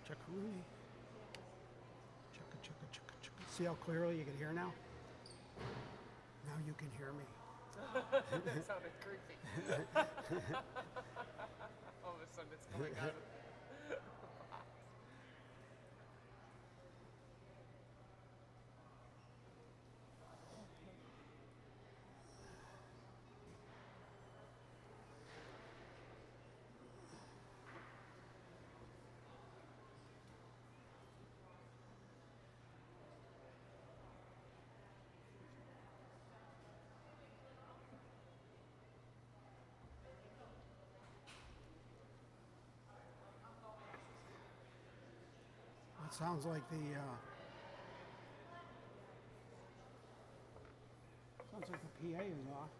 Chakaroony. Chaka, chaka, chaka, chaka. See how clearly you can hear now? Now you can hear me. That sounded creepy. All of a sudden it's coming out of the box. It sounds like the PA is off.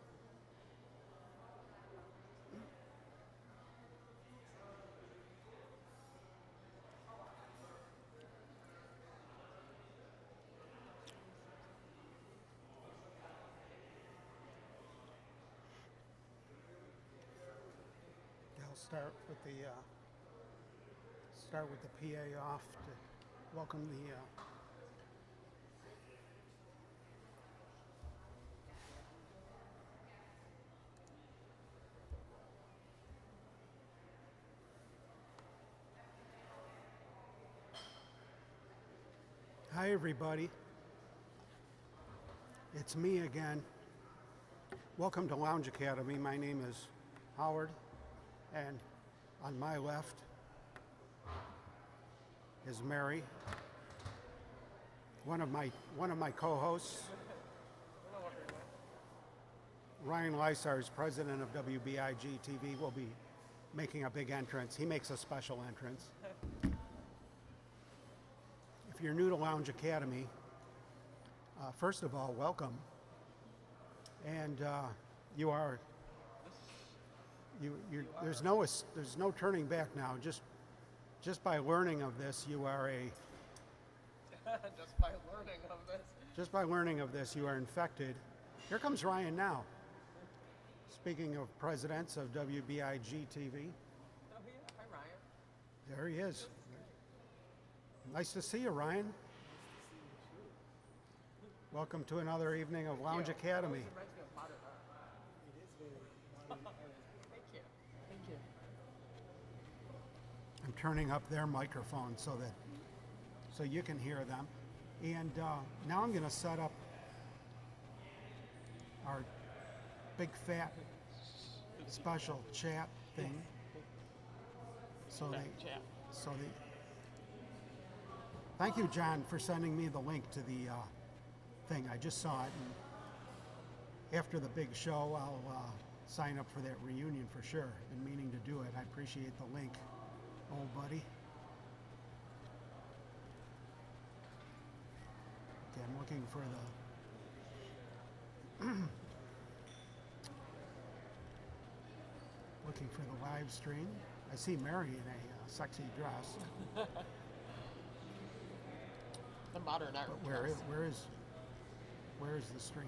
They'll start with the PA off to welcome the Hi everybody. It's me again. Welcome to Lounge Academy. My name is Howard, and on my left is Mary, one of my co-hosts. Ryan Lysars, president of WBIG TV, will be making a big entrance. He makes a special entrance. If you're new to Lounge Academy, first of all, welcome. And there's no turning back now. Just by learning of this, you are a. Just by learning of this, you are infected. Here comes Ryan now. Speaking of presidents of WBIG TV. Oh yeah, hi Ryan. There he is. Nice to see you, Ryan. Welcome to another evening of Lounge Academy. Reminds me of modern art. It is very modern. Thank you. Thank you. I'm turning up their microphone so you can hear them. And now I'm going to set up our big fat special chat thing. Thank you, John, for sending me the link to the thing. I just saw it, and after the big show, I'll sign up for that reunion for sure. Been meaning to do it. I appreciate the link, old buddy. Okay, I'm looking for the live stream. I see Mary in a sexy dress. The modern art. But where is the stream?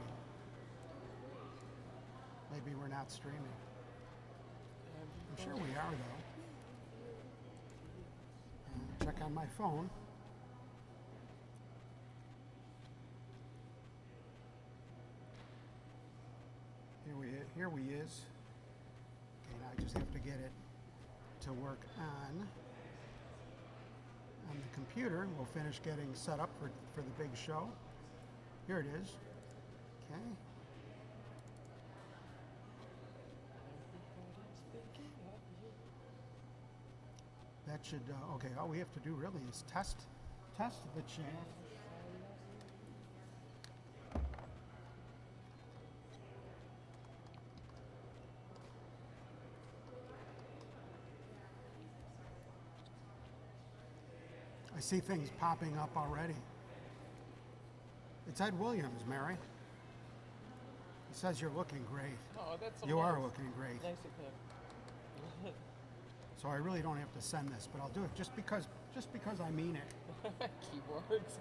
Maybe we're not streaming. I'm sure we are though. Check on my phone. Here we is. And I just have to get it to work on the computer. We'll finish getting set up for the big show. Here it is. Okay. That should, okay, all we have to do really is test the chat. I see things popping up already. It's Ed Williams, Mary. He says you're looking great. Oh, that's so You nice. are looking great. Nice of him. So I really don't have to send this, but I'll do it just because I mean it. Keywords.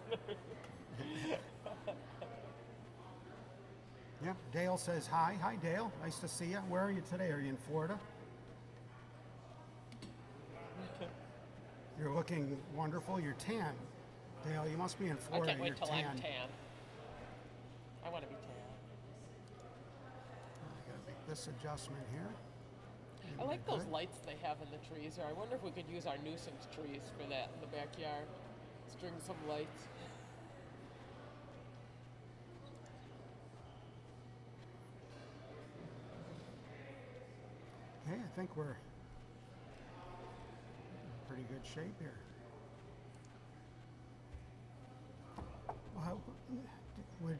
Yeah, Dale says hi. Hi, Dale. Nice to see you. Where are you today? Are you in Florida? You're looking wonderful. You're tan. Dale, you must be in I Florida. can't wait You're till tan. I'm tan. I want to be tan. I gotta make this adjustment here. I like those Good. lights they have in the trees here. I wonder if we could use our nuisance trees for that in the backyard. String some lights. Okay, I think we're in pretty good shape here.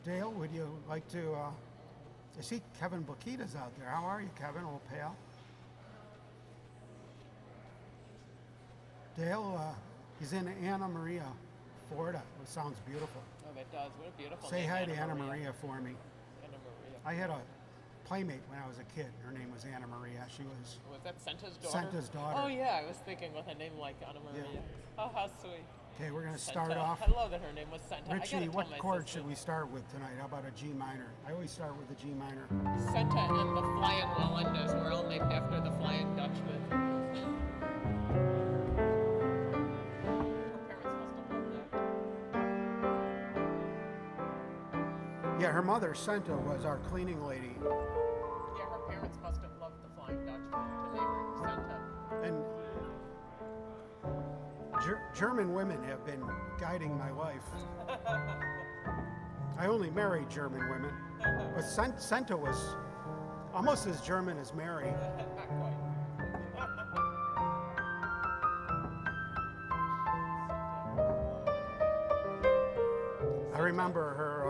Dale, would you like to, I see Kevin Blakita's out there. How are you, Kevin, old pal? Dale, he's in Anna Maria, Florida. It sounds beautiful. Oh, that does. What a beautiful Say name, hi to Anna Maria for me. Anna Maria. I had a playmate when I was a kid. Her name was Anna Maria. She was Was that Santa's daughter? Santa's daughter. Oh, yeah. I was thinking with a name like Anna Maria. Yeah. Oh, how sweet. Okay, we're going to Santa. start off. I love that her name was Santa. Richie, what I gotta tell my chord sister. should we start with tonight? How about a G minor? I always start with a G minor. Santa and the Flying Wallendas were all named after the Flying Dutchman. Her parents must have loved that. Yeah, her mother, Santa, was our cleaning lady. Yeah, her parents must have loved the Flying Dutchman to name her Santa. And German women have been guiding my life. I only married German women. But Santa was almost as German as Mary. Not quite. I remember her,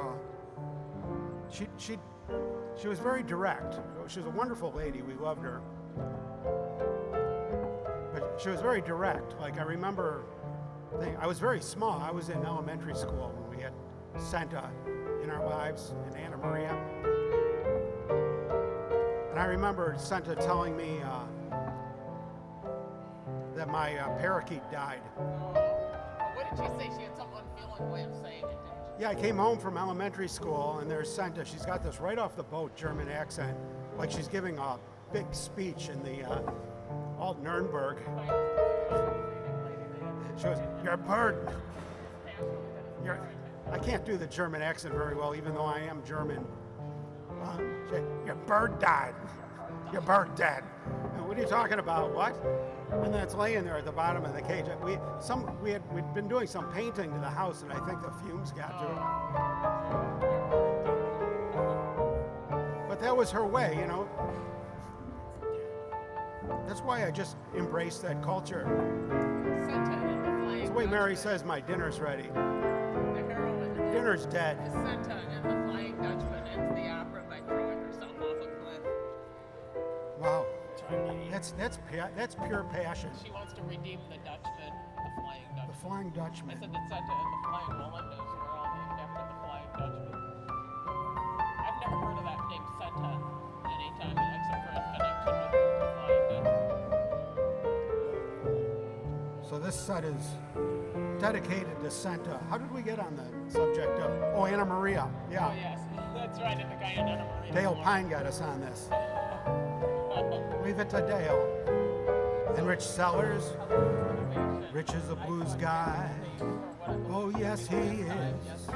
she was very direct. She was a wonderful lady. We loved her. But she was very direct. Like, I remember, I was very small. I was in elementary school when we had Santa in our lives and Anna Maria. And I remember Santa telling me that my parakeet died. What did she say? She had some unfeeling way of saying it, didn't she? Yeah, I came home from elementary school, and there's Santa. She's got this right off the boat German accent, like she's giving a big speech in the Alt Nuremberg. She goes, "You're a bird." I can't do the German accent very well, even though I am German. Your bird died. Your bird dead. And what are you talking about? What? And then it's laying there at the bottom of the cage. We'd been doing some painting to the house, and I think the fumes got to it. But that was her way, you know. That's why I just embraced that culture. Santa and the Flying That's the way Mary Dutchman. says, my dinner's ready. The heroine. Dinner's dead. is Santa and the Flying Dutchman ends the opera by throwing herself off a cliff. Wow. That's pure passion. She wants to redeem the Dutchman, the Flying The Dutchman. Flying I Dutchman. said that Santa and the Flying Wallendas were all named after the Flying Dutchman. I've never heard of that name Santa anytime except for in connection with the Flying Dutchman. So this set is dedicated to Santa. How did we get on the subject of, Anna Maria? Yeah. Oh yes, that's right, and the guy in Anna Maria. Dale Pine got us on this. Leave it to Dale. And Rich Sellers, rich as a blues guy. Oh yes, he is.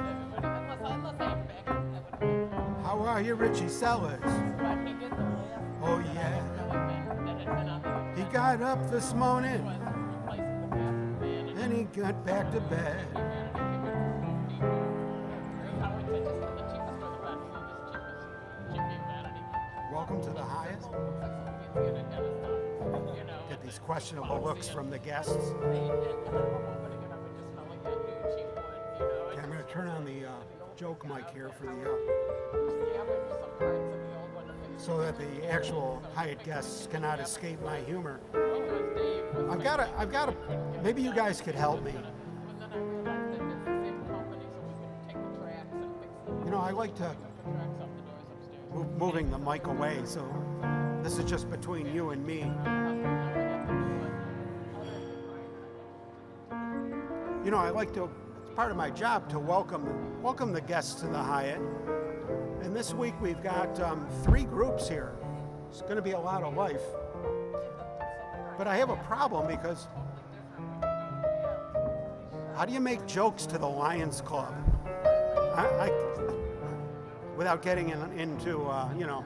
How are you, Richie Sellers? Oh yeah. He got up this morning and he got back to bed. Welcome to the Hyatt. Get these questionable looks from the guests. Okay, I'm going to turn on the joke mic here for the so that the actual Hyatt guests cannot escape my humor. I've got to. Maybe you guys could help me. You know, I like to moving the mic away, so this is just between you and me. You know, I like to. It's part of my job to welcome the guests to the Hyatt. And this week we've got 3 groups here. It's going to be a lot of life. But I have a problem because How do you make jokes to the Lions Club? Without getting into, you know.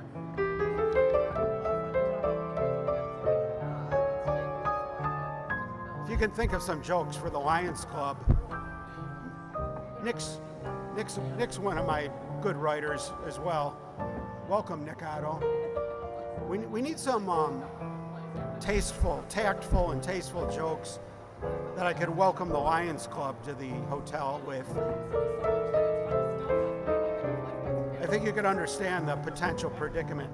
If you can think of some jokes for the Lions Club. Nick's one of my good writers as well. Welcome, Nick Otto. We need some tactful and tasteful jokes that I could welcome the Lions Club to the hotel with. I think you could understand the potential predicament,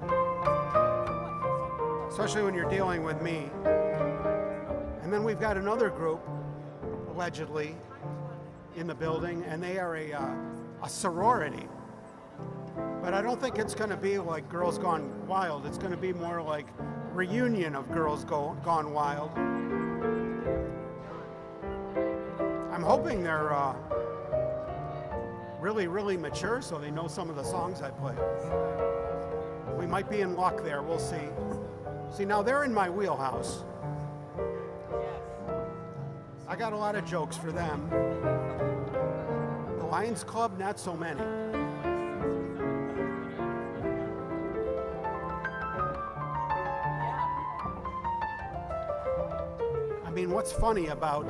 especially when you're dealing with me. And then we've got another group, allegedly, in the building, and they are a sorority. But I don't think it's going to be like Girls Gone Wild. It's going to be more like reunion of Girls Gone Wild. I'm hoping they're really, really mature so they know some of the songs I play. We might be in luck there. We'll see. See, now they're in my wheelhouse. I got a lot of jokes for them. The Lions Club, not so many. I mean, what's funny about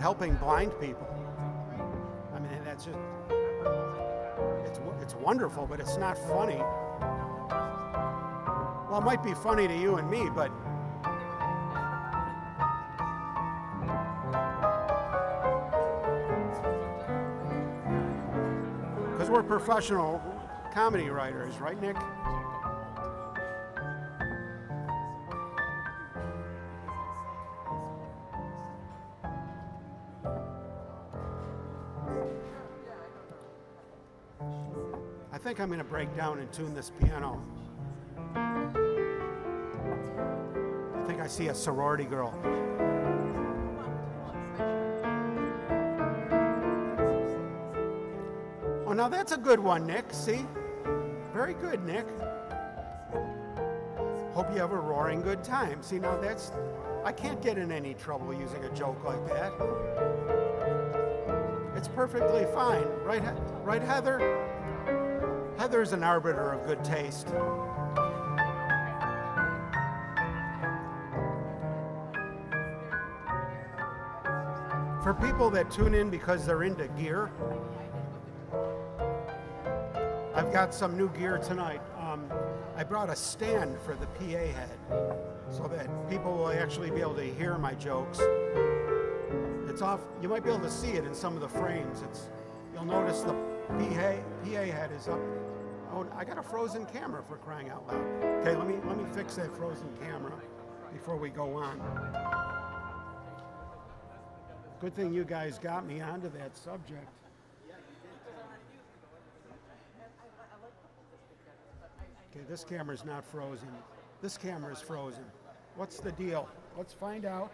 helping blind people? I mean, that's just, it's wonderful, but it's not funny. Well, it might be funny to you and me, but because we're professional comedy writers, right, Nick? I think I'm going to break down and tune this piano. I think I see a sorority girl. Oh, now that's a good one, Nick. See? Very good, Nick. Hope you have a roaring good time. See, now that's... I can't get in any trouble using a joke like that. It's perfectly fine. Right, Heather? Heather's an arbiter of good taste. For people that tune in because they're into gear, I've got some new gear tonight. I brought a stand for the PA head so that people will actually be able to hear my jokes. It's off. You might be able to see it in some of the frames. You'll notice the PA head is up. Oh, I got a frozen camera, for crying out loud. Okay, let me fix that frozen camera before we go on. Good thing you guys got me onto that subject. Okay, this camera's not frozen. This camera's frozen. What's the deal? Let's find out.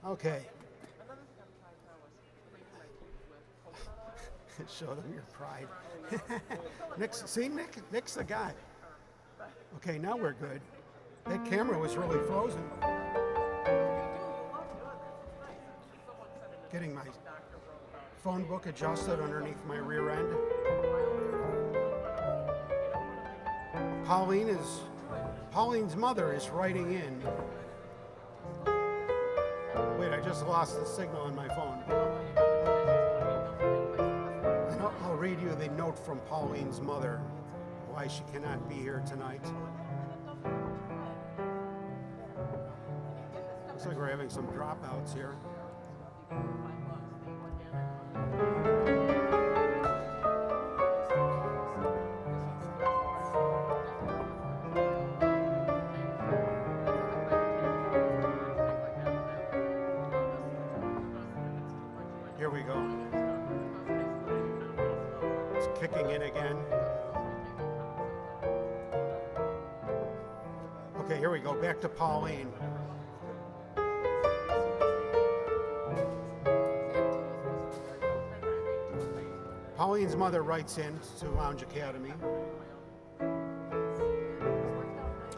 Okay. Show them your pride. Nick's the guy. Okay, now we're good. That camera was really frozen. Getting my phone book adjusted underneath my rear end. Pauline's mother is writing in. Wait, I just lost the signal on my phone. And I'll read you the note from Pauline's mother, why she cannot be here tonight. Looks like we're having some dropouts here. Here we go. kicking in again. Okay, here we go. Back to Pauline. Pauline's mother writes in to Lounge Academy.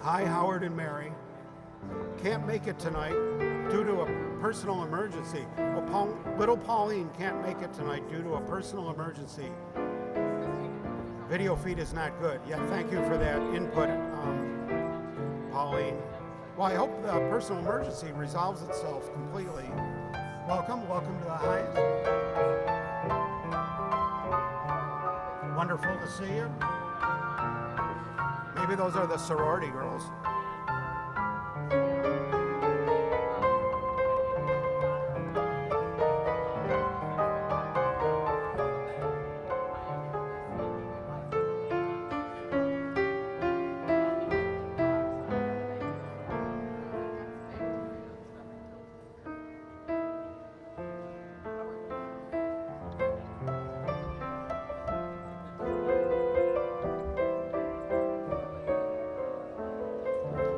Hi, Howard and Mary. Can't make it tonight due to a personal emergency. Well, little Pauline can't make it tonight due to a personal emergency. Video feed is not good. Yeah, thank you for that input, Pauline. Well, I hope the personal emergency resolves itself completely. Welcome to the Hyatt. Wonderful to see you. Maybe those are the sorority girls.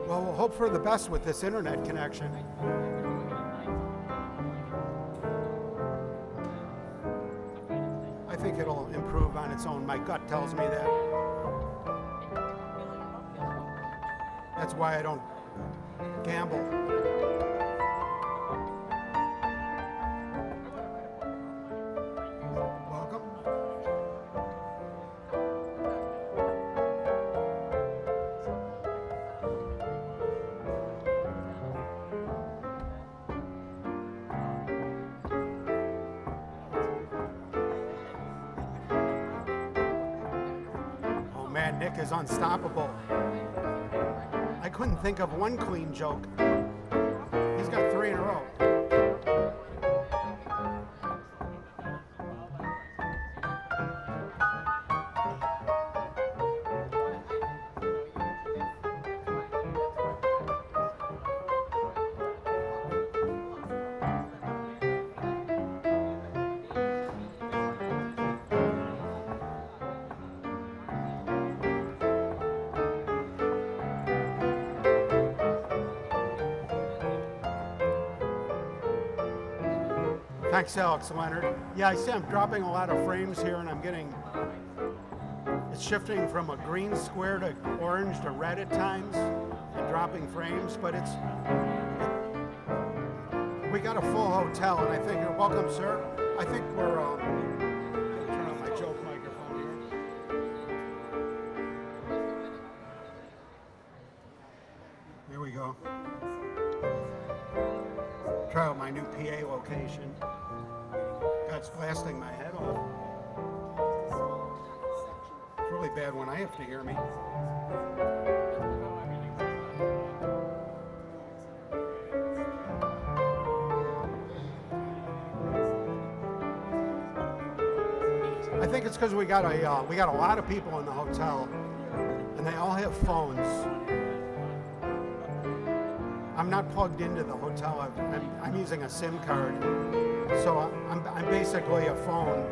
Well, we'll hope for the best with this internet connection. I think it'll improve on its own. My gut tells me that. That's why I don't gamble. Welcome. Oh man, Nick is unstoppable. I couldn't think of one clean joke. He's got 3 in a row. Thanks, Alex Leonard. Yeah, I see I'm dropping a lot of frames here, and it's shifting from a green square to orange to red at times, and dropping frames, but we got a full hotel, and I think you're welcome, sir. I think we're, turn on my joke microphone here. Here we go. Try out my new PA location. God's blasting my head off. It's really bad when I have to hear me. I think it's because we got a lot of people in the hotel, and they all have phones. I'm not plugged into the hotel. I'm using a SIM card, so I'm basically a phone.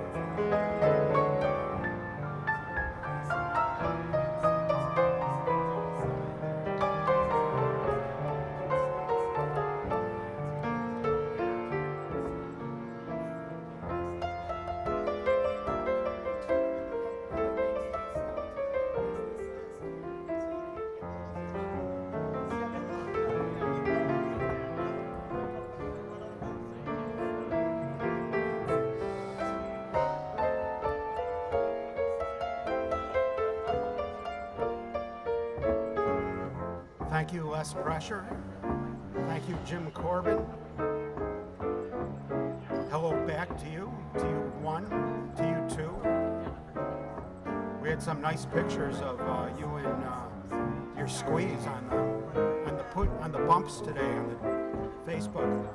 Thank you, Less Pressure. Thank you, Jim Corbin. Hello back to you 1, to you 2. We had some nice pictures of you and your squeeze on the bumps today on the Facebook.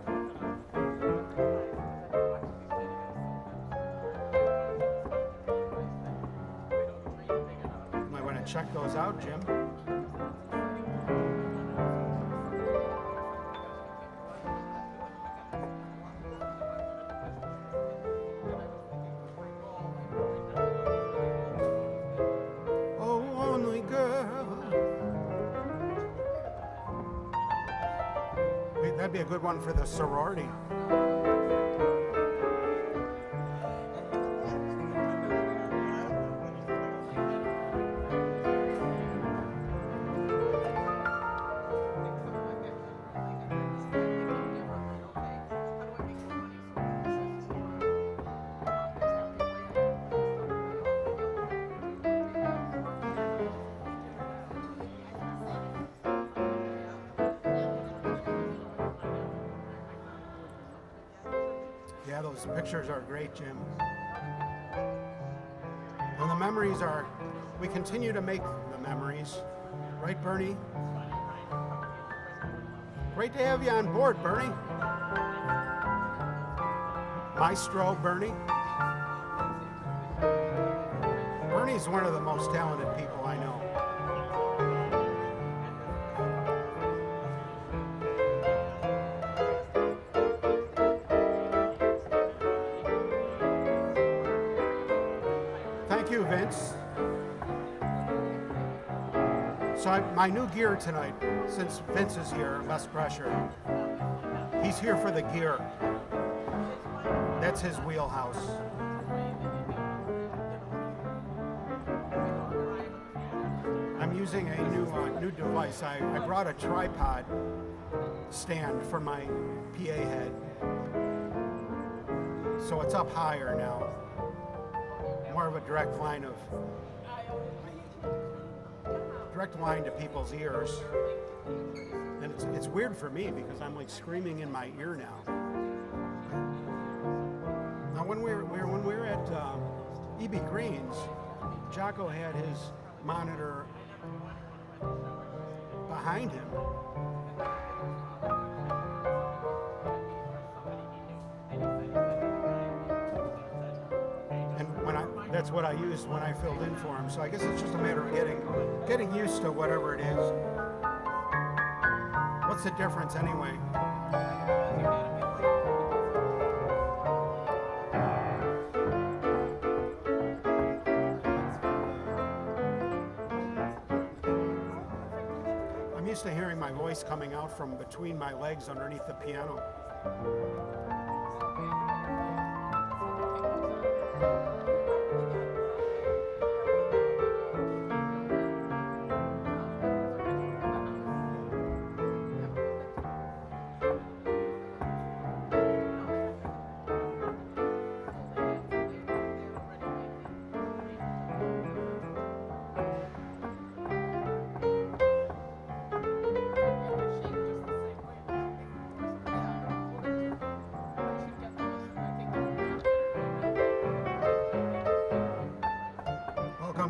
You might want to check those out, Jim. That'd be a good one for the sorority. Yeah, those pictures are great, Jim. And the memories are, we continue to make the memories. Right, Bernie? Great to have you on board, Bernie. Maestro, Bernie. Bernie's one of the most talented people I know. Thank you, Vince. So my new gear tonight, since Vince is here, less pressure. He's here for the gear. That's his wheelhouse. I'm using a new device. I brought a tripod stand for my PA head. So it's up higher now. More of a direct line to people's ears. And it's weird for me because I'm like screaming in my ear now. Now when we were at E.B. Green's, Jocko had his monitor behind him. That's what I used when I filled in for him. So I guess it's just a matter of getting used to whatever it is. What's the difference anyway? I'm used to hearing my voice coming out from between my legs underneath the piano.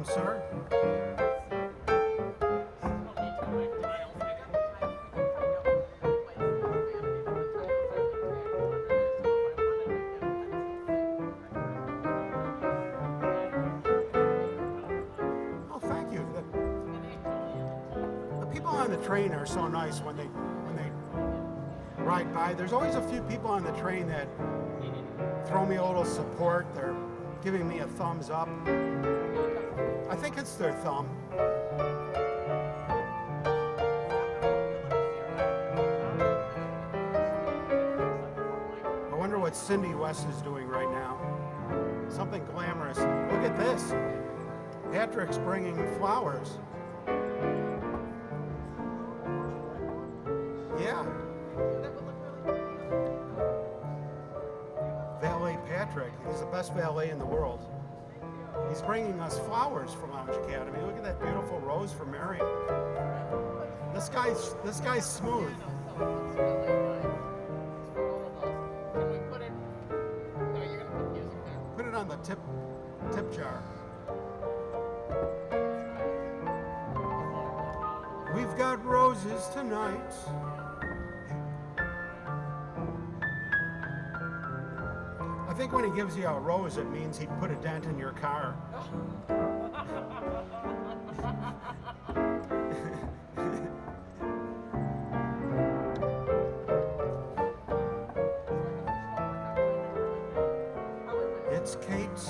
Sir. Oh, thank you. The people on the train are so nice when they ride by. There's always a few people on the train that throw me a little support. They're giving me a thumbs up. I think it's their thumb. I wonder what Cindy West is doing right now. Something glamorous. Look at this. Patrick's bringing flowers. Yeah. Valet Patrick. He's the best valet in the world. He's bringing us flowers for Lounge Academy. Look at that beautiful rose for Marion. This guy's smooth. Put it on the tip jar. We've got roses tonight. I think when he gives you a rose, it means he'd put a dent in your car. It's Kate.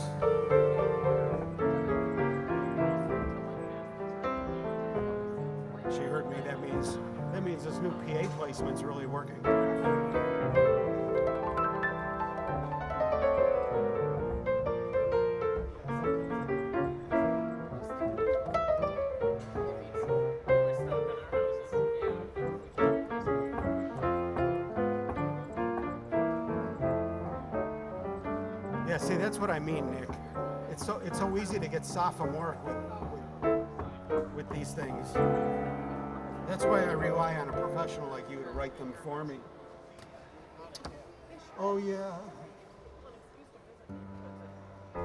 She heard me. That means this new PA placement's really working. Yeah, see, that's what I mean, Nick. It's so easy to get sophomoric with these things. That's why I rely on a professional like you to write them for me. Oh yeah. I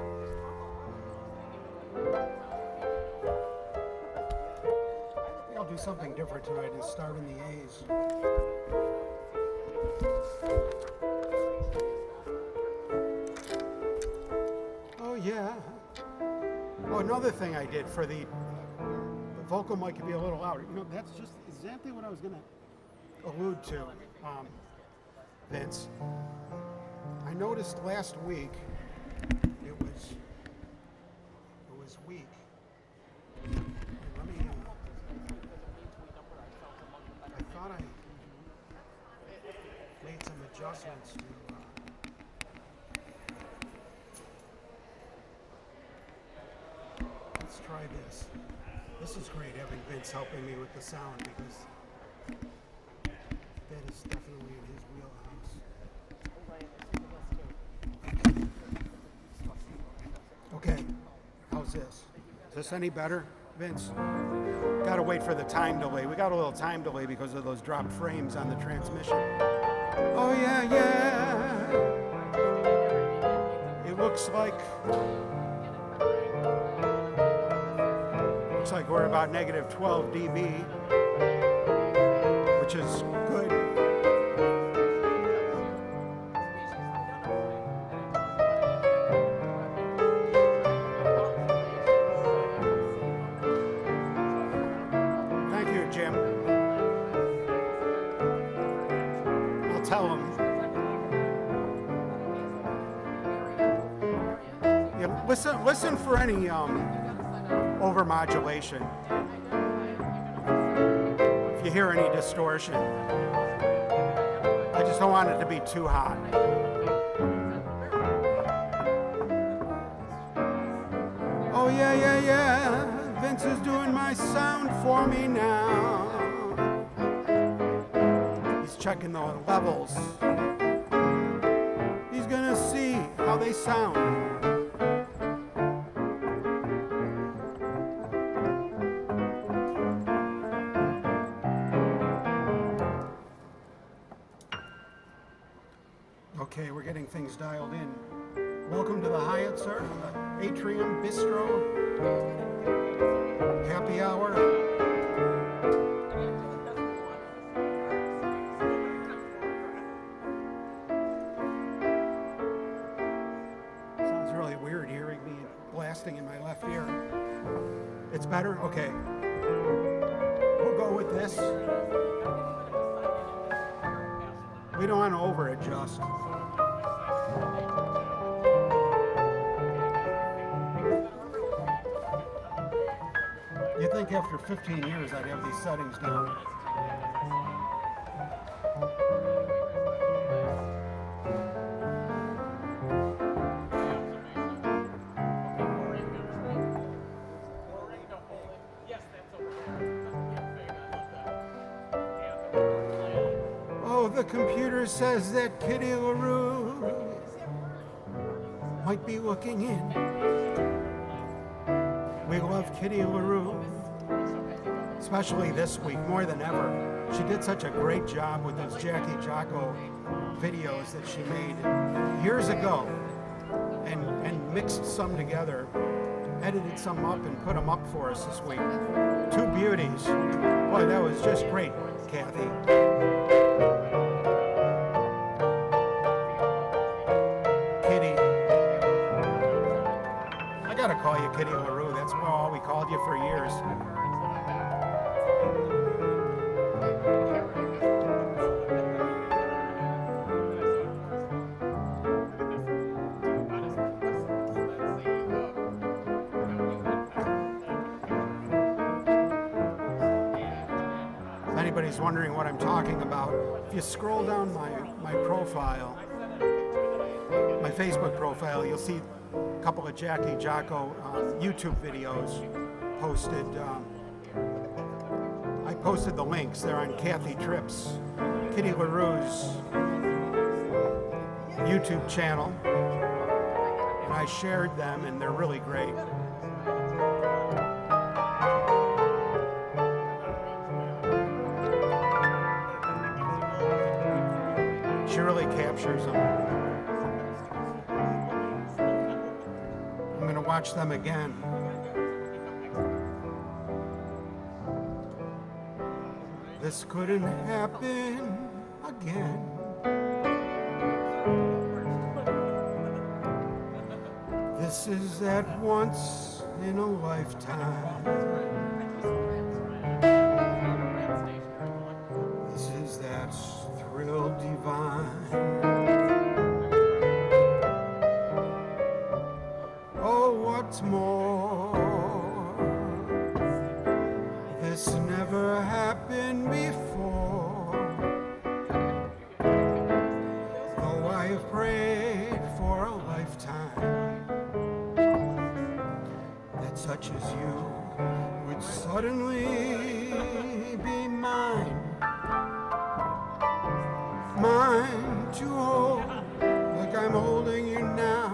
think I'll do something different tonight and start in the A's. Oh yeah. Oh, another thing I did for the vocal mic could be a little louder. You know, that's just exactly what I was going to allude to, Vince. I noticed last week it was weak. Let me. I thought I made some adjustments to. Let's try this. This is great having Vince helping me with the sound because that is definitely in his wheelhouse. Okay, how's this? Is this any better, Vince? Gotta wait for the time delay. We got a little time delay because of those dropped frames on the transmission. Oh yeah, yeah. It looks like we're about negative 12 dB, which is good. Thank you, Jim. I'll tell him. Yeah, listen for any overmodulation. If you hear any distortion, I just don't want it to be too hot. Oh yeah, yeah, yeah. Vince is doing my sound for me now. He's checking the levels. He's gonna see how they sound. Okay, we're getting things dialed in. Welcome to the Hyatt, sir. Atrium Bistro. Happy hour. Sounds really weird hearing me blasting in my left ear. It's better? Okay. We'll go with this. We don't want to over-adjust. You'd think after 15 years I'd have these settings down. Oh, the computer says that Kitty LaRue might be looking in. We love Kitty LaRue, especially this week more than ever. She did such a great job with those Jackie Jocko videos that she made years ago and mixed some together, edited some up and put them up for us this week. Two beauties. Boy, that was just great, Kathy. Kitty. I gotta call you Kitty LaRue. That's all we called you for years. anybody's wondering what I'm talking about, if you scroll down my profile, my Facebook profile, you'll see a couple of Jackie Jocko YouTube videos posted. I posted the links. They're on Kathy Tripp's, Kitty LaRue's YouTube channel, and I shared them, and they're really great. She really captures them. I'm going to watch them again. This couldn't happen again. This is that once in a lifetime. This is that thrill divine. Oh, what's more, this never happened before. Though I have prayed for a lifetime that such as you would suddenly be mine. Mine to hold like I'm holding you now,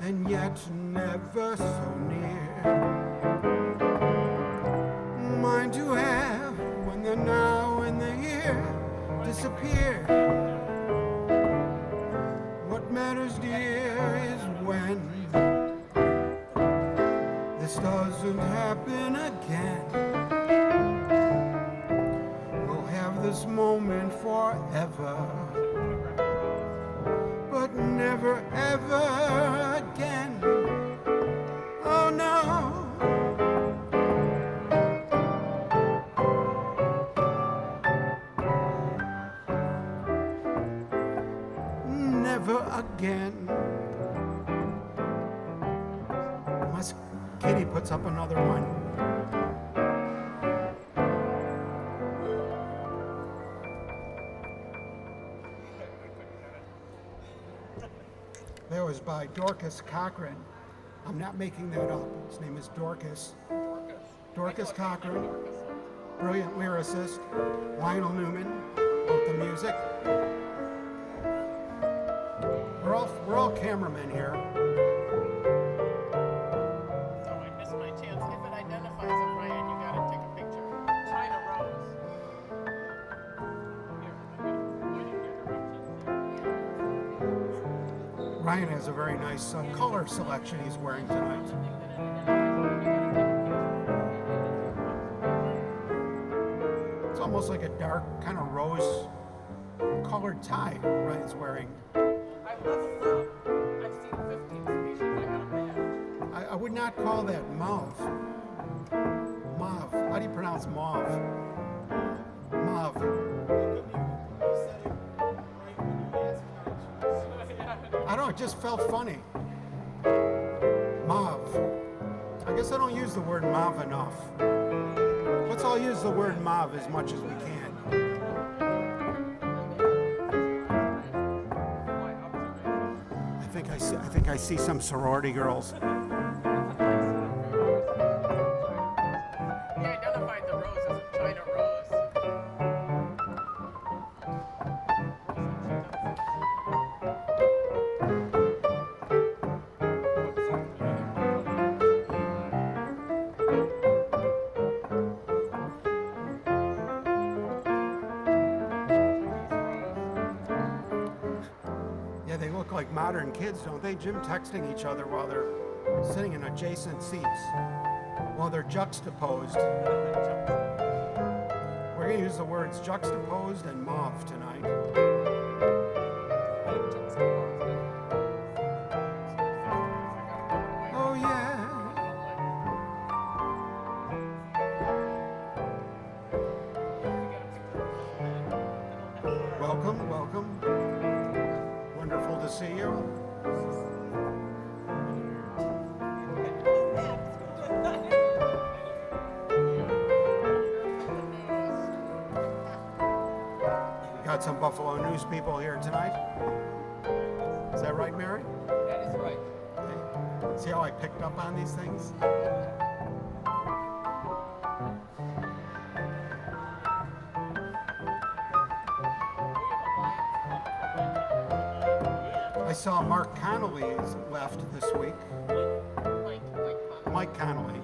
and yet never so near. Mine to have when the now and the here disappear. What matters, dear, is when this doesn't happen again. We'll have this moment forever, but never ever again. Oh no. Never again. Unless Kitty puts up another one. That was by Dorcas Cochran. I'm not making that up. His name is Dorcas. Dorcas Cochran. Brilliant lyricist. Lionel Newman wrote the music. We're all cameramen here. So I missed my chance. If it identifies as Ryan, you gotta take a picture. China Rose. Here, I'm gonna point in your direction. Ryan has a very nice color selection he's wearing tonight. It's almost like a dark kind of rose colored tie Ryan's wearing. I leveled up. I've seen 15 species. I got a badge. I would not call that mauve. Mauve. How do you pronounce mauve? Mauve. You said it right when you asked how to choose. I don't know, it just felt funny. Mauve. I guess I don't use the word mauve enough. Let's all use the word mauve as much as we can. I think I see some sorority girls. He identified the rose as a China rose. Yeah, they look like modern kids, don't they? Jim texting each other while they're sitting in adjacent seats, while they're juxtaposed. We're going to use the words juxtaposed and mauve tonight. Oh, yeah. Welcome, welcome. Wonderful to see you. Got some Buffalo News people here tonight. Is that right, Mary? That is right. Okay. See how I picked up on these things? I saw Mark Connolly's left this week. Mike Connolly.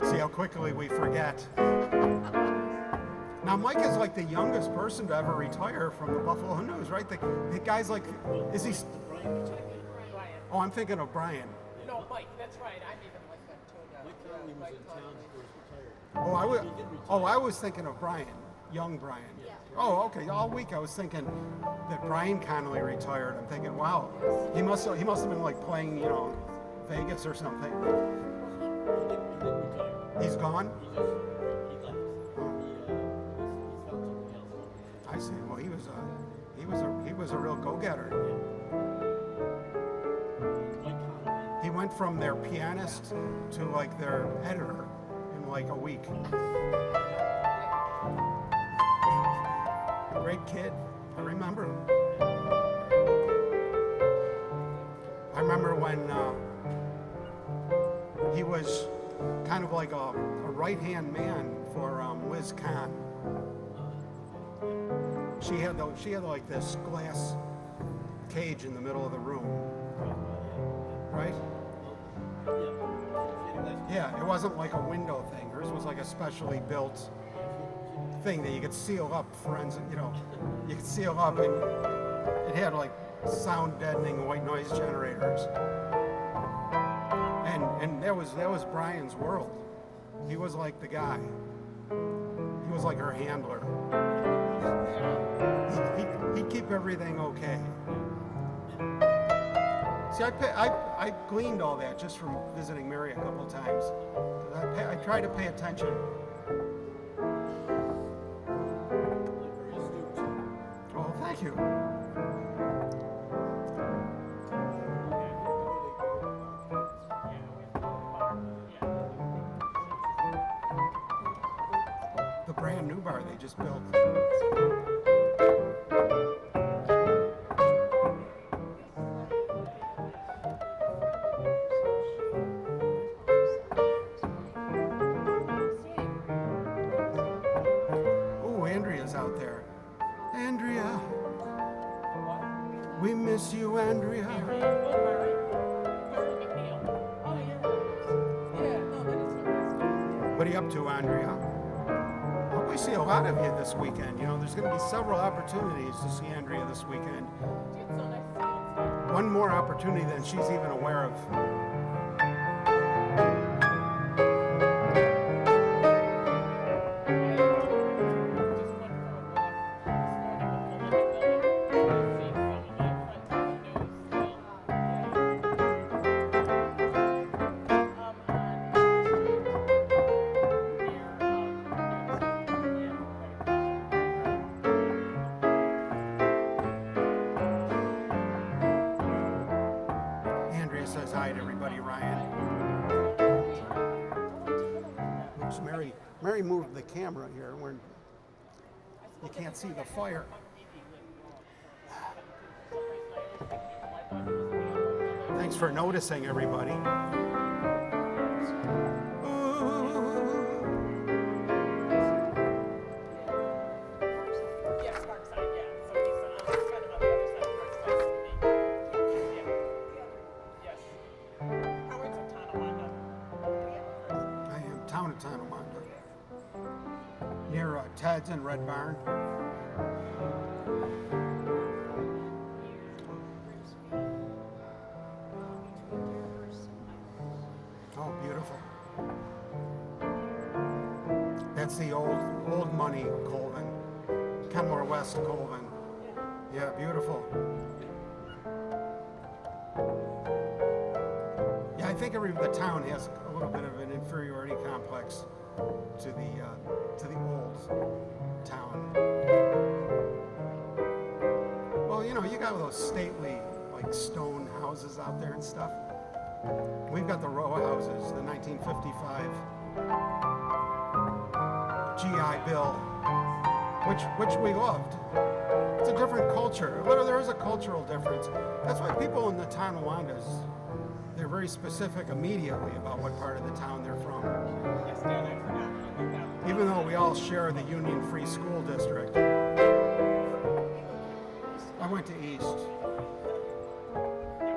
See how quickly we forget. Now, Mike is like the youngest person to ever retire from the Buffalo News, right? The guy's like, is he? Brian. Oh, I'm thinking of Brian. No, Mike, that's right. I'm even like that too. Mike Conley was in town before he retired. I was thinking of Brian, young Brian. Yeah. Oh, okay. All week I was thinking that Brian Connolly retired. I'm thinking, wow, he must have been like playing, Vegas or something. He didn't retire. He's gone. He left. He's found something else. I see. Well, he was a real go-getter. Mike Conley. He went from their pianist to like their editor in like a week. Great kid. I remember him. I remember when he was kind of like a right-hand man for Liz Kahn. She had like this glass cage in the middle of the room, right? Yeah, it wasn't like a window thing. Hers was like a specially built thing that you could seal up, you could seal up, and it had like sound deadening white noise generators. And that was Brian's world. He was like the guy. He was like her handler. He'd keep everything okay. See, I gleaned all that just from visiting Mary a couple times. I try to pay attention. Oh, thank you. The brand new bar they just built. Oh, Andrea's out there. Andrea. We miss you, Andrea. What are you up to, Andrea? I hope we see a lot of you this weekend. There's going to be several opportunities to see Andrea this weekend. One more opportunity than she's even aware of. Says hi to everybody, Ryan. Oops, Mary moved the camera here where you can't see the fire. Thanks for noticing, everybody. Near Ted's and Red Barn. Oh, beautiful. That's the old money Colvin. Kenmore West Colvin. Yeah, beautiful. Yeah, I think the town has a little bit of an inferiority complex to the old town. Well, you got those stately like stone houses out there and stuff. We've got the row houses, the 1955 GI Bill, which we loved. It's a different culture. There is a cultural difference. That's why people in the Tonawondas, they're very specific immediately about what part of the town they're from. Yes, Dan, I forgot about that. Even though we all share the Union Free School District. I went to East.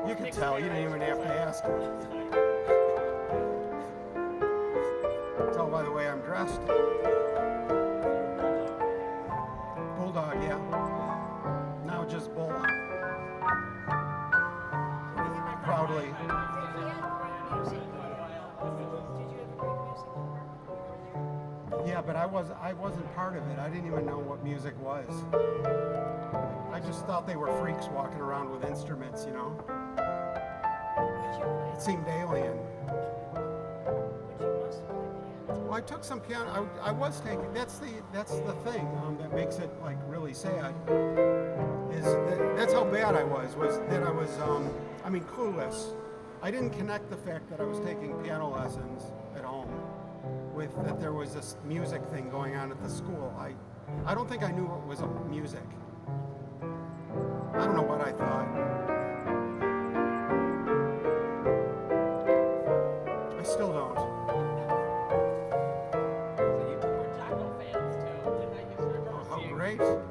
You could tell, you didn't even have to ask. Tell by the way I'm dressed. Bulldog, yeah. Now just bull. Proudly. Yeah, but I wasn't part of it. I didn't even know what music was. I just thought they were freaks walking around with instruments, you know. It seemed alien. Well, I took some piano. I was taking. That's the thing that makes it like really sad. Is that's how bad I was. Was that I was clueless. I didn't connect the fact that I was taking piano lessons at home with that there was this music thing going on at the school. I don't think I knew it was music. I don't know what I thought. I still don't. So you two were Jocko fans too, and I used to remember Oh, seeing great. Jocko.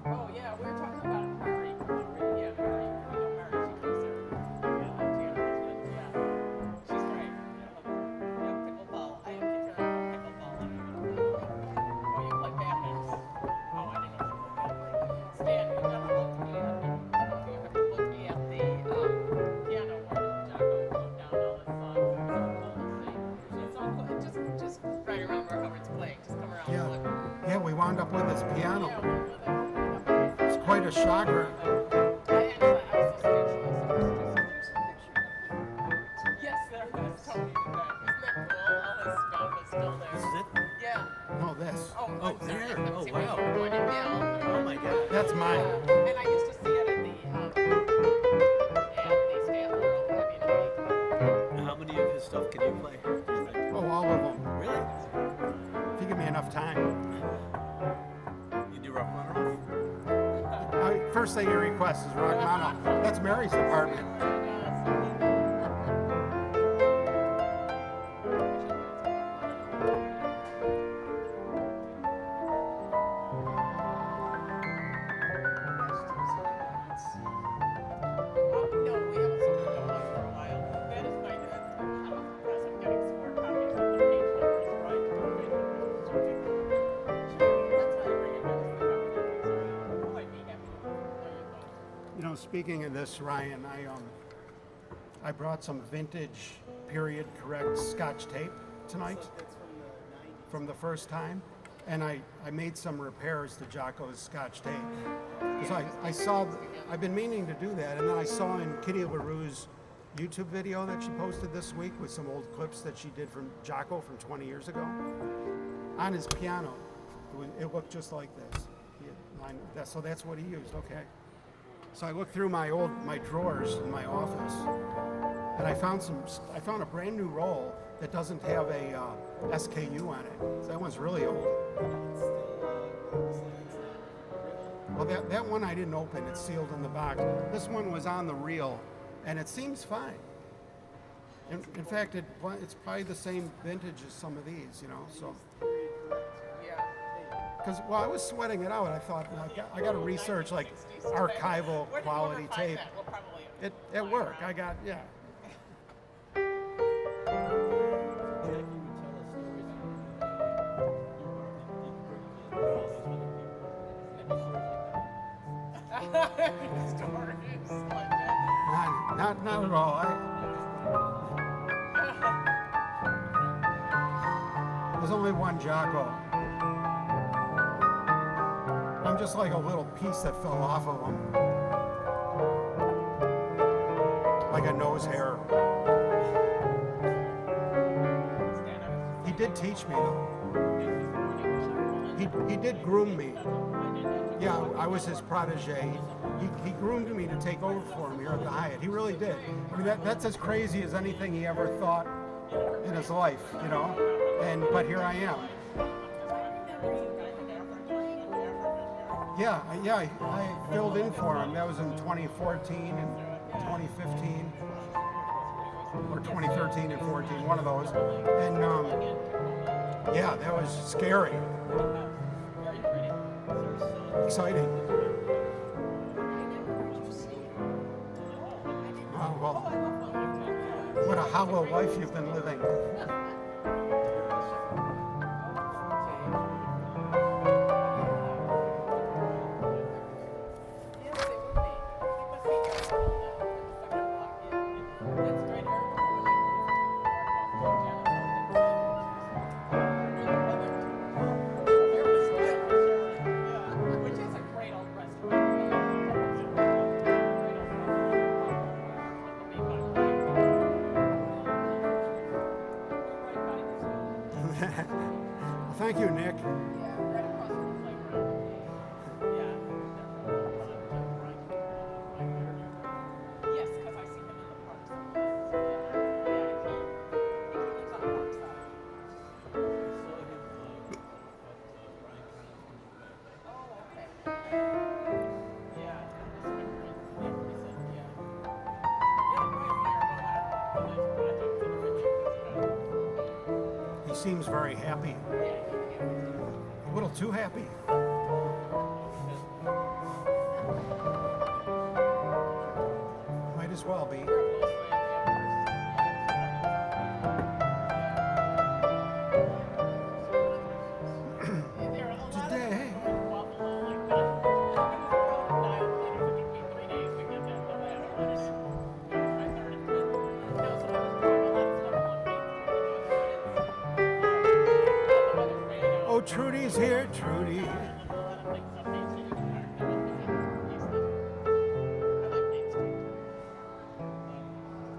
Oh yeah, we were talking about Murray. Yeah, Murray. You know Murray. She plays there. Yeah, she's great. Yeah, pickleball. I didn't keep hearing about pickleball. Oh, you play badminton. Oh, I didn't know she played badminton. Stan, you never looked me up. You have to look me at the piano where Jocko wrote down all his songs. It's so cool to see. It's so cool. Just right around where Howard's playing. Just come around and look. Yeah, we wound up with this piano. Yeah, we're with it. It's quite a shocker. Yes, there was. Tony did that. Isn't that cool? All his stuff is still there. This is it? Yeah. No, this. Oh, Oh, I'm sorry. there. I Oh, see where wow. you were pointing. Yeah. Oh my God. That's mine. And I used to see it at the Stanley World. I mean, at How many of his stuff can you play? Do you think? Oh, all of them. Really? If you give me enough time. You do Rachmaninoff? First thing you request is Rachmaninoff. That's Mary's department. No, we haven't seen the donuts for a while. That is my present getting some more copies of the page numbers right. That's why I bring it back to the company. So I'd be happy to know your thoughts. You know, speaking of this, Ryan, I brought some vintage period correct Scotch tape tonight That's from the 90s. from the first time, and I made some repairs to Jocko's Scotch tape. Because I saw, I've been meaning to do that, and then I saw in Kitty LaRue's YouTube video that she posted this week with some old clips that she did from Jocko from 20 years ago. On his piano, it looked just like this. So that's what he used, okay. So I looked through my drawers in my office, and I found a brand new roll that doesn't have a SKU on it. So that one's really old. It's still, Well, that one I didn't open. It's sealed in the box. This one was on the reel, and it seems fine. In fact, it's probably the same vintage as some of these, you know. So, Yeah. because I was sweating it out. I thought, well, I got to research like 1960s archival Where did you quality ever find tape. that? We'll probably At work, I got yeah. stories like that. Not at all. There's only one Jocko. I'm just like a little piece that fell off of him. Like a nose hair. He did teach me though. He did groom me. Yeah, I was his protege. He groomed me to take over for him here at the Hyatt. He really did. I mean, that's as crazy as anything he ever thought in his life, you know. But here I am. I filled in for him. That was in 2014 and 2015, or 2013 and 14, one of those. And yeah, that was scary, exciting. Oh, well, what a hollow life you've been living. Well, thank you, Nick. He seems very happy. A little too happy. Might as well be. Today. Oh, Trudy's here, Trudy.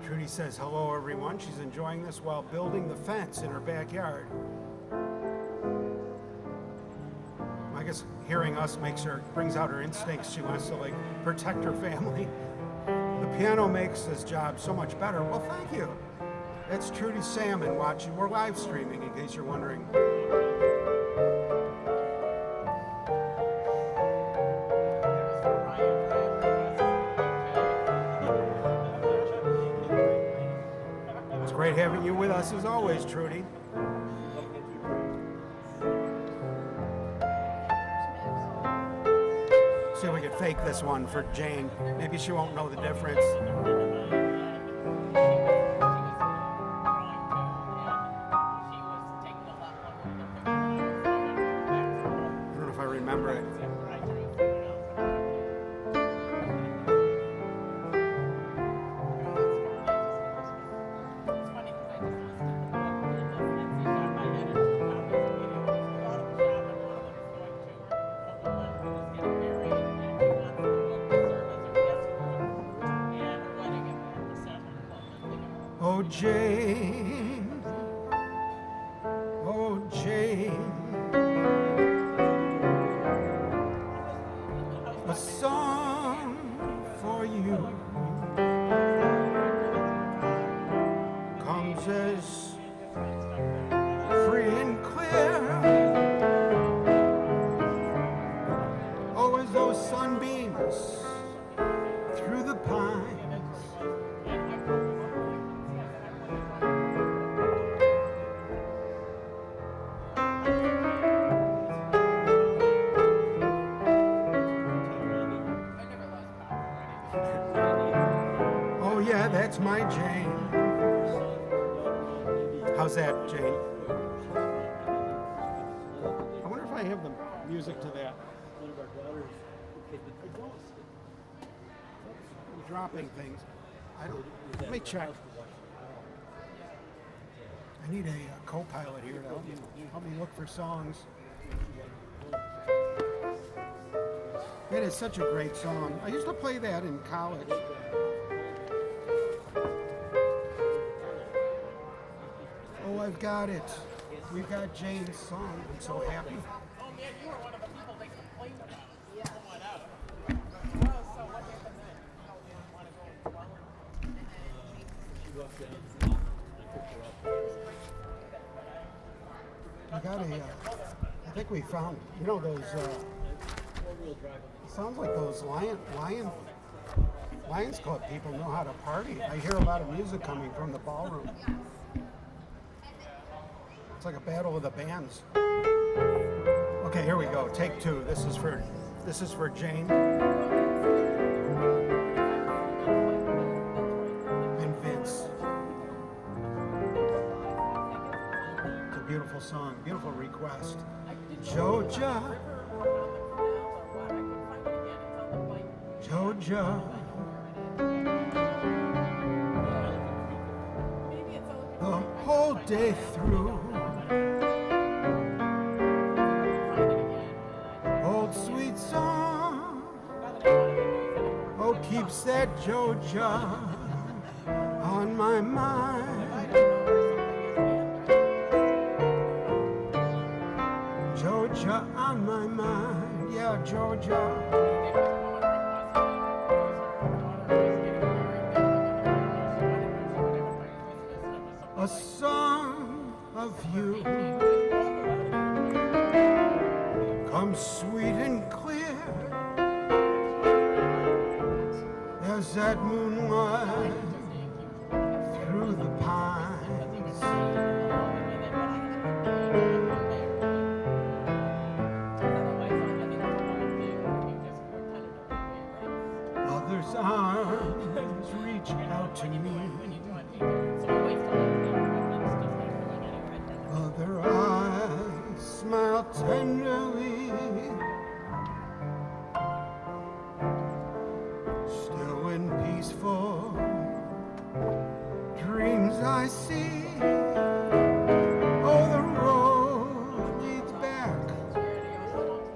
Trudy says hello, everyone. She's enjoying this while building the fence in her backyard. I guess hearing us brings out her instincts. She wants to protect her family. The piano makes this job so much better. Well, thank you. That's Trudy Salmon watching. We're live streaming, in case you're wondering. It's great having you with us as always, Trudy. See if we can fake this one for Jane. Maybe she won't know the difference. I don't know if I remember it. Oh, Jane, oh, Jane, a song for you comes as free and clear, oh, as those sunbeams through the pines. Oh yeah, that's my Jane. How's that, Jane? I wonder if I have the music to that. I'm dropping things. I don't. Let me check. I need a co-pilot here to help me look for songs. It is such a great song. I used to play that in college. Oh, I've got it. We've got Jane's song. I'm so happy. Oh man, you were one of the people they complained about. Yeah. Someone out. Oh, so what happened then? Oh, you didn't want to go forward? She walked down. I picked her up. I got think we found, you know, those, sounds like those Lions Club people know how to party. I hear a lot of music coming from the ballroom. It's like a battle of the bands. Okay, here we go. Take two. This is for Jane and Vince. It's a beautiful song, beautiful request. Georgia, Georgia, the whole day through. Old sweet song, oh, keeps that Georgia on my mind. Georgia on my mind, yeah, Georgia. A song of you comes sweet and clear as that moonlight through the pines. Others' arms reach out to me. Other eyes smile tenderly. Still in peaceful dreams I see. Oh, the road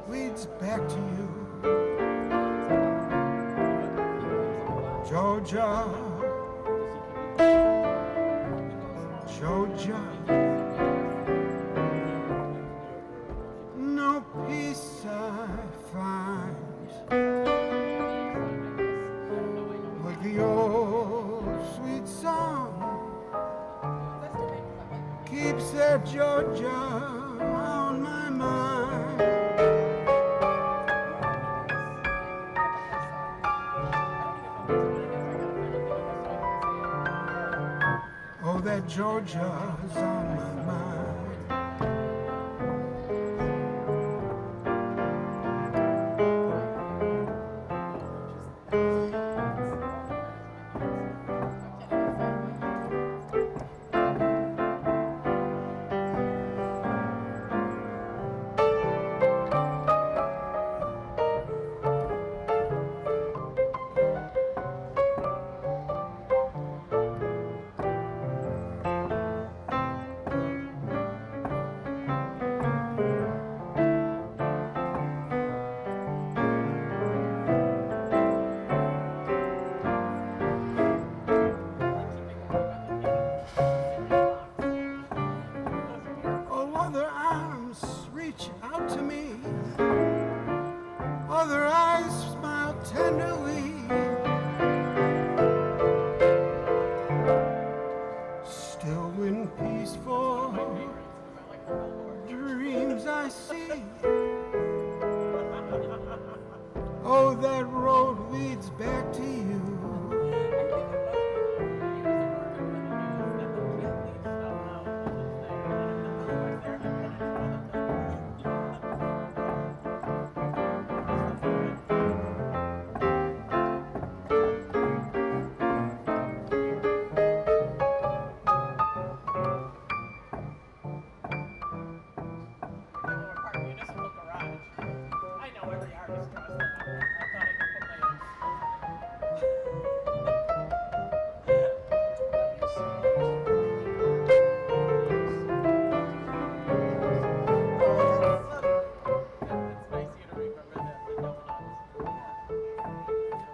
leads back to you. Georgia, Georgia. No peace I find like the old sweet song keeps that Georgia on my mind. Oh, that Georgia's on my mind. Other eyes smile tenderly. Still in peaceful dreams I see. Oh, that road leads back to you.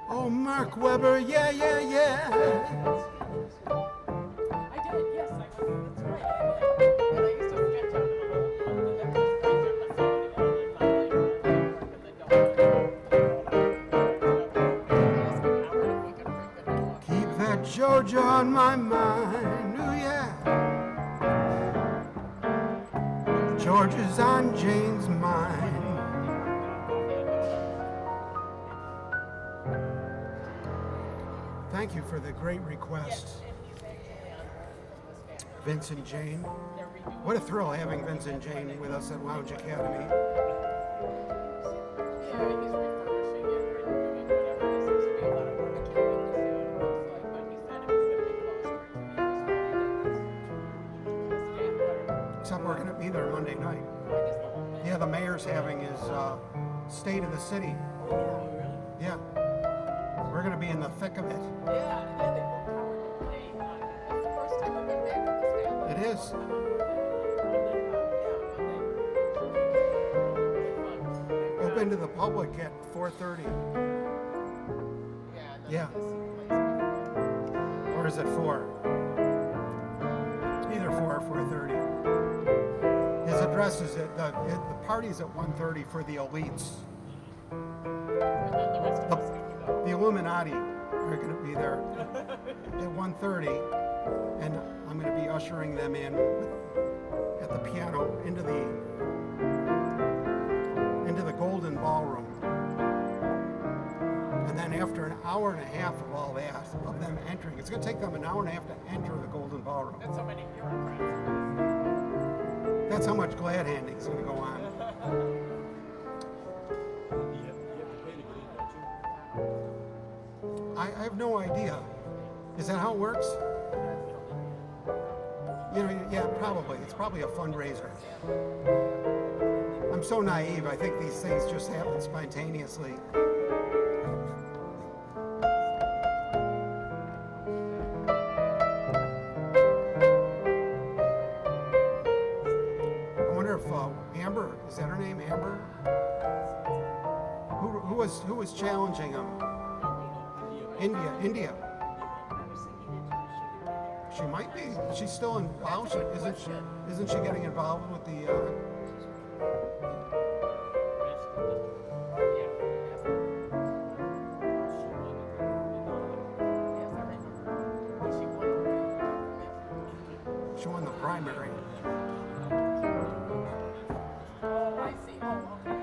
Oh, Mark Webber, yeah, yeah, yeah. I did, yes, that's right, I did. And I used to sketch out Keep that Georgia on my mind, ooh yeah. George is on Jane's mind. Thank you for the great request, Vince and Jane. What a thrill having Vince and Jane with us at Lounge Academy. Yeah, he's refurbishing it and doing whatever. There seems to be a lot of work. I can't wait to see what it looks like, but he said it was going to be closed for 2 years before he did this. Except we're going to be there Monday night. I guess the whole thing. Yeah, the mayor's having his State of the City. Oh, really? Yeah. We're going to be in the thick of it. Yeah, and then they booked Howard to play. It's the first time I've been back at the stand. It is. Open to the public at 4:30. Yeah. Or is it 4? Either 4 or 4:30. His address is at the party's at 1:30 for the elites. The Illuminati are going to be there at 1:30, and I'm going to be ushering them in at the piano into the Golden Ballroom. And then after an hour and a half of all that, of them entering, it's going to take them an hour and a half to enter the Golden Ballroom. That's so many bureaucrats. That's how much glad handing is going to go on. I have no idea. Is that how it works? You know, yeah, probably. It's probably a fundraiser. I'm so naive. I think these things just happen spontaneously. I wonder if Amber, is that her name, Amber? Who was challenging him? India. She might be. She's still involved. Isn't she getting involved with the? She won the primary. Oh, I see. Oh, okay. I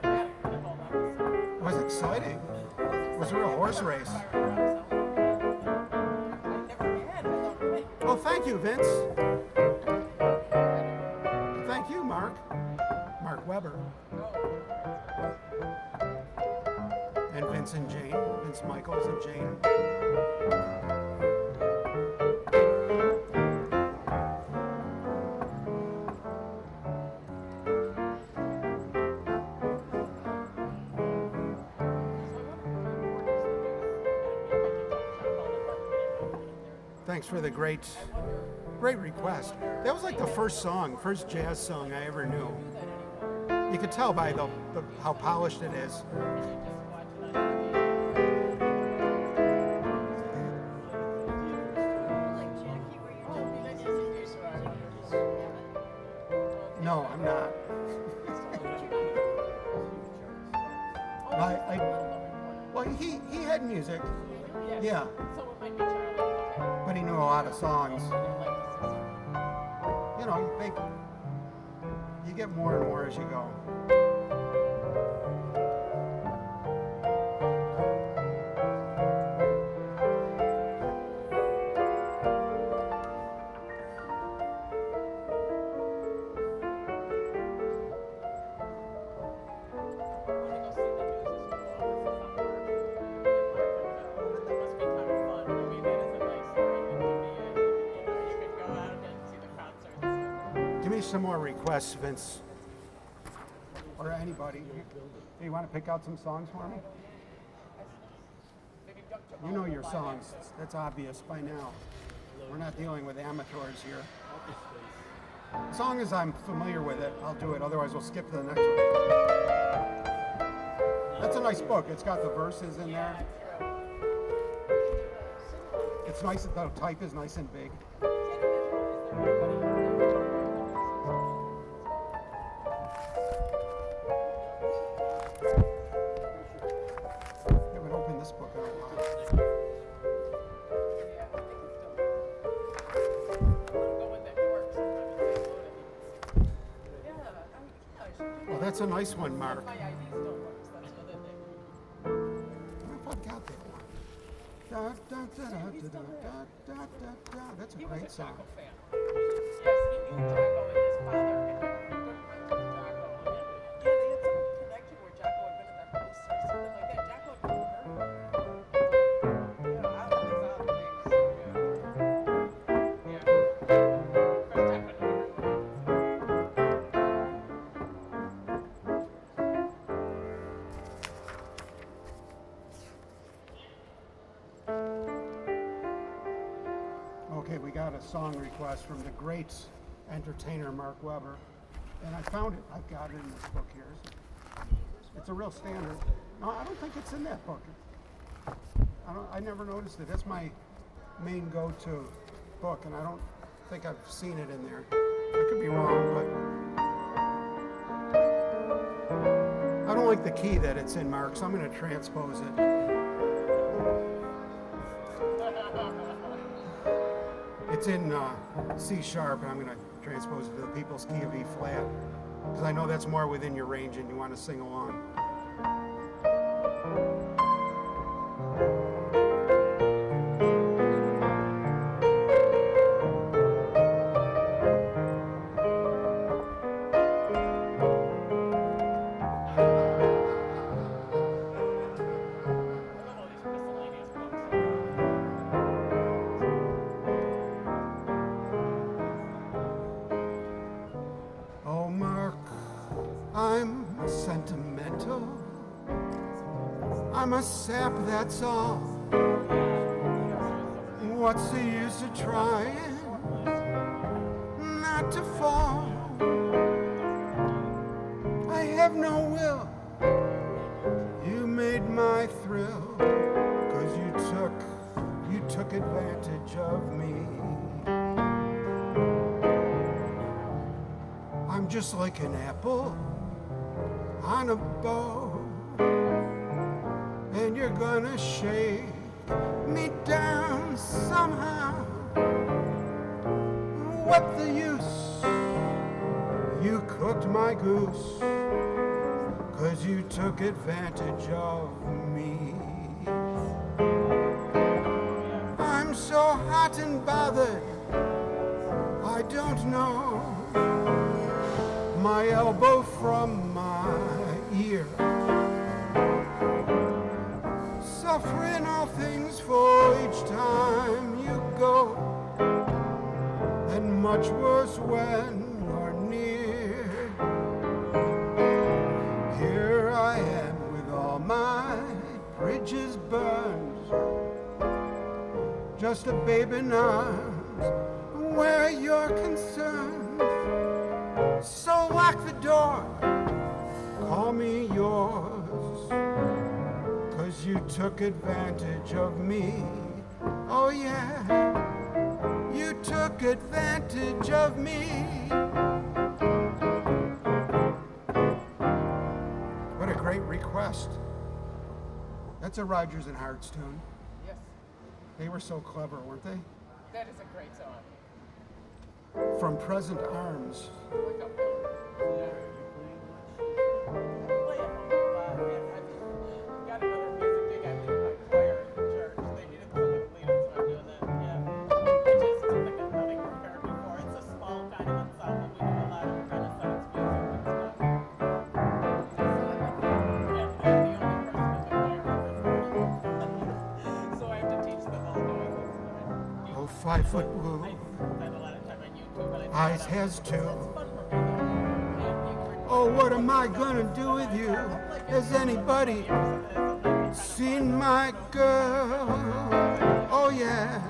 see. It was exciting. It was a real horse race. Well, thank you, Vince. Thank you, Mark. Mark Weber. And Vince and Jane. Vince Michaels and Jane. Thanks for the great request. That was like the first jazz song I ever knew. You could tell by how polished it is. No, I'm not. Well, he had music. Yeah. But he knew a lot of songs. You know, you get more and more as you go. Some more requests, Vince, or anybody. Hey, you want to pick out some songs for me? You know your songs. That's obvious by now. We're not dealing with amateurs here. As long as I'm familiar with it, I'll do it. Otherwise, we'll skip to the next one. That's a nice book. It's got the verses in there. It's nice. The type is nice and big. That's a nice one, Mark. My ID still works. That's the other thing. I wonder if I've got that one. Da, da, da, da, He's da, still da, there. da, da, da. That's a He was great a song. Jocko fan. Yes, he knew Jocko and his father had been good friends with Jocko. And yeah, they had some connection where Jocko had been at their house or something like that. Jocko had been hurt. Yeah, out of these odd things. Yeah. Of course, Jocko knew everyone. Okay, we got a song request from the great entertainer Mark Webber, and I found it. I've got it in this book here. It's a real standard. No, I don't think it's in that book. I never noticed it. That's my main go-to book, and I don't think I've seen it in there. I could be wrong, but I don't like the key that it's in, Mark, so I'm going to transpose it. It's in C sharp, and I'm going to transpose it to the People's key of E flat, because I know that's more within your range and you want to sing along. I love all these miscellaneous books. Oh, Mark, I'm sentimental. I'm a sap, that's all. What's the use of trying not to fall? I have no will. You made my thrill, 'cause you took advantage of me. I'm just like an apple on a bow, and you're gonna shake me down somehow. What the use? You cooked my goose, 'cause you took advantage of me. I'm so hot and bothered, I don't know my elbow from my ear. Suffering all things for each time you go, and much worse when you're near. Here I am with all my bridges burned, just a babe in arms where you're concerned. So lock the door, call me yours, 'cause you took advantage of me. Oh yeah, you took advantage of me. What a great request. That's a Rodgers and Hart's tune. Yes, They were so clever, weren't they? that is a great song. From Present Arms. Wake up, Bill. Yeah. Play at home a lot. Yeah, I've got another music gig. I lead my choir in church. They needed someone to lead it, so I'm doing that. Yeah. It just seems like nothing prepared before. It's a small kind of ensemble. We do a lot of Renaissance music and stuff. And I'm the only person in the choir ever. So I have to teach them all doing this. Oh, 5 foot woo. I spend a lot of time on YouTube, but I Eyes has two. it's fun for me though. And Oh, what am I gonna do with you? Has anybody seen my girl? Oh yeah.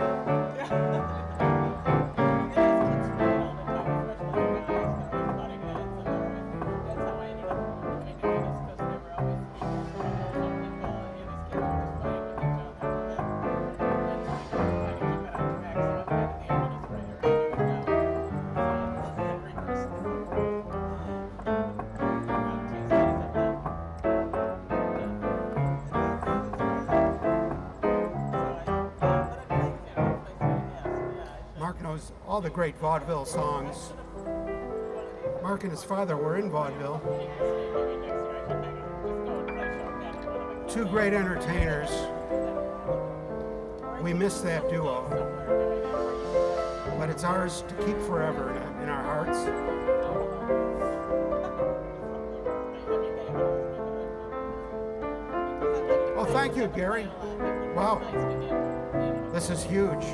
Mark knows all the great vaudeville songs. Mark and his father were in vaudeville. Two great entertainers. We miss that duo, but it's ours to keep forever in our hearts. Oh, thank you, Gary. Wow, this is huge.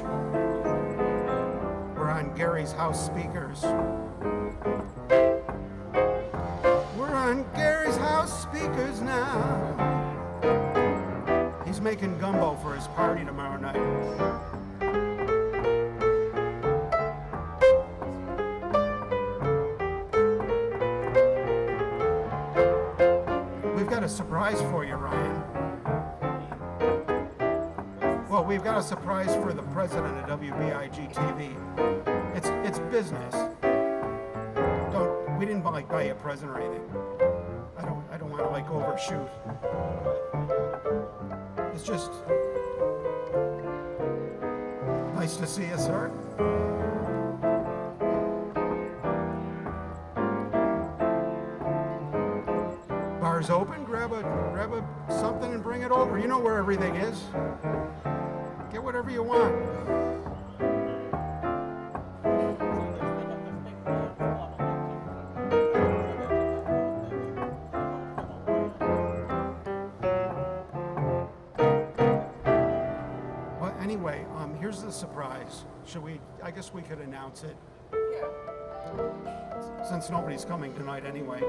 We're on Gary's house speakers. We're on Gary's house speakers now. He's making gumbo for his party tomorrow night. We've got a surprise for you, Ryan. Well, we've got a surprise for the president of WBIG TV. It's business. We didn't buy you a present or anything. I don't want to like overshoot. It's just nice to see you, sir. Bar's open. Grab a something and bring it over. You know where everything is. Get whatever you want. Anyway, here's the surprise. I guess we could announce it. Yeah. Since nobody's coming tonight anyway.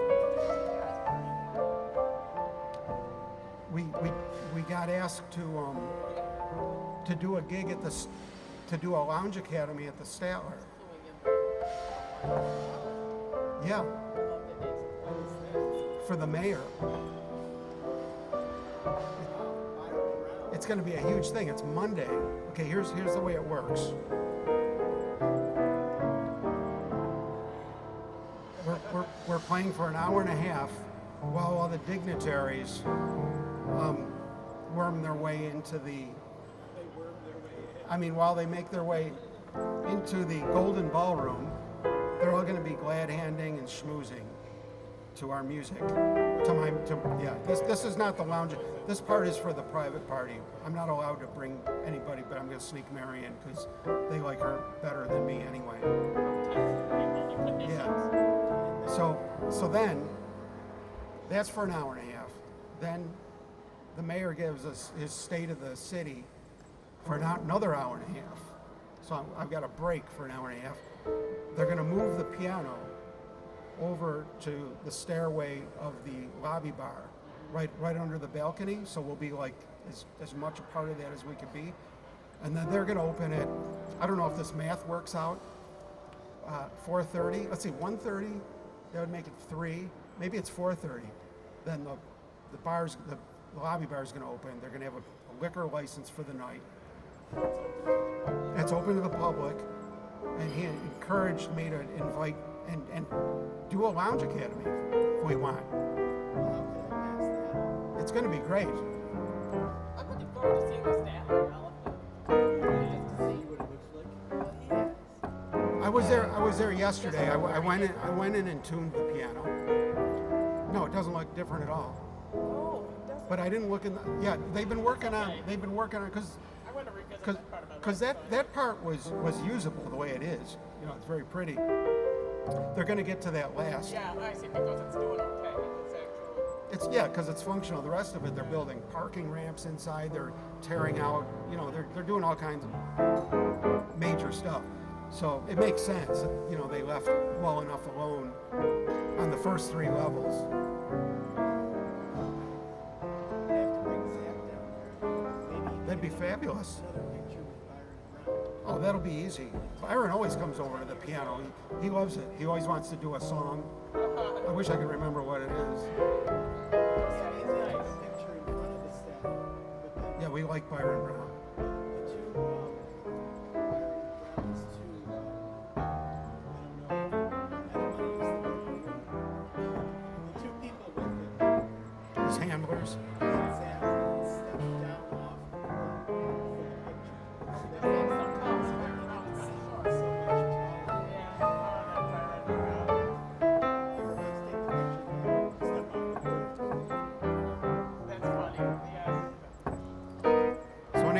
We got asked to do a gig to do a Lounge Academy at the Statler. Yeah. For the mayor. It's going to be a huge thing. It's Monday. Okay, here's the way it works. We're playing for an hour and a half while all the dignitaries worm their way into the. I mean, while they make their way into the Golden Ballroom, they're all going to be glad-handing and schmoozing to our music. This is not the lounge. This part is for the private party. I'm not allowed to bring anybody, but I'm going to sneak Mary in because they like her better than me anyway. Yeah. So then, that's for an hour and a half. Then the mayor gives us his state of the city for another hour and a half. So I've got a break for an hour and a half. They're going to move the piano over to the stairway of the lobby bar, right under the balcony. So we'll be like as much a part of that as we could be. And then they're going to open it. I don't know if this math works out. 4:30. Let's see, 1:30. That would make it 3. Maybe it's 4:30. Then the lobby bar is going to open. They're going to have a liquor license for the night. It's open to the public, and he encouraged me to invite and do a Lounge Academy if we want. It's going to be great. I'm looking forward to seeing this now. I was there yesterday. I went in and tuned the piano. No, it doesn't look different at all. Oh, it doesn't. But I didn't look in. They've been working on because I want to revisit that part of my because life. that part was usable the way it is. You know, it's very pretty. They're going to get to that last. Yeah, I see, because it's doing okay. It's actually. Because it's functional. The rest of it, they're building parking ramps inside. They're tearing out. You know, they're doing all kinds of major stuff. So it makes sense. You know, they left well enough alone on the first 3 levels. That'd be fabulous. Oh, that'll be easy. Byron always comes over to the piano. He loves it. He always wants to do a song. I wish I could remember what it is. Yeah, we like Byron Brown. His handlers.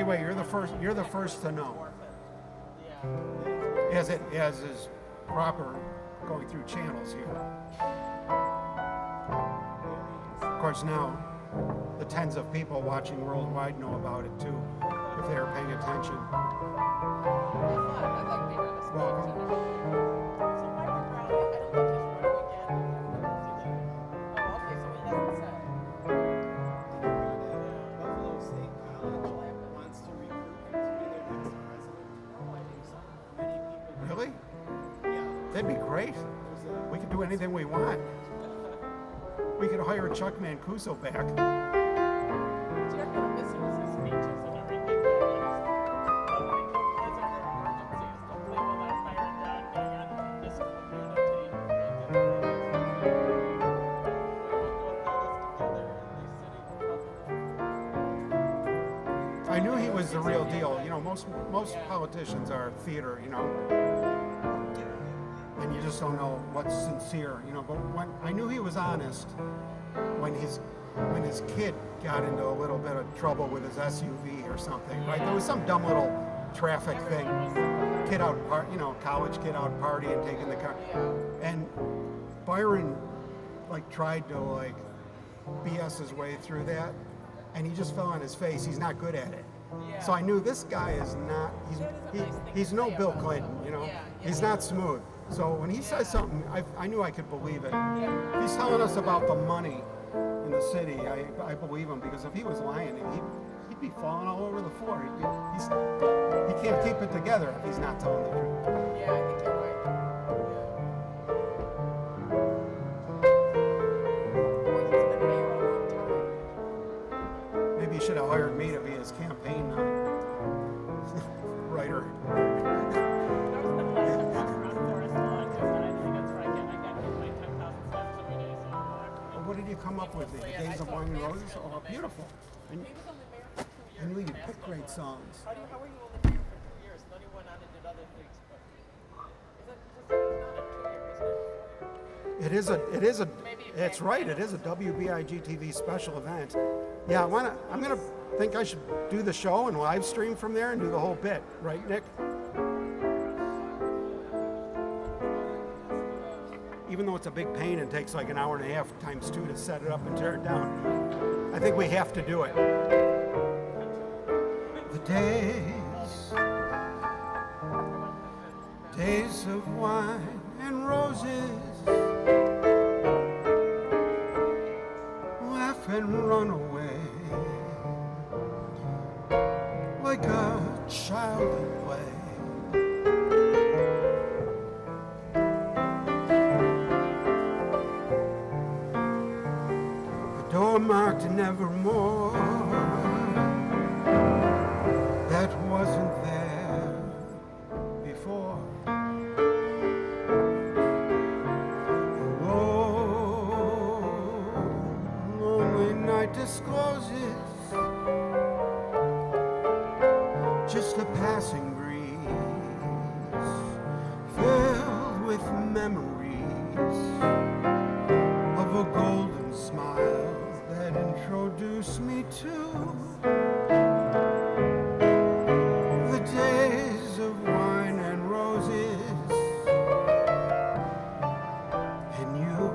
Anyway, you're the first. You're the first to know, Yeah. as is proper going through channels here. Of course, now the tens of people watching worldwide know about it too, if they are paying attention. Well, fun. I like being on the spot. Welcome. So Byron Brown, I don't think he's running again. Oh, okay, so he hasn't said. Buffalo State College wants to recruit him to be their next president. Oh, I think so. Many people. Really? Yeah. That'd be great. We could do anything we want. We could hire Chuck Mancuso back. See, I'm gonna miss his speeches and everything. But when he comes over emergencies, they'll play without Byron Brown being on this community. I knew he was the real deal. You know, most politicians are theater, you know, and you just don't know what's sincere, you know. But when I knew he was honest, when his kid got into a little bit of trouble with his SUV or something, right? There was some dumb little traffic thing, kid out, college kid out partying, taking the car, and Byron like tried to like BS his way through that, and he just fell on his face. He's not good at it. So I knew this guy is not. He's no Bill Clinton, you know. He's not smooth. So when he says something, I knew I could believe it. If he's telling us about the money in the city, I believe him, because if he was lying, he'd be falling all over the floor. He can't keep it together if he's not telling the truth. Yeah, I think you're right. Boy, he's been mayor a long time. Maybe he should have hired me to be his campaign writer. What did you come up with? The Days of Wine and Roses? Oh, beautiful. And He was only mayor for 2 years. I knew you That's picked what great songs. How were you only mayor for 2 years? Then you went on and did other things. But is it not a 2 year? Isn't it 4 years? It is a, Maybe you it's can't right, get it is a WBIG TV special event. Yeah, I'm gonna think I should do the show and live stream from there and do the whole bit, right, Nick? Even though it's a big pain and takes like an hour and a half times 2 to set it up and tear it down, I think we have to do it. The days of wine and roses, laugh and run away like a child at play. A door marked nevermore, that wasn't there before. Lonely night discloses just a passing breeze, filled with memories of a golden smile that introduced me to the days of wine and roses and you.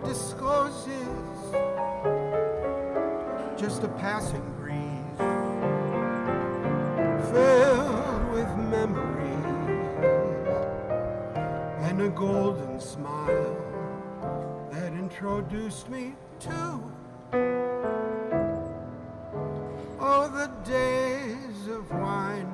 Discloses just a passing breeze, filled with memories and a golden smile that introduced me to the days of wine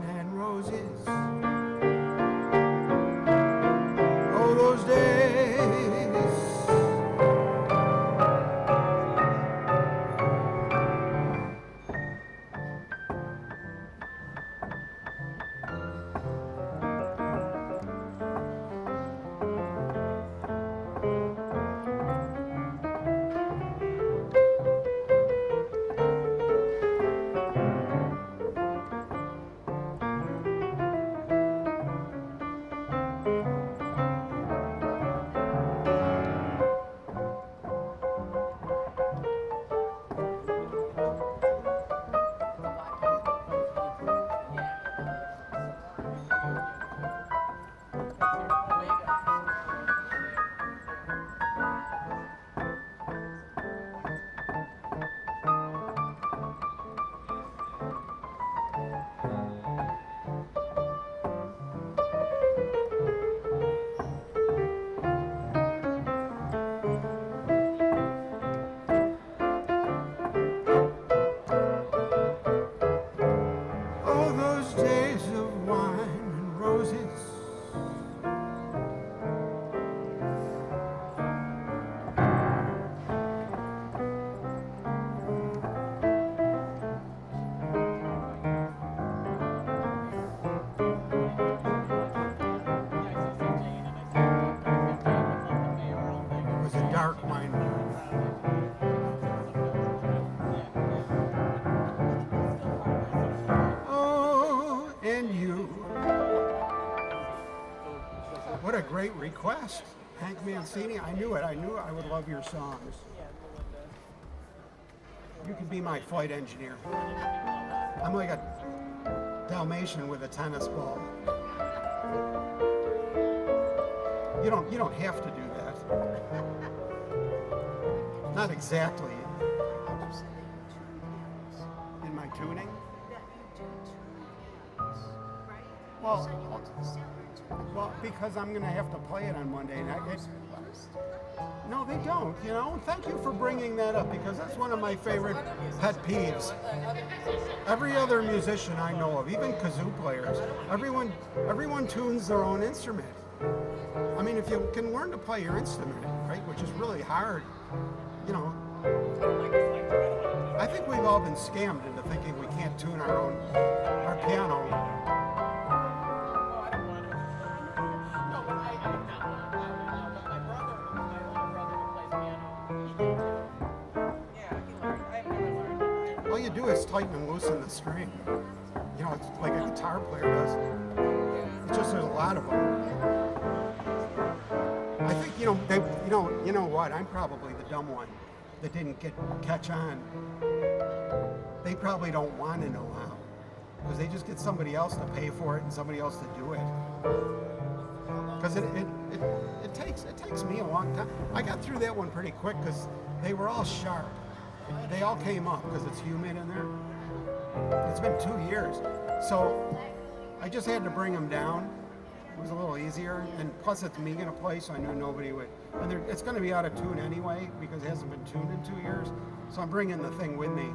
great request. Hank Mancini, I knew it. I knew I would love your songs. Yeah, Melinda. You could be my flight engineer. I'm like a Dalmatian with a tennis ball. You don't have to do that. Not exactly. In my tuning? Well, because I'm going to have to play it on Monday. No, they don't, you know. Thank you for bringing that up because that's one of my favorite pet peeves. Every other musician I know of, even kazoo players, everyone tunes their own instrument. I mean, if you can learn to play your instrument, right, which is really hard, you know. I think we've all been scammed into thinking we can't tune our piano. Oh, I don't want to. No, but I not want to. But my older brother who plays piano, he can do it. Yeah, he learned. I've never learned. All you do is tighten and loosen the string. You know, it's like a guitar player does. It's just there's a lot of them. I think you know what? I'm probably the dumb one that didn't catch on. They probably don't want to know how because they just get somebody else to pay for it and somebody else to do it. Because it takes me a long time. I got through that one pretty quick because they were all sharp. They all came up because it's humid in there. It's been 2 years, so I just had to bring them down. It was a little easier, and plus it's me gonna play, so I knew nobody would. And it's gonna be out of tune anyway because it hasn't been tuned in 2 years. So I'm bringing the thing with me.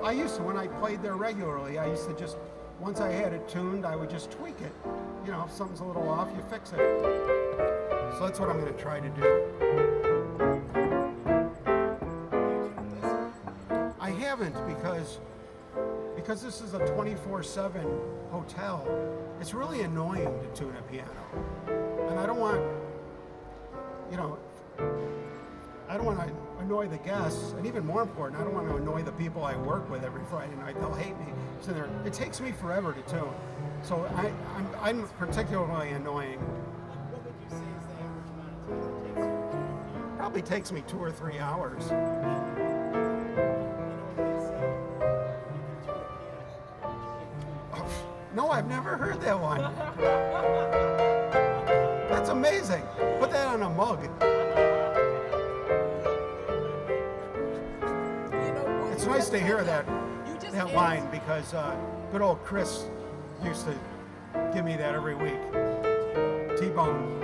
I used to, when I played there regularly, I used to just, once I had it tuned, I would just tweak it. You know, if something's a little off, you fix it. So that's what I'm gonna try to do. I haven't because this is a 24/7 hotel. It's really annoying to tune a piano, and I don't want to annoy the guests, and even more important, I don't want to annoy the people I work with every Friday night. They'll hate me. So it takes me forever to tune, so I'm particularly annoying. What would you say is the average amount of time it takes you? Probably takes me 2 or 3 hours. You know what they say? You can tune a piano. No, I've never heard that one. That's amazing. Put that on a mug. It's nice to hear that line because good old Chris used to give me that every week. T-Bone.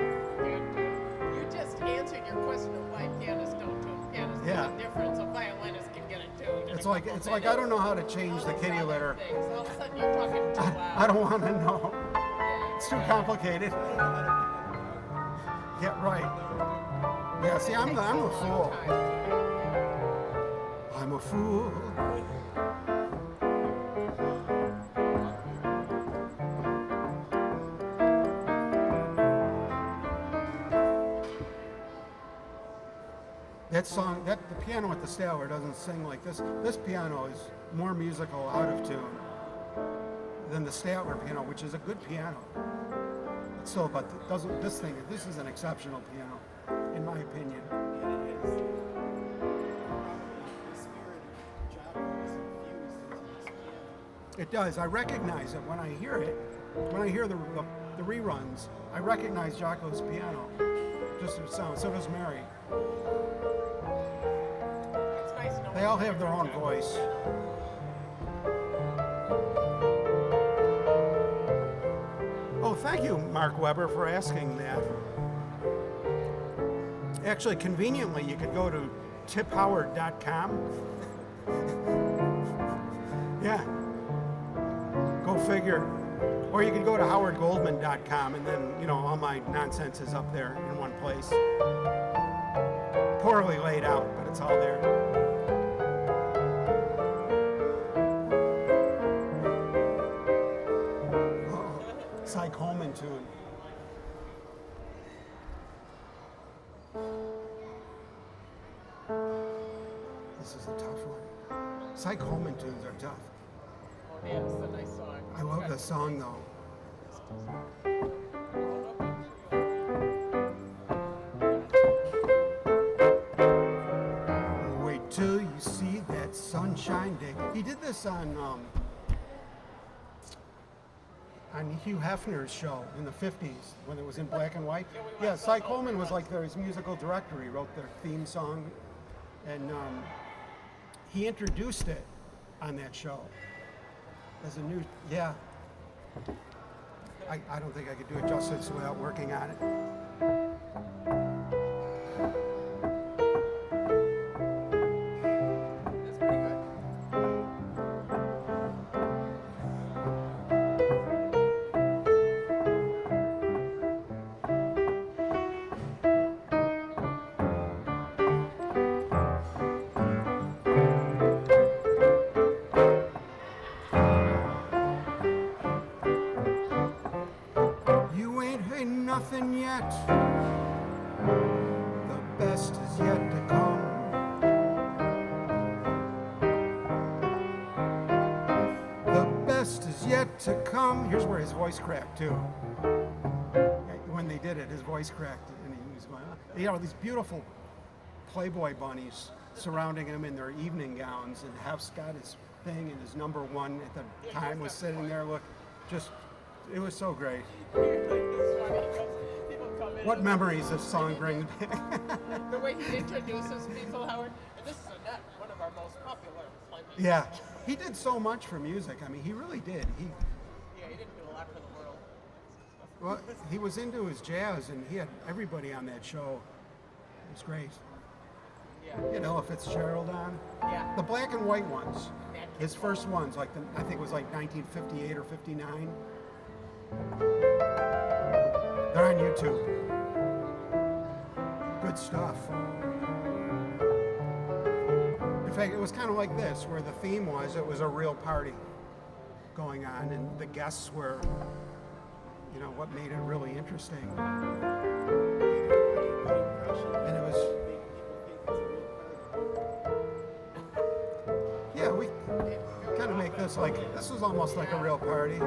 You just answered your question of why pianists don't tune. Pianists Yeah. know the difference. A violinist can get it tuned. It's like I don't know how to change the kitty litter. All of a sudden you're talking too loud. I don't want to know. Yeah. It's too complicated. Yeah, right. Yeah, see, I'm a fool. I'm a fool. That song, the piano at the Statler doesn't sing like this. This piano is more musical, out of tune, than the Statler piano, which is a good piano. It's still, but it doesn't. This is an exceptional piano, in my opinion. And it is probably the spirit of Jocko is infused into this piano. It does. I recognize it when I hear it. When I hear the reruns, I recognize Jocko's piano. Just the sound. So does Mary. It's nice to know They all have their own voice. Oh, thank you, Mark Weber, for asking that. Actually, conveniently, you could go to tiphoward.com. Yeah. Go figure. Or you could go to howardgoldman.com, and then, all my nonsense is up there in one place. Poorly laid out, but it's all there. Cy Coleman tune. This is a tough one. Cy Coleman tunes are tough. Oh, yeah, it's a nice song. I love the song though. this on Hugh Hefner's show in the 50s when it was in black and white. Yeah, Cy Coleman was like his musical director. He wrote their theme song, and he introduced it on that show as a new, yeah. I don't think I could do it justice without working on it. That's pretty good. You ain't heard nothing yet. The best is yet to come. The best is yet to come. Here's where his voice cracked too. When they did it, his voice cracked, and he was going, you know, these beautiful Playboy bunnies surrounding him in their evening gowns, and Hef's got his thing, and his number one at the time was sitting there. Look, just, it was so great. What memories this song brings back. The way he introduces people, Howard, and this is one of our most popular live music. Yeah, he did so much for music. I mean, he really did. Yeah, he didn't do a lot for the world. Well, he was into his jazz, and he had everybody on that show. It was great. Yeah. You know, Fitzgerald on. Yeah. The black and white ones, his first ones, like I think it was like 1958 or 59. They're on YouTube. Good stuff. In fact, it was kind of like this, where the theme was, it was a real party going on, and the guests were, you know, what made it really interesting. And it was, yeah, we kind of make this like, this was almost like a real party.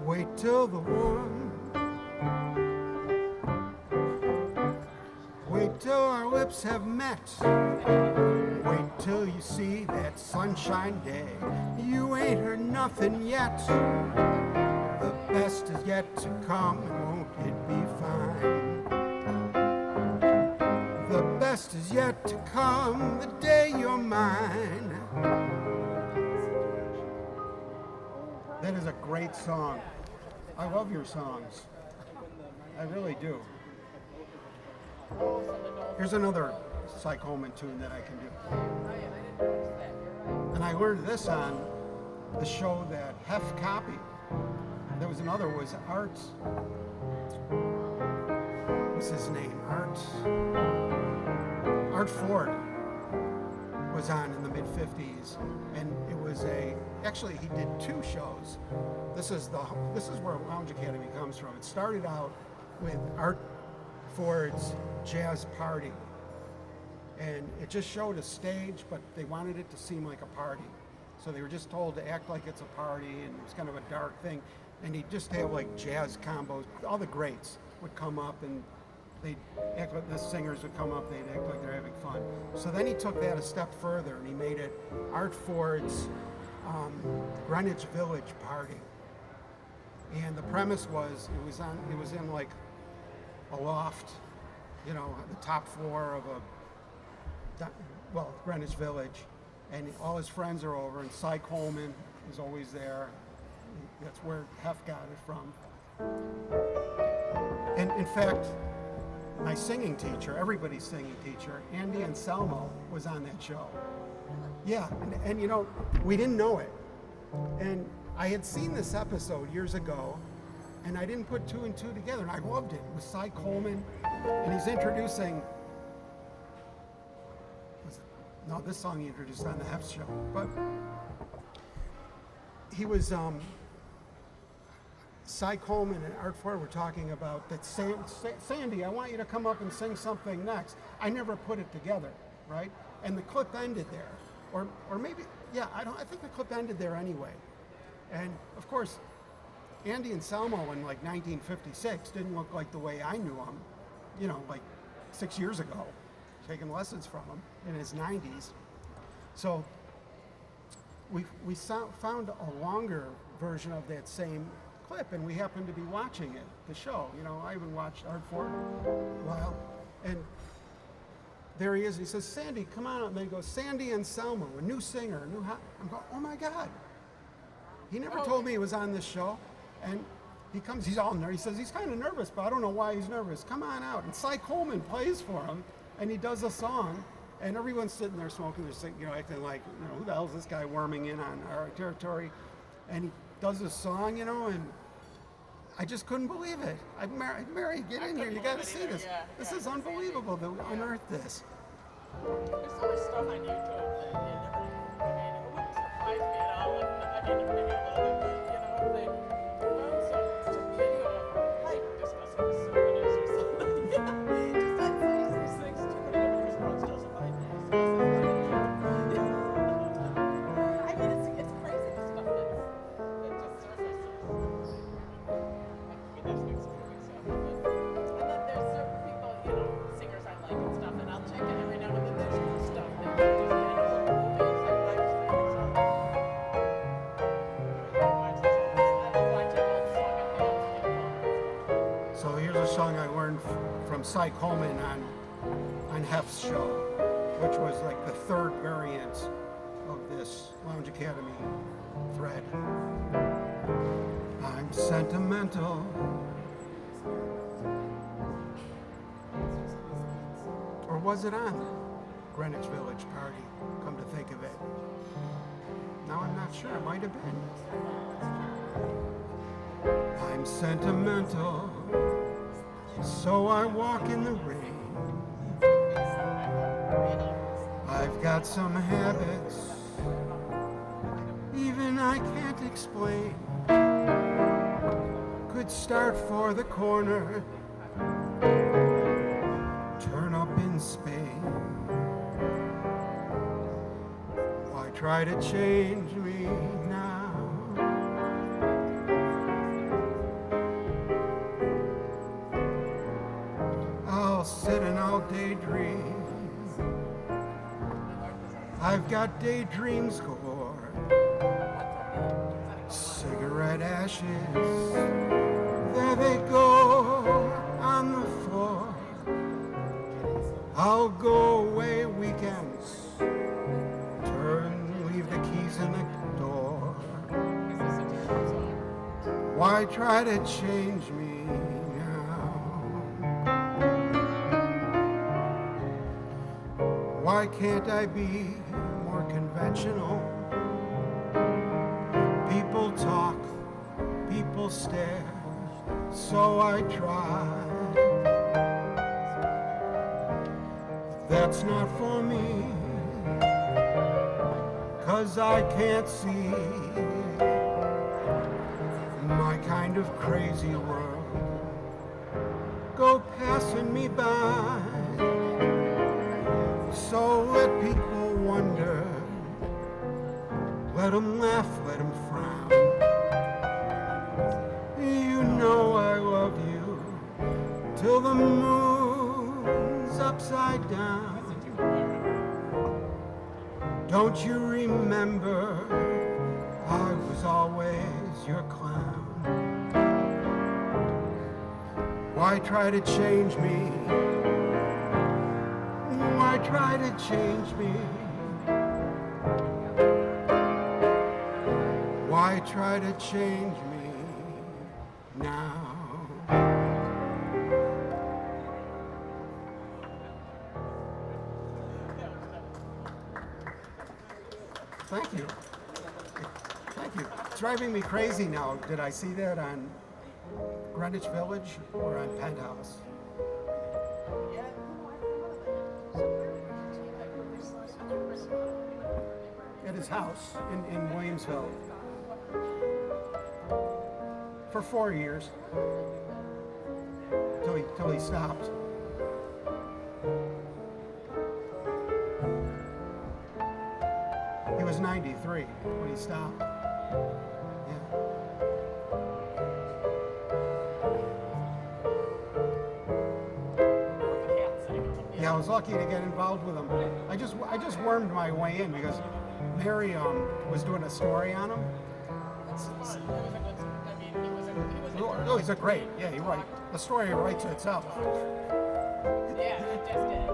Wait till the one. Wait till our lips have met. Wait till you see that sunshine day. You ain't heard nothing yet. The best is yet to come, and won't it be fine? The best is yet to come, the day you're mine. That is a great song. I love your songs. I really do. Here's another Cy Coleman tune that I can do. And I learned this on the show that Hef copied. There was another, was Art. What's his name? Art Ford was on in the mid-50s, and it was actually he did two shows. This is where Lounge Academy comes from. It started out with Art Ford's Jazz Party, and it just showed a stage, but they wanted it to seem like a party. So they were just told to act like it's a party, and it was kind of a dark thing. And he'd just have like jazz combos. All the greats would come up, and they'd act like the singers would come up, they'd act like they're having fun. So then he took that a step further, and he made it Art Ford's Greenwich Village Party. And the premise was, it was in like a loft, you know, the top floor of Greenwich Village, and all his friends are over, and Cy Coleman is always there. That's where Hef got it from. And in fact, my singing teacher, everybody's singing teacher, Andy Anselmo, was on that show. Yeah, and you know, we didn't know it. And I had seen this episode years ago, and I didn't put two and two together, and I loved it. It was Cy Coleman, and he's introducing, this song he introduced on the Hef show, but he was Cy Coleman and Art Ford were talking about that. Sandy, I want you to come up and sing something next. I never put it together, right? And the clip ended there, or maybe, yeah, I think the clip ended there anyway. And of course, Andy Anselmo in like 1956 didn't look like the way I knew him, you know, like 6 years ago, taking lessons from him in his 90s. So we found a longer version of that same clip, and we happened to be watching it, the show. You know, I even watched Art Ford a while, and there he is. He says, Sandy, come on out. And then he goes, Sandy Anselmo, a new singer, I'm going, oh my God. He never told me he was on this show. And he comes, he's all nervous. He says he's kind of nervous, but I don't know why he's nervous. Come on out. And Cy Coleman plays for him, and he does a song, and everyone's sitting there smoking, you know, acting like, you know, who the hell is this guy worming in on our territory? And he does a song, you know, and I just couldn't believe it. Mary, get in here. You got to see this. Yeah, this is unbelievable that we unearthed this. There's so much stuff on YouTube that you never, I mean, it wouldn't surprise me at all if, I mean, maybe a little bit, you know, if they found some video of Hyatt discussing the souvenirs or something. Yeah, just like these things, too many different response Joseph Hyatt discussing. I mean, it's crazy the stuff that just surfaces. I mean, that's an extreme example, but, and then there's certain people, you know, singers I like and stuff, and I'll check it every now and then. There's new stuff that just get old movies like Life is Like It's All. I love watching old song and dance people. So here's a song I learned from Cy Coleman on Hef's show, which was like the third variant of this Lounge Academy thread. I'm sentimental. Or was it on Greenwich Village Party, come to think of it? Now I'm not sure, it might have been. I'm sentimental, so I walk in the rain. I've got some habits, even I can't explain. Could start for the corner, turn up in Spain. Why try to change me now? I'll sit and I'll daydream. I've got daydreams galore. Cigarette ashes, there they go on the floor. I'll go away weekends, leave the keys in the door. Why try to change me now? Why can't I be more conventional? People talk, people stare, so I try. That's not for me, 'cause I can't see my kind of crazy world go passing me by. So let people wonder, let them laugh, let them frown. You know I love you till the moon's upside down. Don't you remember I was always your clown? Why try to change me? Why try to change me? Why try to change me now? Thank you. Thank you. It's driving me crazy now. Did I see that on Greenwich Village or on Penthouse? At his house in Williamsville. for 4 years till he stopped. He was 93 when he stopped. Yeah. Yeah, I was lucky to get involved with him. I just wormed my way in because Mary was doing a story on him. That's fun. It was a good. I mean, he was a Oh, he's a great. Yeah, you're right. The story writes itself. Yeah, it just did.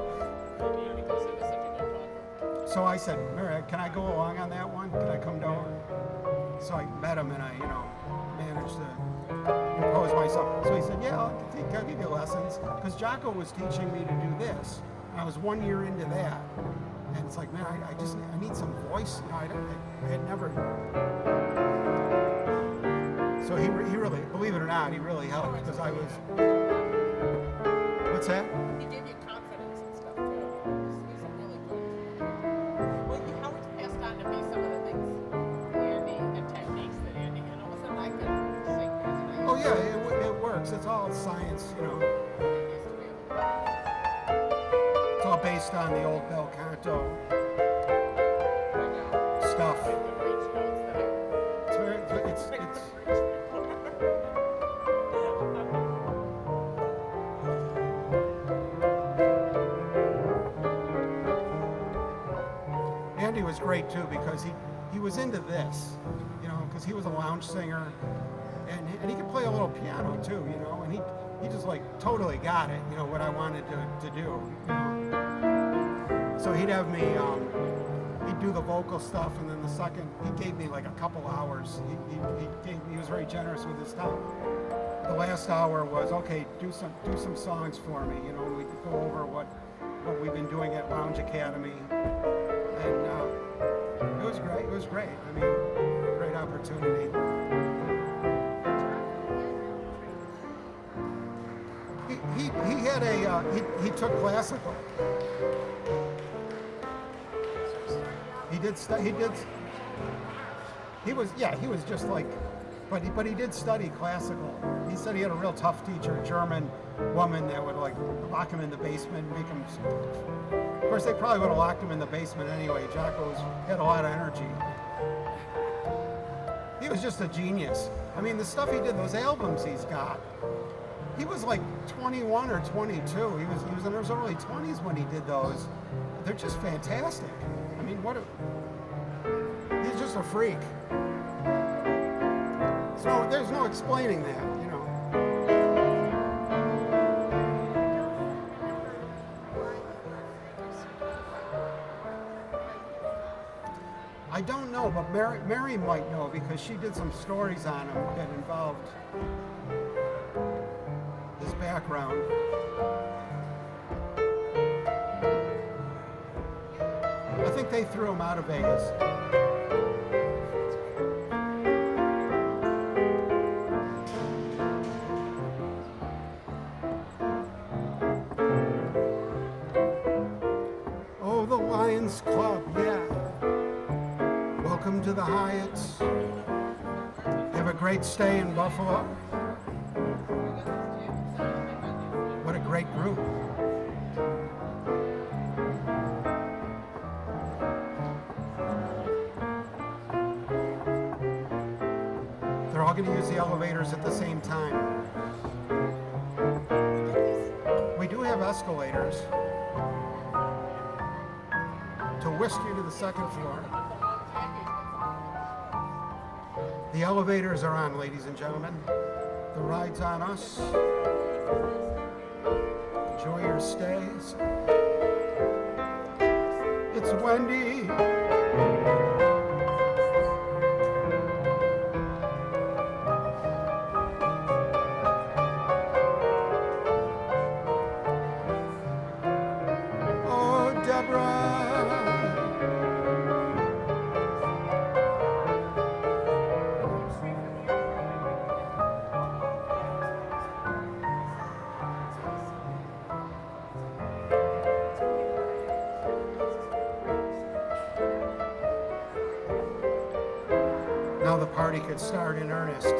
I mean, because he was such a good talker. So I said, Mary, can I go along on that one? Can I come down? So I met him and I, managed to impose myself. So he said, yeah, I'll give you lessons. Because Jocko was teaching me to do this. And I was 1 year into that. And it's like, man, I need some voice. I had never. So he really, believe it or not, he really helped because I was. What's that? He gave you confidence and stuff too. He's a really good. Well, Howard's passed on to me some of the things, Andy, and techniques that Andy, and all of a sudden I can sing more than I Oh yeah, it works. It's all science, used to be able to. It's all based on the old bel canto stuff. I could reach notes that I It's very, it's. Andy was great too because he was into this, because he was a lounge singer, and he could play a little piano too, and he just like totally got it, what I wanted to do. So he'd have me, he'd do the vocal stuff, and then the second he gave me like a couple hours. He was very generous with his time. The last hour was okay. Do some songs for me, We'd go over what we've been doing at Lounge Academy. And it was great. It was great. I mean, great opportunity. He had he took classical. He was just like, but he did study classical. He said he had a real tough teacher, a German woman that would like lock him in the basement, make him. Of course, they probably would have locked him in the basement anyway. Jocko had a lot of energy. He was just a genius. I mean, the stuff he did, those albums he's got. He was like 21 or 22. He was in his early 20s when he did those. They're just fantastic. I mean, he's just a freak. So there's no explaining that, I don't know, but Mary might know because she did some stories on him that involved his background. I think they threw him out of Vegas. Oh, the Lions Club, yeah. Welcome to the Hyatt. Have a great stay in Buffalo. What a great group. They're all going to use the elevators at the same time. We do have escalators to whisk you to the second floor. The elevators are on, ladies and gentlemen. The ride's on us. Enjoy your stays. It's Wendy. Oh, Deborah. Now the party could start in earnest.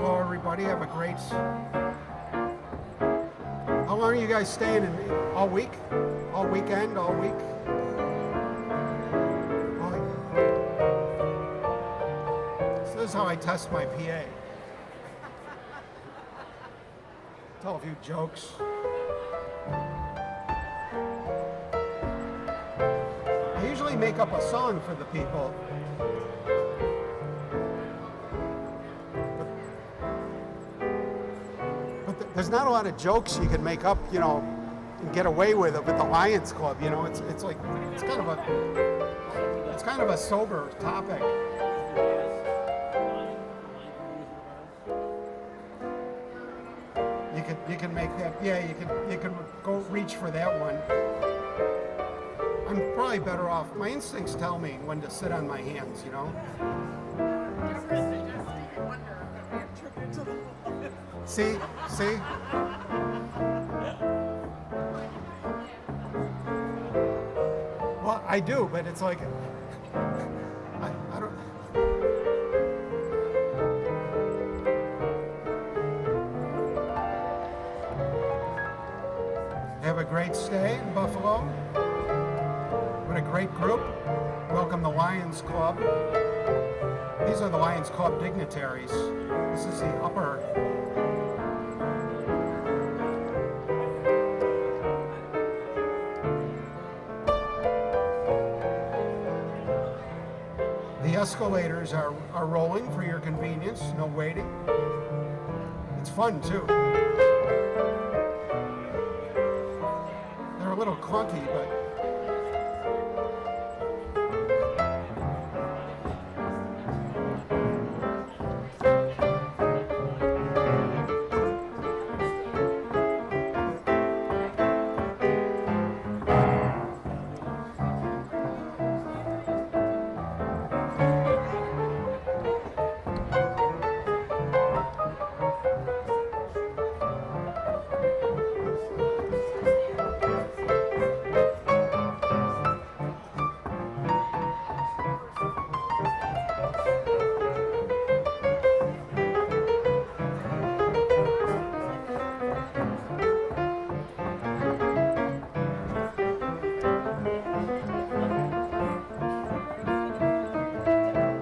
Hello, everybody. Have a great. How long are you guys staying in? All week? All weekend? All week? So this is how I test my PA. Tell a few jokes. I usually make up a song for the people. But there's not a lot of jokes you can make up, you know, and get away with it with the Lions Club. You know, it's like it's kind of a sober topic. You can make that. Yeah, you can go reach for that one. I'm probably better off. My instincts tell me when to sit on my hands. You know. See. Well, I do, but it's like I don't. Have a great stay in Buffalo. What a great group. Welcome the Lions Club. These are the Lions Club dignitaries. This is the upper. The escalators are rolling for your convenience, no waiting. It's fun too. They're a little clunky, but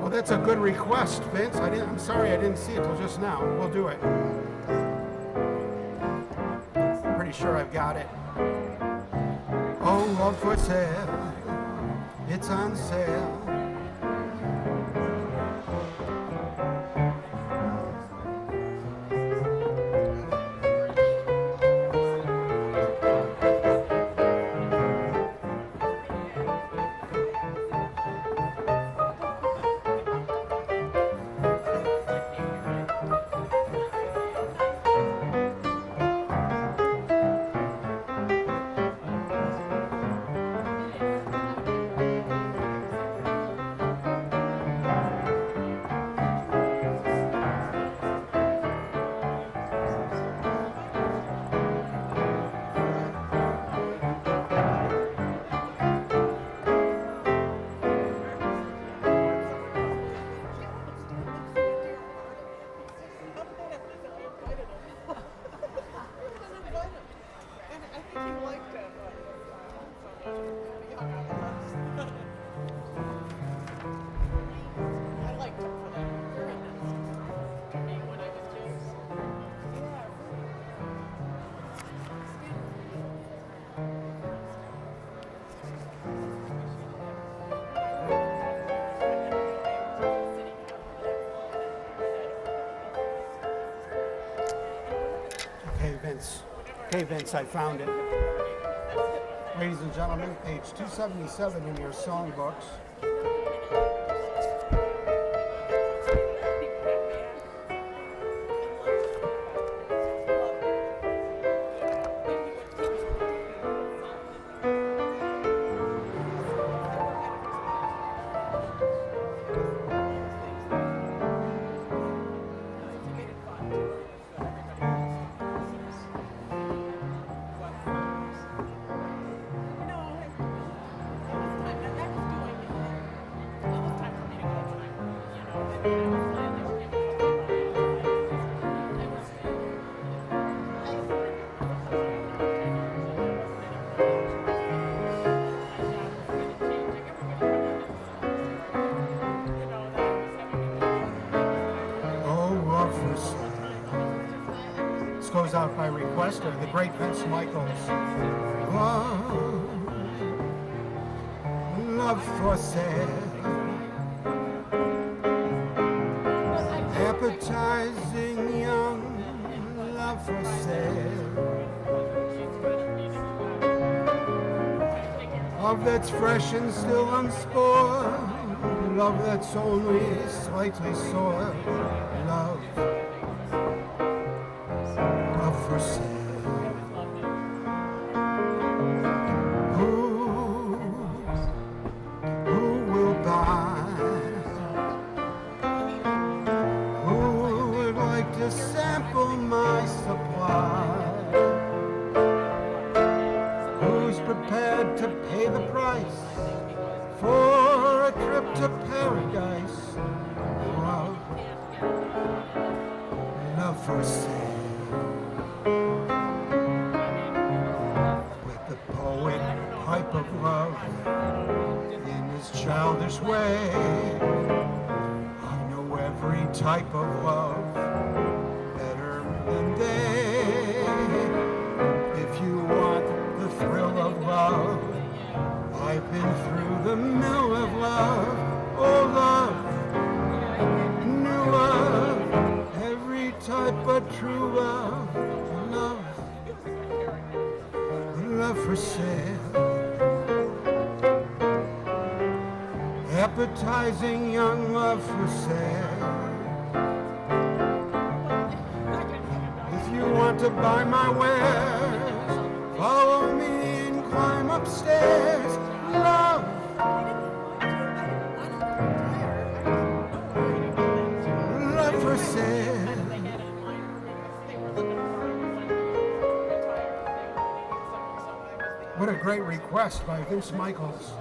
that's a good request, Vince. I'm sorry I didn't see it till just now. We'll do it. I'm pretty sure I've got it. Oh, love for sale. It's on sale. Okay, Vince, I found it. Ladies and gentlemen, page 277 in your songbooks. This goes out by requester, the great Vince Michaels. Love for sale. Appetizing young love for sale. Love that's fresh and still unspoiled. Love that's only slightly soiled. Love for sale. Who will buy? Who would like to sample my supply? Who's prepared to pay the price for a trip to paradise? Love for sale. With the poet pipe of love in his childish way, I know every type of love better than they. If you want the thrill of love, I've been through the mill of love. Oh, love, new love, every type of true love. Love for sale. Appetizing young love for sale. If you want to buy my wares, follow me and climb upstairs. Love. Love for sale. What a great request by Vince Michaels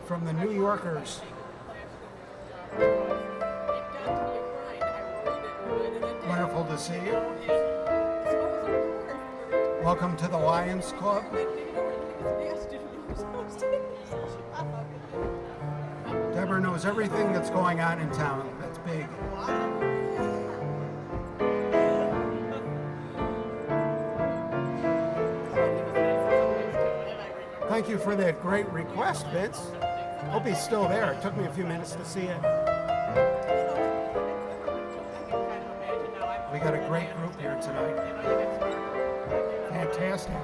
from the New Yorkers. Wonderful to see you. Welcome to the Lions Club. Deborah knows everything that's going on in town. That's big. Thank you for that great request, Vince. Hope he's still there. It took me a few minutes to see it. We got a great group here tonight. Fantastic.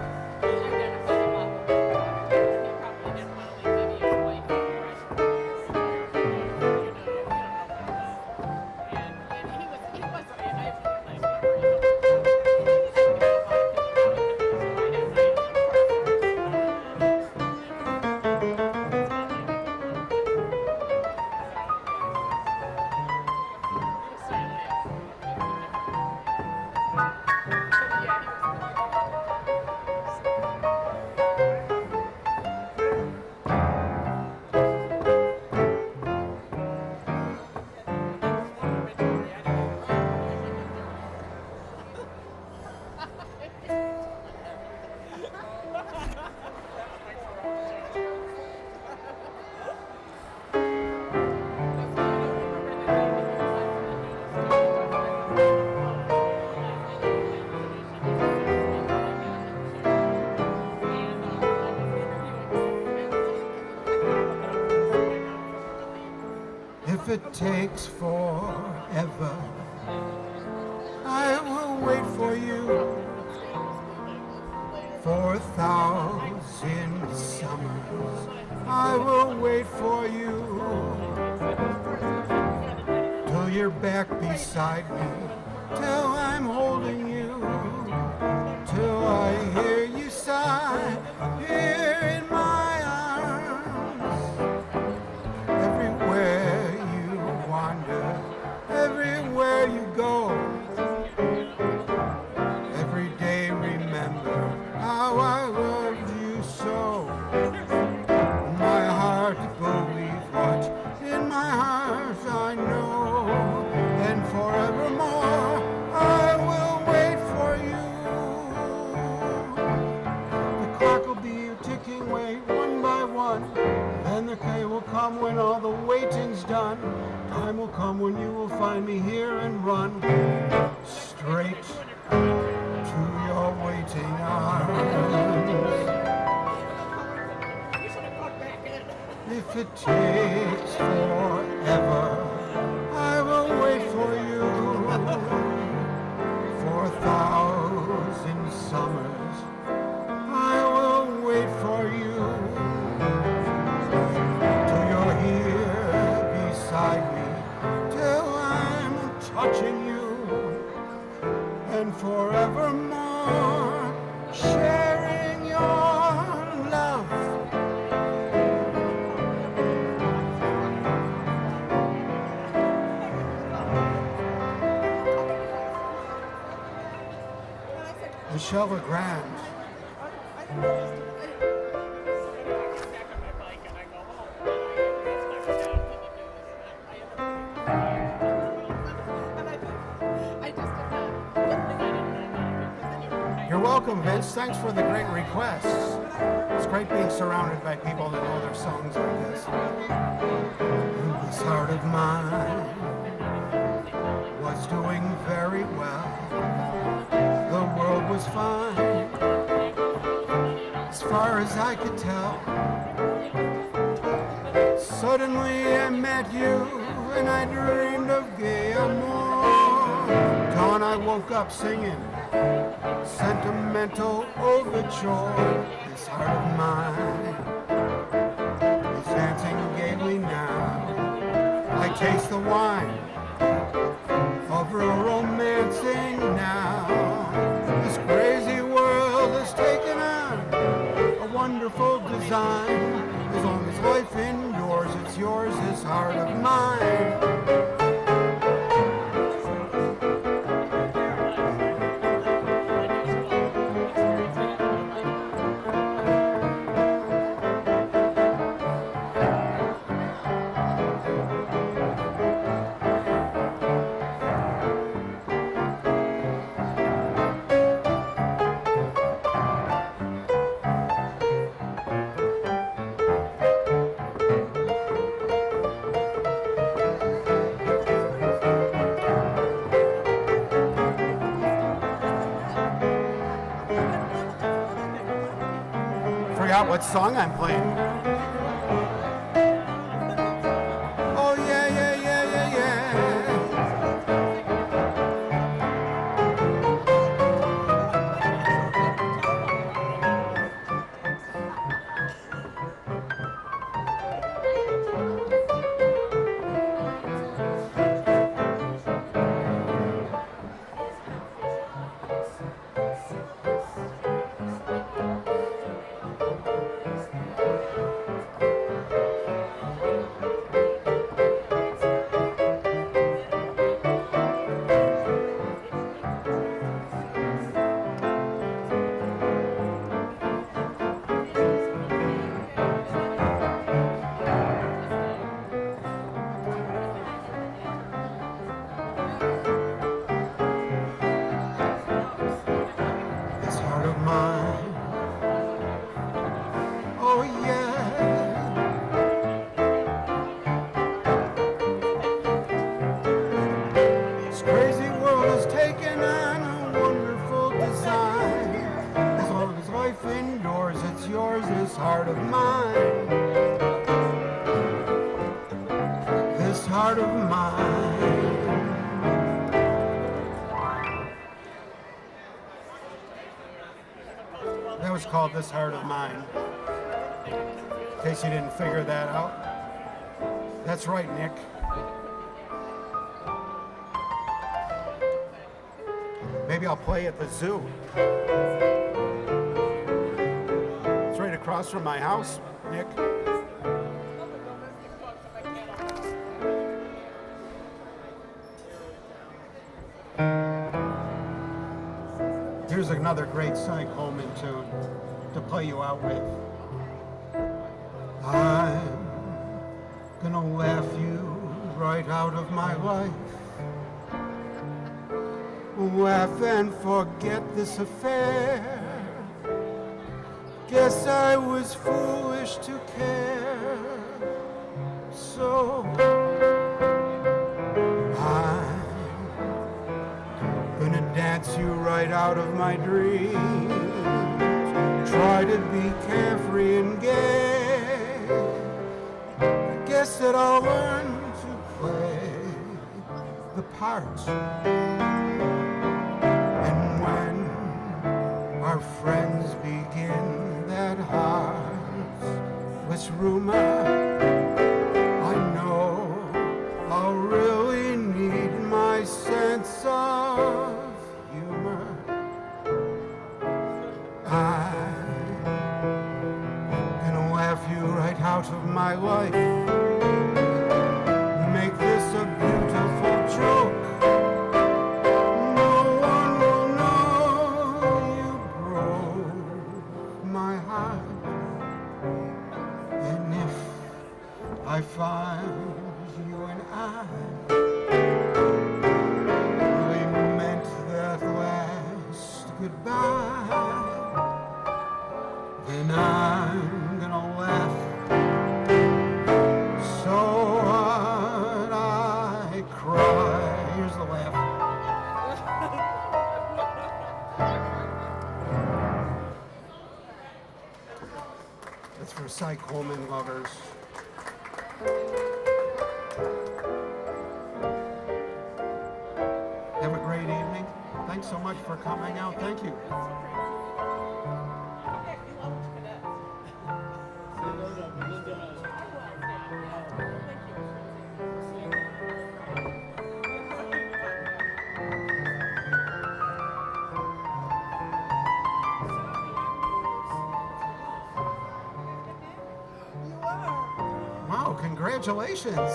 If it takes forever, I will wait for you. 4,000 summers, I will wait for you. Till you're back beside me, till I'm holding you, till I hear you sigh here in my arms. Everywhere you wander, everywhere you go, every day remember how I loved you so. My heart believes what in my heart I know, and forevermore I will wait for you. The clock will be ticking away one by one, then the day will come when all the waiting's done. Time will come when you will find me here and run. takes forever, I will wait for you for 1,000 summers. I will wait for you till you're here beside me, till I'm touching you, and forevermore sharing your love. Michelle LeGrand. You're welcome, Vince. Thanks for the great requests. It's great being surrounded by people that know their songs like this. This heart of mine was doing very well. The world was fine, as far as I could tell. Suddenly I met you, and I dreamed of gay amour. Dawn I woke up singing sentimental overture. This heart of mine is dancing gaily now. I taste the wine of romancing now. This crazy world has taken on a wonderful design. As long as life endures, it's yours, this heart of mine. Forgot what song I'm playing. Oh yeah, yeah, yeah, yeah, yeah. Heart of mine, this heart of mine. That was called This Heart of Mine. In case you didn't figure that out. That's right, Nick. Maybe I'll play at the zoo. Across from my house, Nick. Here's another great Sonny Coleman tune to play you out with. I'm gonna laugh you right out of my life. Laugh and forget this affair. Guess I was foolish to care. So I'm gonna dance you right out of my dreams. Try to be carefree and gay. guess that I'll learn to play the part. And when our friends begin that heartless rumor, I know I'll really need my sense of humor. I'm gonna laugh you right out of my life, make this a beautiful joke. No one will know you broke my heart. And if I find you and I really meant that last goodbye, then I'm gonna laugh so hard I cry. Here's the laugh. That's for Cy Coleman lovers. Have a great evening. Thanks so much for coming out. Thank you. Wow, congratulations.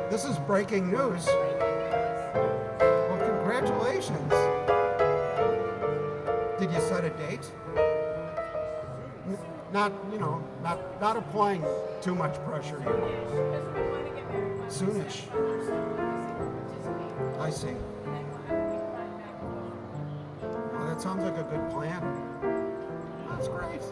This is breaking news. Well, congratulations. Did you set a date? Not applying too much pressure here. Soonish. I see. Well, that sounds like a good plan. That's great.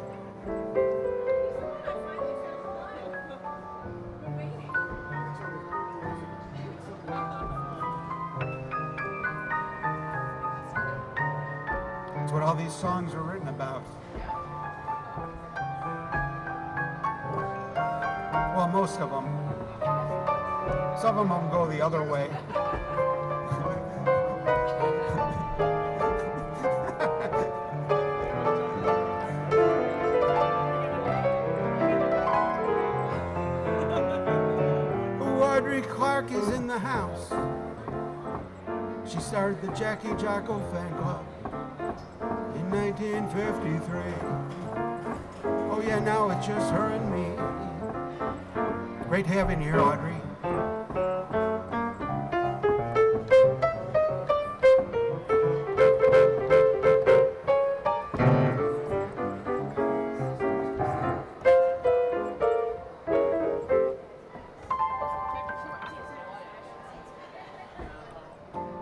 That's what all these songs are written about. Well, most of them. Some of them go the other way. Audrey Clark is in the house. She started the Jackie Jocko fan club in 1953. Oh yeah, now it's just her and me. Great having you here, Audrey.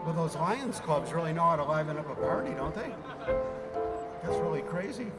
Well, those Lions clubs really know how to liven up a party, don't they? That's really crazy.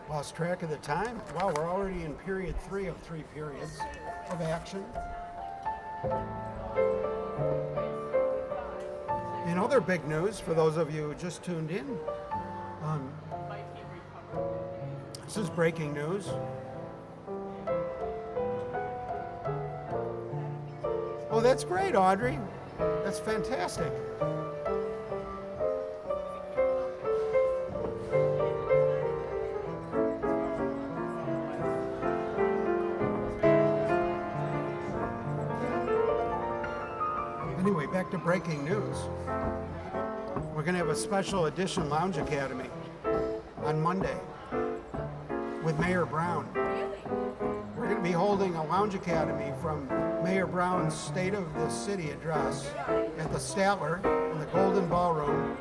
Lost track of the time. Wow, we're already in period 3 of 3 periods of action. In other big news, for those of you who just tuned in, this is breaking news. Oh, that's great, Audrey. That's fantastic. Anyway, back to breaking news. We're going to have a special edition Lounge Academy on Monday with Mayor Brown. We're going to be holding a Lounge Academy from Mayor Brown's State of the City address at the Statler in the Golden Ballroom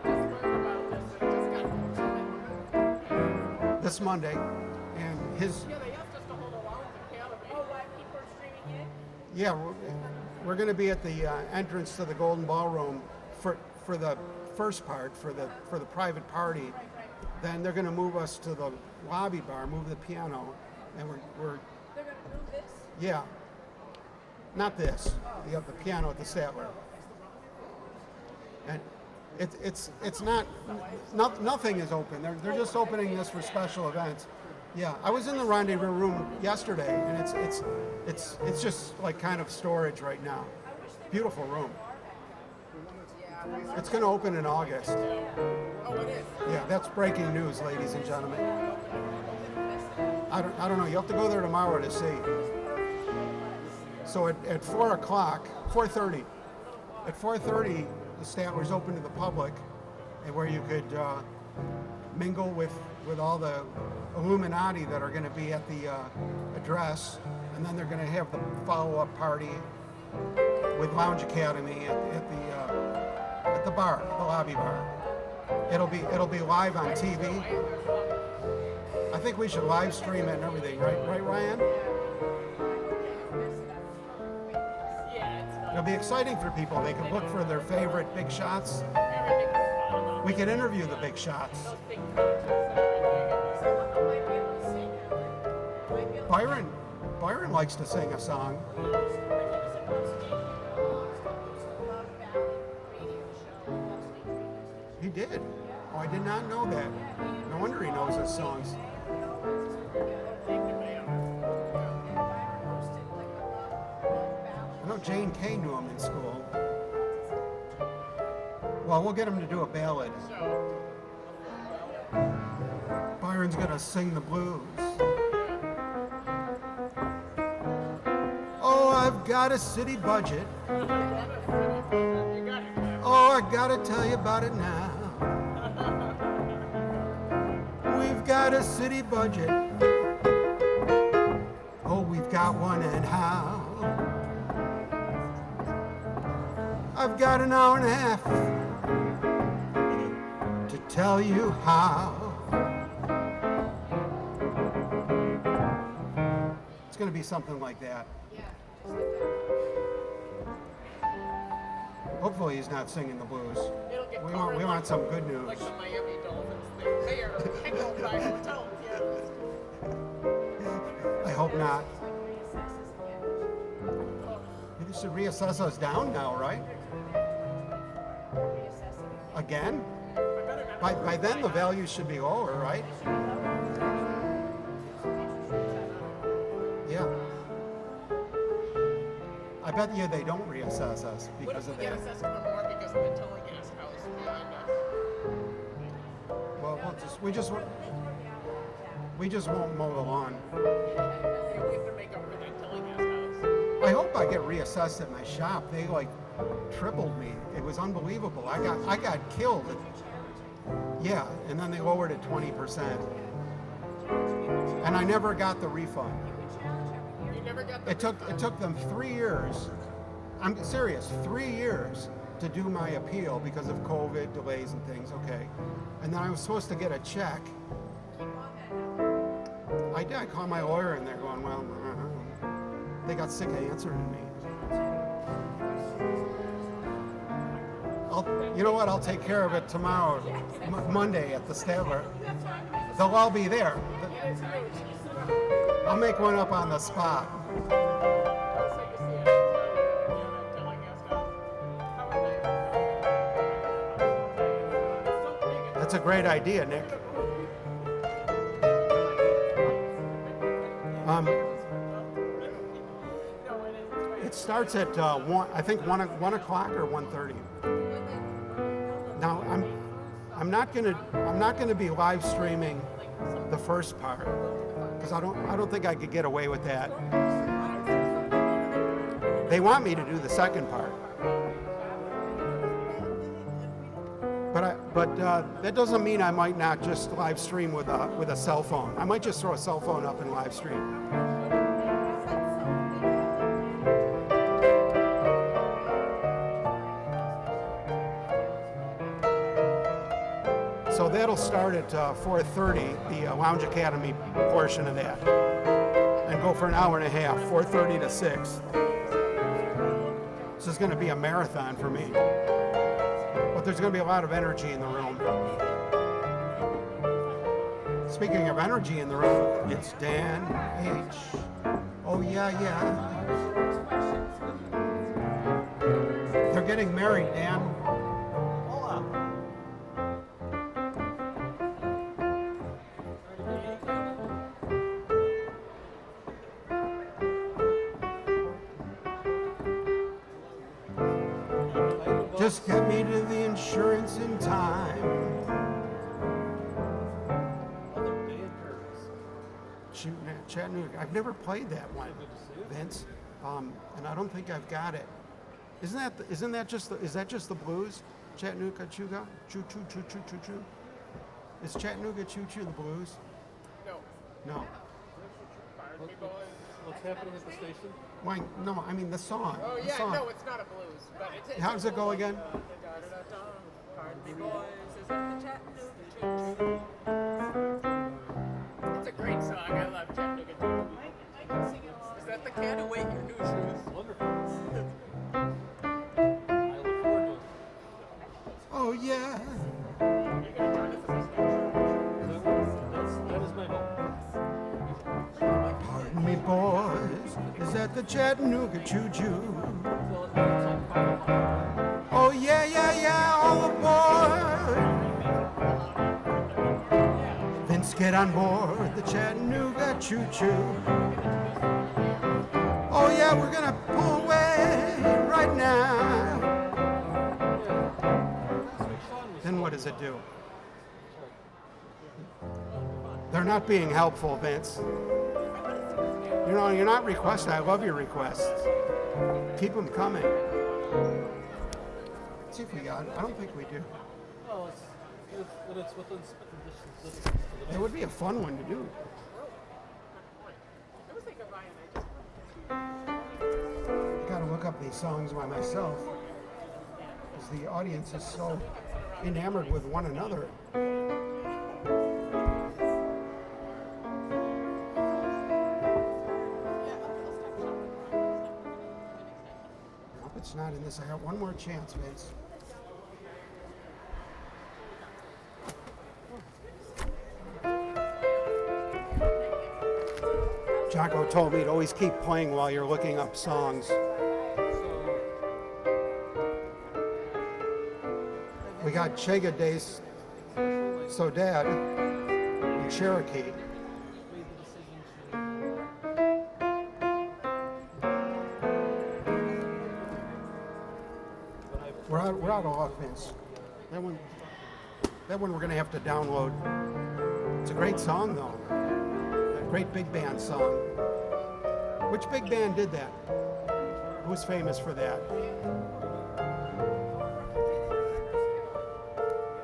this Monday. And his... Yeah, they asked us to hold a Lounge Academy. Oh, why people are streaming in? Yeah, we're going to be at the entrance to the Golden Ballroom for the first part, for the private party, then they're going to move us to the lobby bar, move the piano, and we're They're gonna move this? yeah, not this, the piano at the Statler. And it's not nothing is open. They're just opening this for special events. Yeah, I was in the rendezvous room yesterday, and it's just like kind of storage right now. Beautiful room. It's going to open in August. Oh, it is? Yeah, that's breaking news, ladies and gentlemen. I don't know. You have to go there tomorrow to see. So at 4 o'clock, 4:30, at 4:30, the Statler's open to the public, and where you could mingle with all the Illuminati that are going to be at the address, and then they're going to have the follow-up party with Lounge Academy at the bar, the lobby bar. It'll be live on TV. I think we should live stream it and everything, right, Ryan? It'll be exciting for people. They can look for their favorite big shots. We can interview the big shots. Byron likes to sing a song. He did. Oh, I did not know that. No wonder he knows his songs. I know Jane Kay knew him in school. Well, we'll get him to do a ballad. Byron's gonna sing the blues. Oh, I've got a city budget. Oh, I gotta tell you about it now. We've got a city budget. Oh, we've got one, and how? I've got an hour and a half to tell you how. It's going to be something like that. Hopefully he's not singing the blues. We want some good news. Like the Miami Dolphins. They are heckled by hotel pianos. I hope not. You should reassess us down now, right? Again? By then the values should be lower, right? Yeah. I bet you they don't reassess us What because if of we get that. assessed even more because of the towing gas house behind us? Well, we just won't mow the lawn. Yeah, we have to make up for that towing gas house. I hope I get reassessed at my shop. They like tripled me. It was unbelievable. I got killed. Yeah, and then they lowered it 20%. And I never got the refund. You never got the It took them 3 years. I'm serious, 3 years to do my appeal because of COVID delays and things. Okay, and then I was supposed to get a check. I did. I called my lawyer and they're going, well, they got sick of answering me. You know what? I'll take care of it tomorrow, Monday at the Statler. They'll all be there. I'll make one up on the spot. That's a great idea, Nick. It starts at 1. I think 1 o'clock or 1:30. Now I'm not gonna be live streaming the first part because I don't think I could get away with that. They want me to do the second part, but that doesn't mean I might not just live stream with a cell phone. I might just throw a cell phone up and live stream. So that'll start at 4:30, the Lounge Academy portion of that, and go for an hour and a half, 4:30 to 6. This is going to be a marathon for me. But there's going to be a lot of energy in the room. Speaking of energy in the room, it's Dan H. Oh, yeah, yeah. They're getting married, Dan. Just get me to the insurance in time. Shooting at Chattanooga. I've never played that one, Vince, and I don't think I've got it. Is that just the blues? Chattanooga choo choo choo choo choo choo. Is Chattanooga choo choo the blues? No. What's happening at the station? Why? No, I mean the song. Oh the yeah, song. no, it's not a blues, but it's How does it go again? Pardon me, boys, is that the Chattanooga choo-choo? It's a great song. I love Chattanooga choo-choo. I can sing it along. Is that the can of weight your new shoes? Wonderful. I look forward to it. Oh yeah. You're gonna join us at the station. That is my hope. Pardon me, boys. Is that the Chattanooga choo choo? Oh yeah, yeah, yeah. All aboard. Vince, get on board the Chattanooga choo choo. Oh yeah, we're gonna pull away right now. Then what does it do? They're not being helpful, Vince. You know, you're not requesting. I love your requests. Keep them coming. Let's see if we got it. I don't think we do. Oh, it's within conditions. It would be a fun one to do. I was thinking Ryan, I I gotta look up these songs by myself. Because the audience is so enamored with one another. It's not in this. I got one more chance, Vince. Jocko told me to always keep playing while you're looking up songs. We got Chega Days So Dad in Cherokee. We're out of luck, Vince. That one we're gonna have to download. It's a great song, though. A great big band song. Which big band did that? Who's famous for that?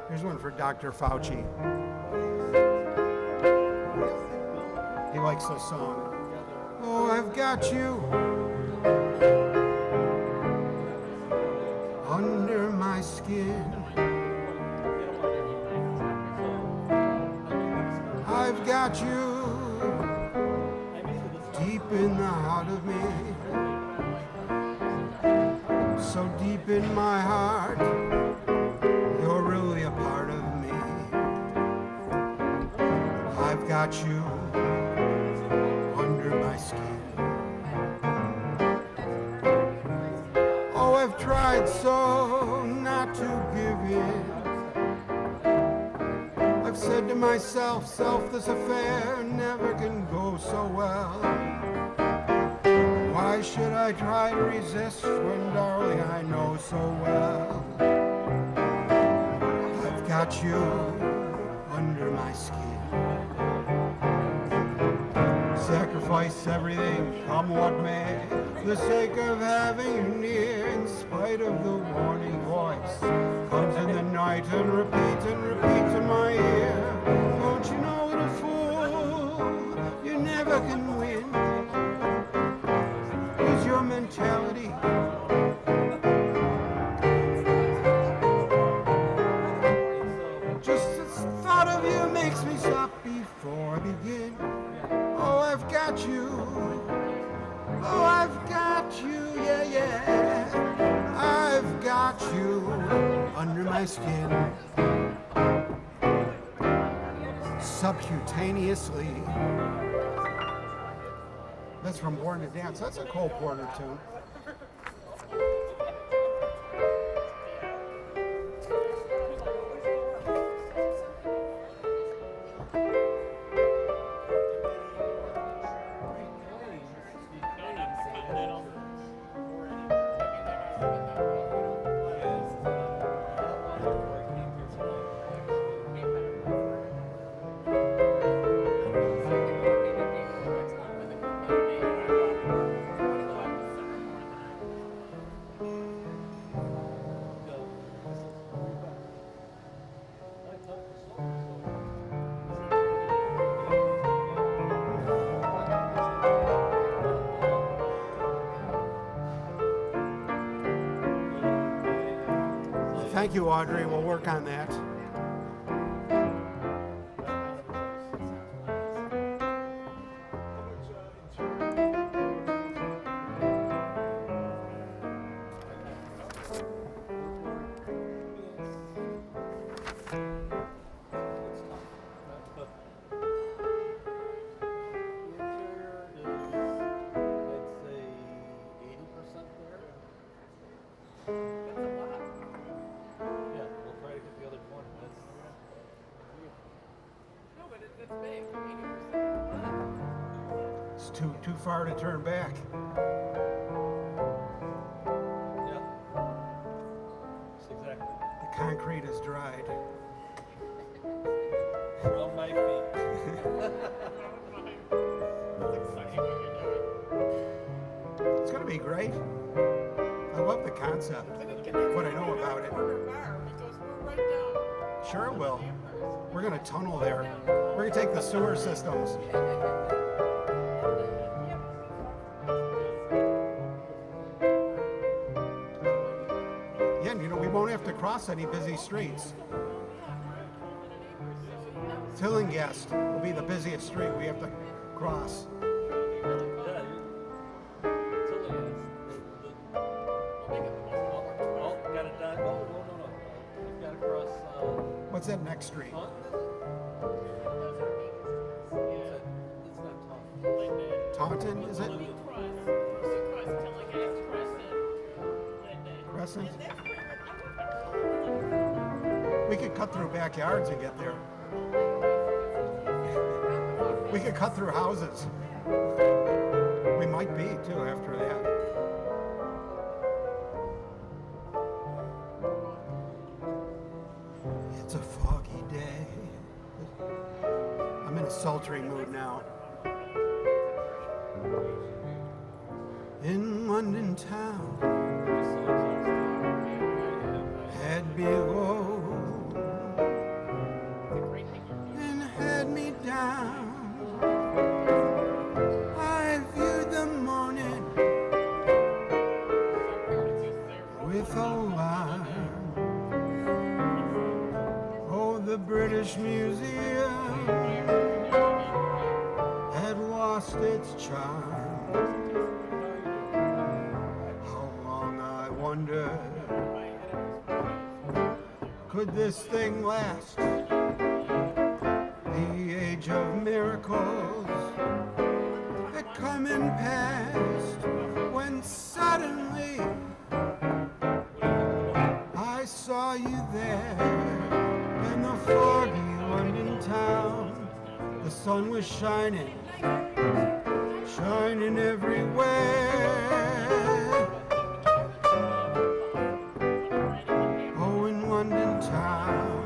Here's one for Dr. Fauci. He likes this song. Oh, I've got you under my skin. I've got you deep in the heart of me. So deep in my heart, you're really a part of me. I've got you under my skin. Oh, I've tried so not to give in. I've said to myself, this affair never can go so well. Why should I try to resist when, darling, I know so well I've got you under my skin. Sacrifice everything, come what may, for the sake of having you near, in spite of the warning voice comes in the night and repeats in my ear. Don't you know, little fool, you never can win. Is your mentality just the thought of you makes me stop before I begin. Oh, I've got you. Oh, I've got you. Yeah, yeah. I've got you under my my skin subcutaneously. That's from Born to Dance. That's a Cole Porter tune. Thank you, Audrey. We'll work on that. It's too far to turn back. Yeah. That's exactly. The concrete is dried. From my feet. It's gonna be great. I love the concept. What I know about it. Sure it will. We're gonna tunnel there. We're gonna take the sewer systems. Yeah, and we won't have to cross any busy streets. Tillinghast will be the busiest street we have to cross. What's that next street? Taunton, is it? Crescent? We could cut through backyards and get there. We could cut through houses. We might be too after that. It's a foggy day. I'm in a sultry mood now. In London town, had me low and had me down. I viewed the morning with alarm. Oh, the British Museum had lost its charm. How long, I wonder, could this thing last? The age of miracles had come and passed when suddenly I saw you there in the foggy London town. The sun was shining, shining everywhere. Oh, in London town.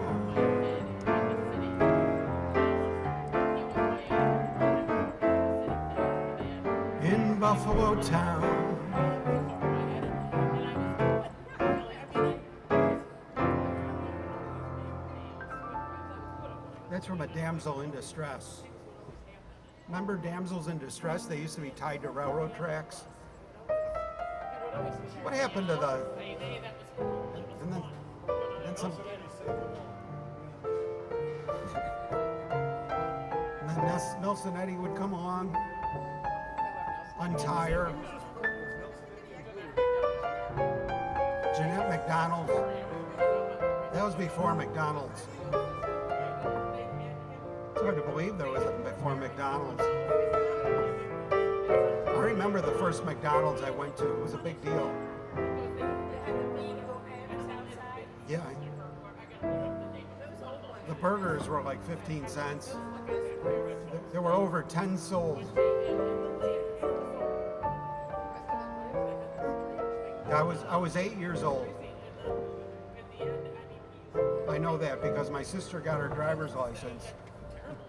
In Buffalo town. That's from a damsel in distress. Remember damsels in distress? They used to be tied to railroad tracks. What happened to the... And then some... And then Nelson Eddy would come along, untie her. Jeanette MacDonald. That That was before McDonald's. It's hard to believe there was a before McDonald's. I remember the first McDonald's I went to. It was a big deal. Yeah. The burgers were like 15 cents. There were over 10 sold. I was 8 years old. I know that because my sister got her driver's license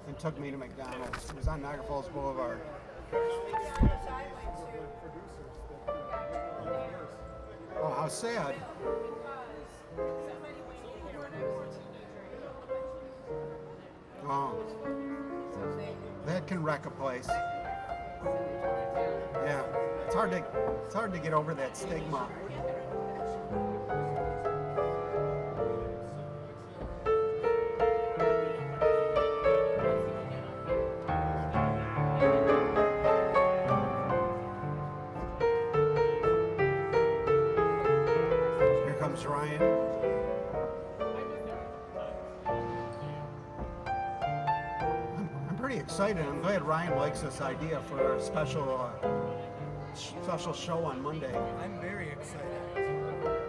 and took me to McDonald's. It was on Niagara Falls Boulevard. Oh, how sad. Oh, that can wreck a place. Yeah, it's hard to get over that stigma. Here comes Ryan. I'm pretty excited. I'm glad Ryan likes this idea for a special show on Monday. I'm very excited.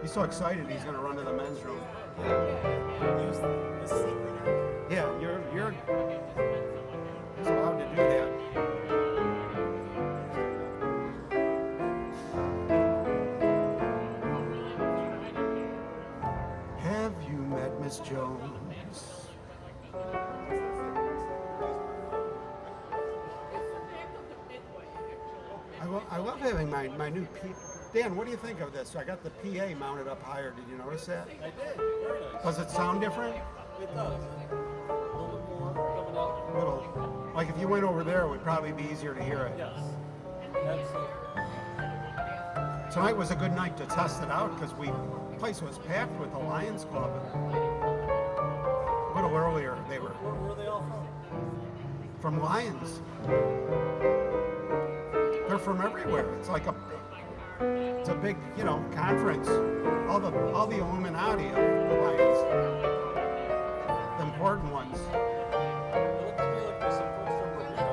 He's so excited he's going to run to the men's room. Use the secret. Yeah, you're he's allowed to do that. Have you met Miss Jones? I love having my new P. Dan, what do you think of this? I got the PA mounted up higher. Did you notice that? I did. Very nice. Does it sound different? It does. A little bit more coming out. A little. Like if you went over there, it would probably be easier to hear it. Yes. Absolutely. Tonight was a good night to test it out because the place was packed with the Lions Club. A little earlier, they were Where are they all from? from Lions. They're from everywhere. It's like it's a big, conference. All the Illuminati of the Lions, the important ones. It looks to me like there's some folks from Bermuda.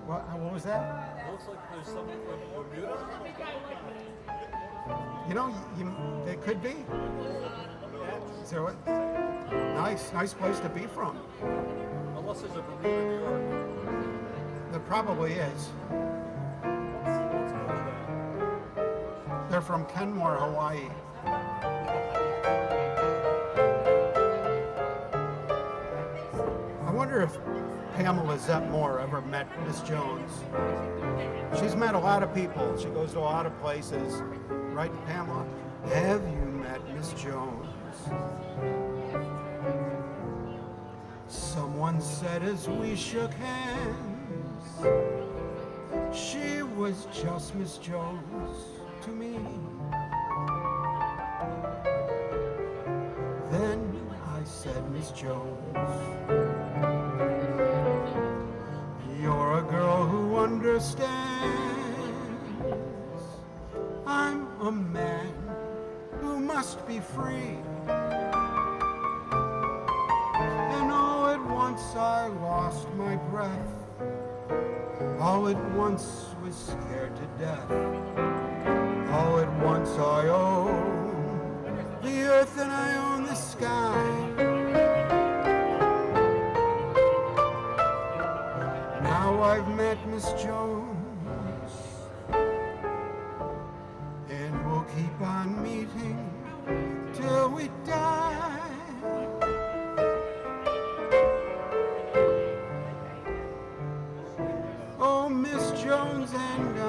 What was that? It looks like there's some from Bermuda. They could be. So, nice place to be from. Unless there's a Bermuda, New York. There probably is. Let's go to that. They're from Kenmore, Hawaii. I wonder if Pamela Zepmore ever met Miss Jones. She's met a lot of people. She goes to a lot of places. Right, Pamela? Have you met Miss Jones? Someone said as we shook hands, she was just Miss Jones to me. Then I said, Miss Jones, you're a girl who understands. I'm a man who must be free. And all at once I lost my breath. All at once was scared to death. All at once I own the earth and I own the sky. Now I've met Miss Jones, and we'll keep on meeting till we die. Oh, Miss Jones and I.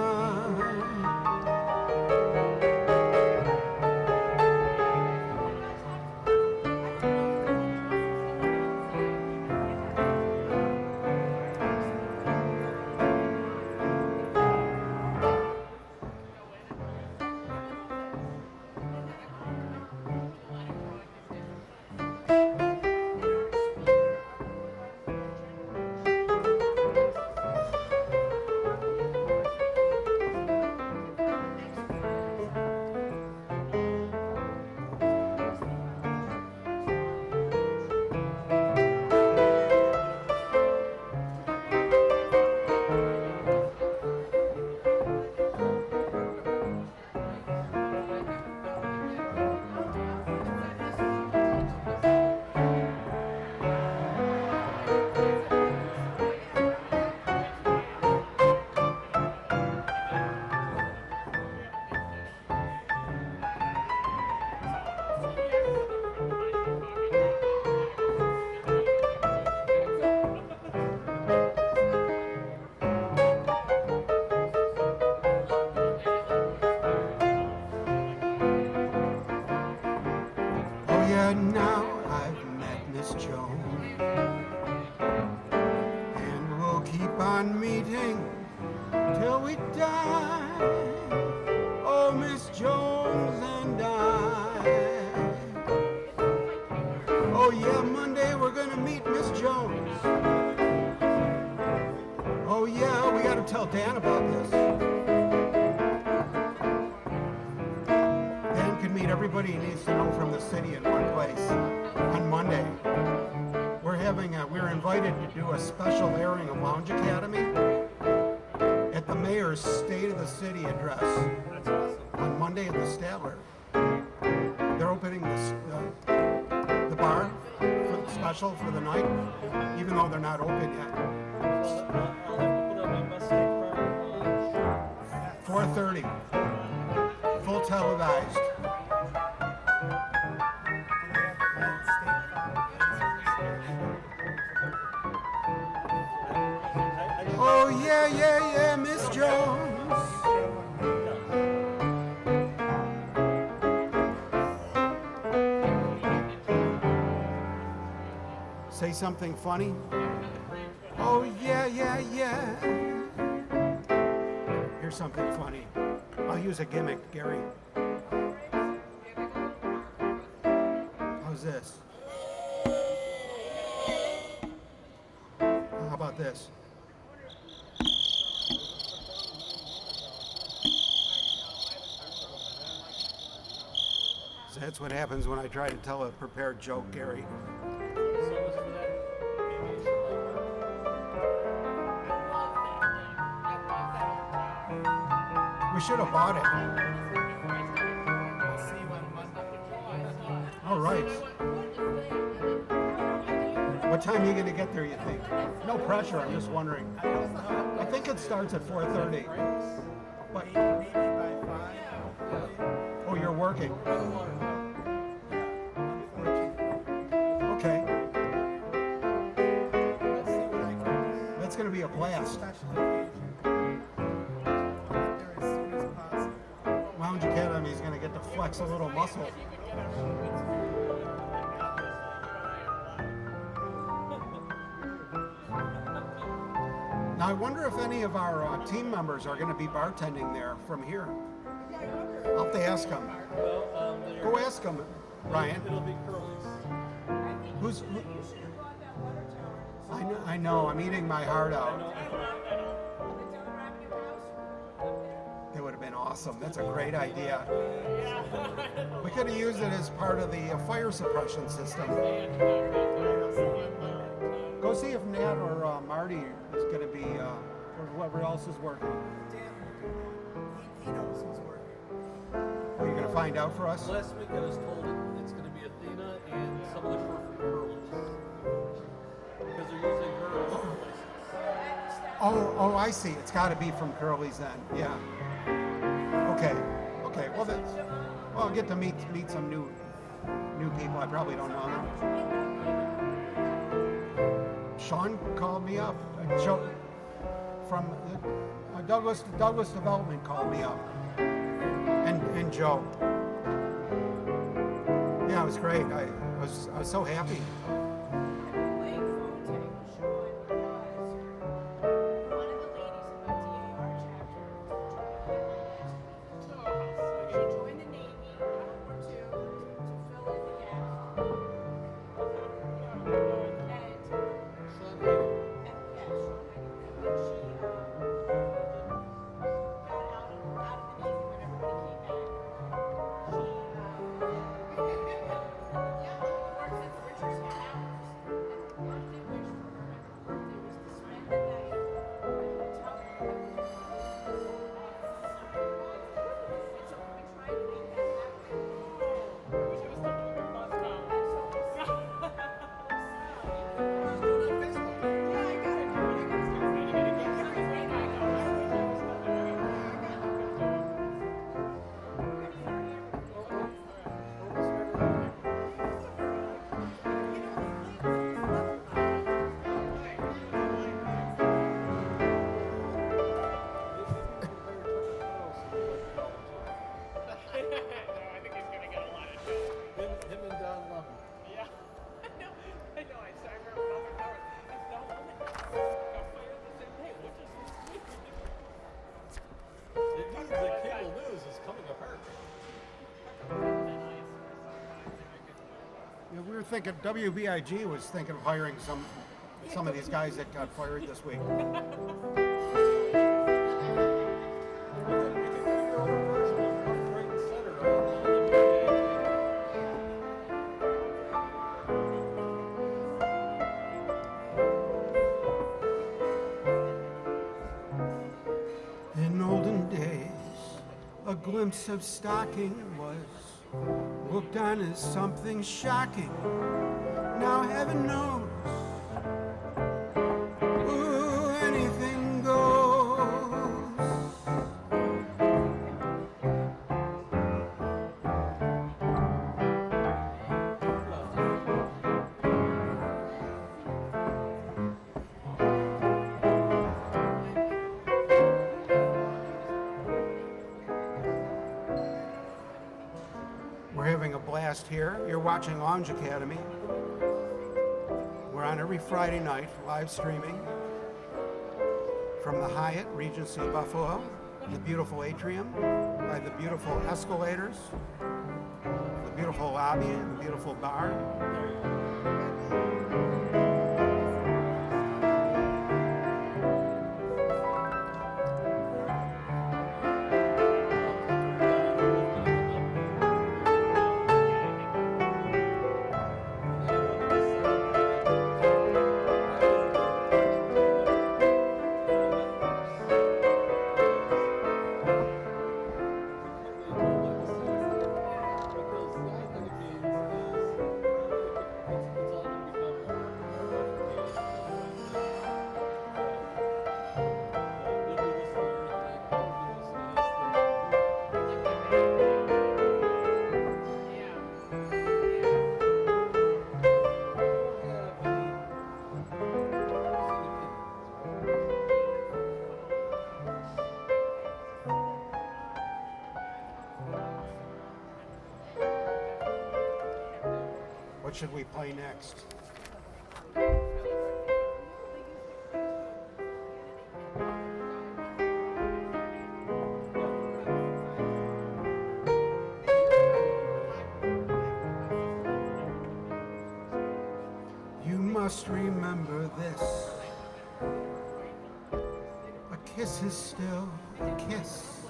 on meeting till we die. Oh, Miss Jones and I. Oh yeah, Monday we're gonna meet Miss Jones. Oh yeah, we gotta tell Dan about this. Dan can meet everybody he needs to know from the city in one place on Monday. We're invited to do a special airing of Lounge Academy at the mayor's State of the City address on Monday at the Statler. They're opening the bar special for the night, even though they're not open yet. Well, I'll have to put on my mistake for 4:30, full televised. Oh yeah, yeah, yeah, Miss Jones. Say something funny. Oh yeah, yeah, yeah. Here's something funny. I'll use a gimmick, Gary. How's this? How about this? So that's what happens when I try to tell a prepared joke, Gary. We should have bought it. All right. What time are you going to get there, you think? No pressure, I'm just wondering. I think it starts at 4:30. But, Maybe by 5. oh, you're working. Okay. Let's see what I can do. That's going to be a blast. Special occasion. I'll get there as soon as possible. Lounge Academy is going to get to flex a little muscle. Now, I wonder if any of our team members are going to be bartending there from here. I'll have to ask them. Well, Go ask them, Ryan. it'll be Curly's. Who's? I know. I'm eating my heart out. It would have been awesome. That's a great idea. We could have used it as part of the fire suppression system. Go see if Nat or Marty is going to be, or whoever else is working. Dan will do that. He knows who's working. Are you going to find out for us? Last week I was told it's going to be Athena and some of the crew from Curly's. Because they're using her license. Oh, I see. It's got to be from Curly's then. Yeah. Okay. Well, I'll get to meet some new people. I probably don't know them. Sean called me up. Joe from Douglas Development called me up, and Joe. Yeah, it was great. I was so happy. thinking WBIG was thinking of hiring some of these guys that got fired this week. We could do your own version of Left, Right, and Center on In olden days, a glimpse of stocking was looked on as something shocking. Now heaven knows, ooh, anything goes. We're having a blast here. You're watching Lounge Academy. We're on every Friday night, live streaming from the Hyatt, Regency, Buffalo, the beautiful atrium, by the beautiful escalators, the beautiful lobby, and the beautiful bar. What should we play next? You must remember this. A kiss is still a kiss.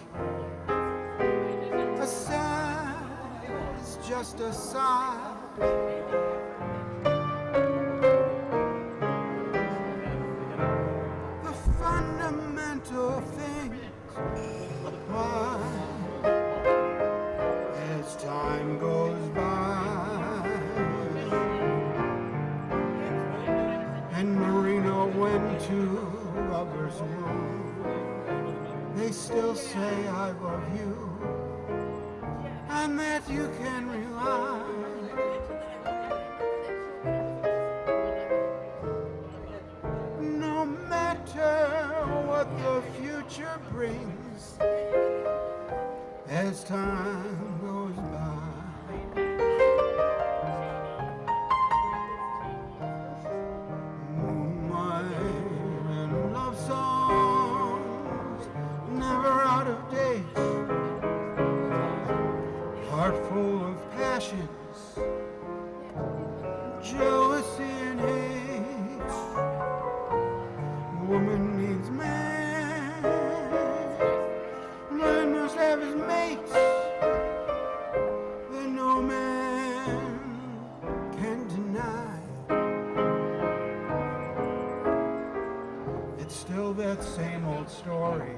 A sigh is just a sigh. The fundamental things apply as time goes by. And Marina, when two lovers woo, they still say I love you, and that you can rely. No matter what the future brings, as time goes by. Moonlight and love songs, never out of date. Heart full of passions, jealousy and hate. Woman needs man, man must have his mate. That no man can deny. It's still that same old story.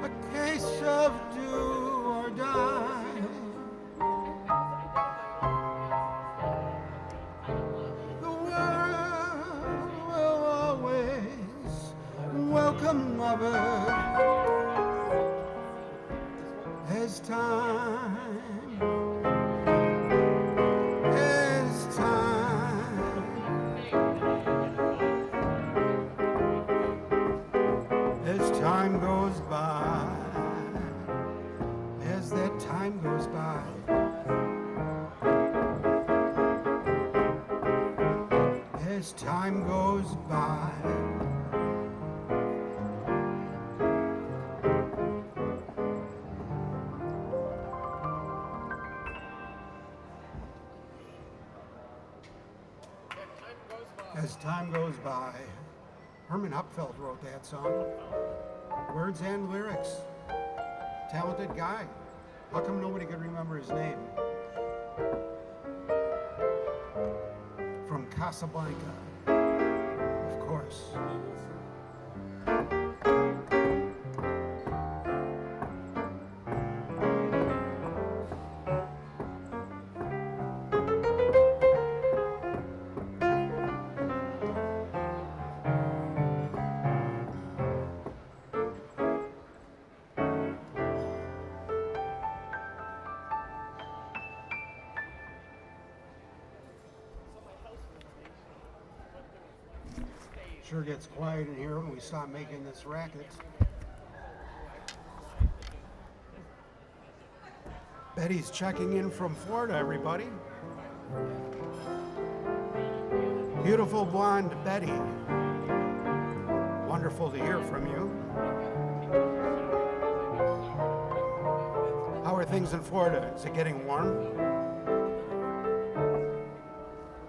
A case of do or die. The world will always welcome lovers as time, as time, as time goes by, as that time goes by. As time goes by. As time goes by, Herman Hupfeld wrote that song. Words and lyrics. Talented guy. How come nobody could remember his name? From Casablanca, of course. Sure gets quiet in here when we stop making this racket. Betty's checking in from Florida, everybody. Beautiful blonde Betty. Wonderful to hear from you. How are things in Florida? Is it getting warm?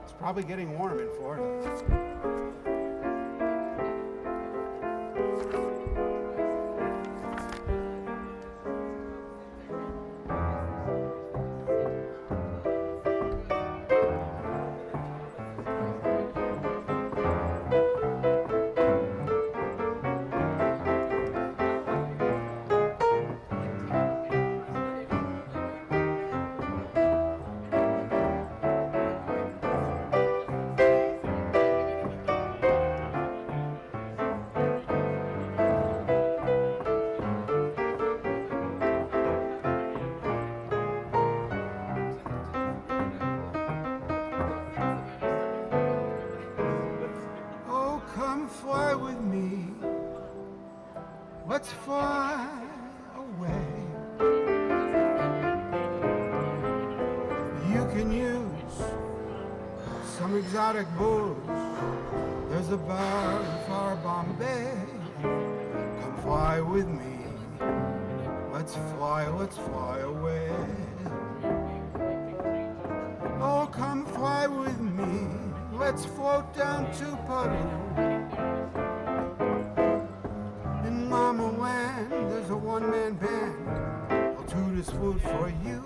It's probably getting warm in Florida. Let's fly away. You can use some exotic booze. There's a bar in far Bombay. Come fly with me. Let's fly away. Oh, come fly with me. Let's float down to Peru. Mama Land, there's a one-man band. I'll toot his flute for you.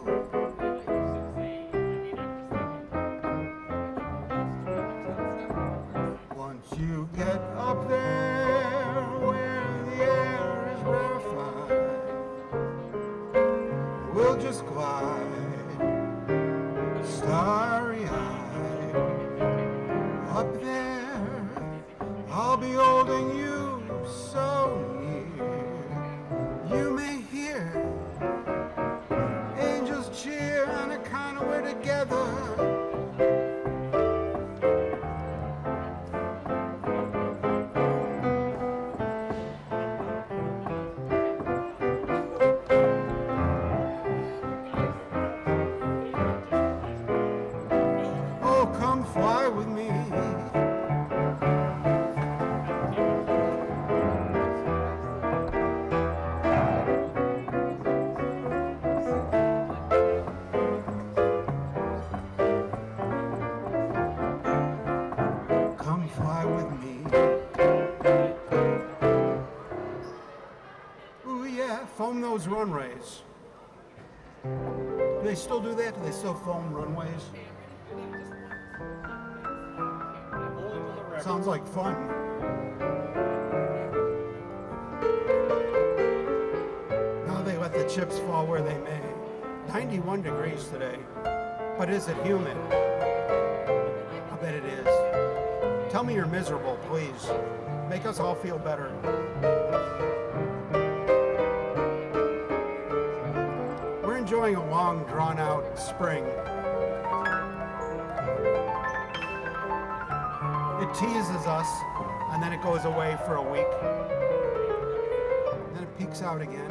Once you get up there where the air is rarefied, we'll just glide, starry-eyed. Up there, I'll be holding you so near. You may hear angels cheer on account of we're together. Oh, come fly with me. Foam those runways. Do they still do that? Do they still foam runways? Sounds like fun. Now they let the chips fall where they may. 91 degrees today. But is it humid? I bet it is. Tell me you're miserable, please. Make us all feel better. Enjoying a long, drawn-out spring. It teases us, and then it goes away for a week. Then it peaks out again.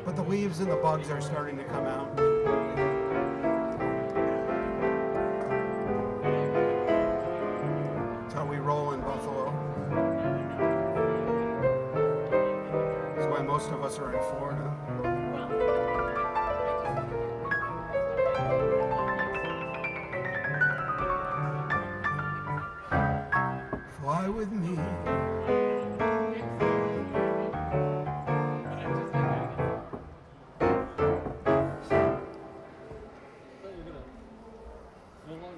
But the leaves and the bugs are starting to come out. That's how we roll in Buffalo. That's why most of us are in Florida.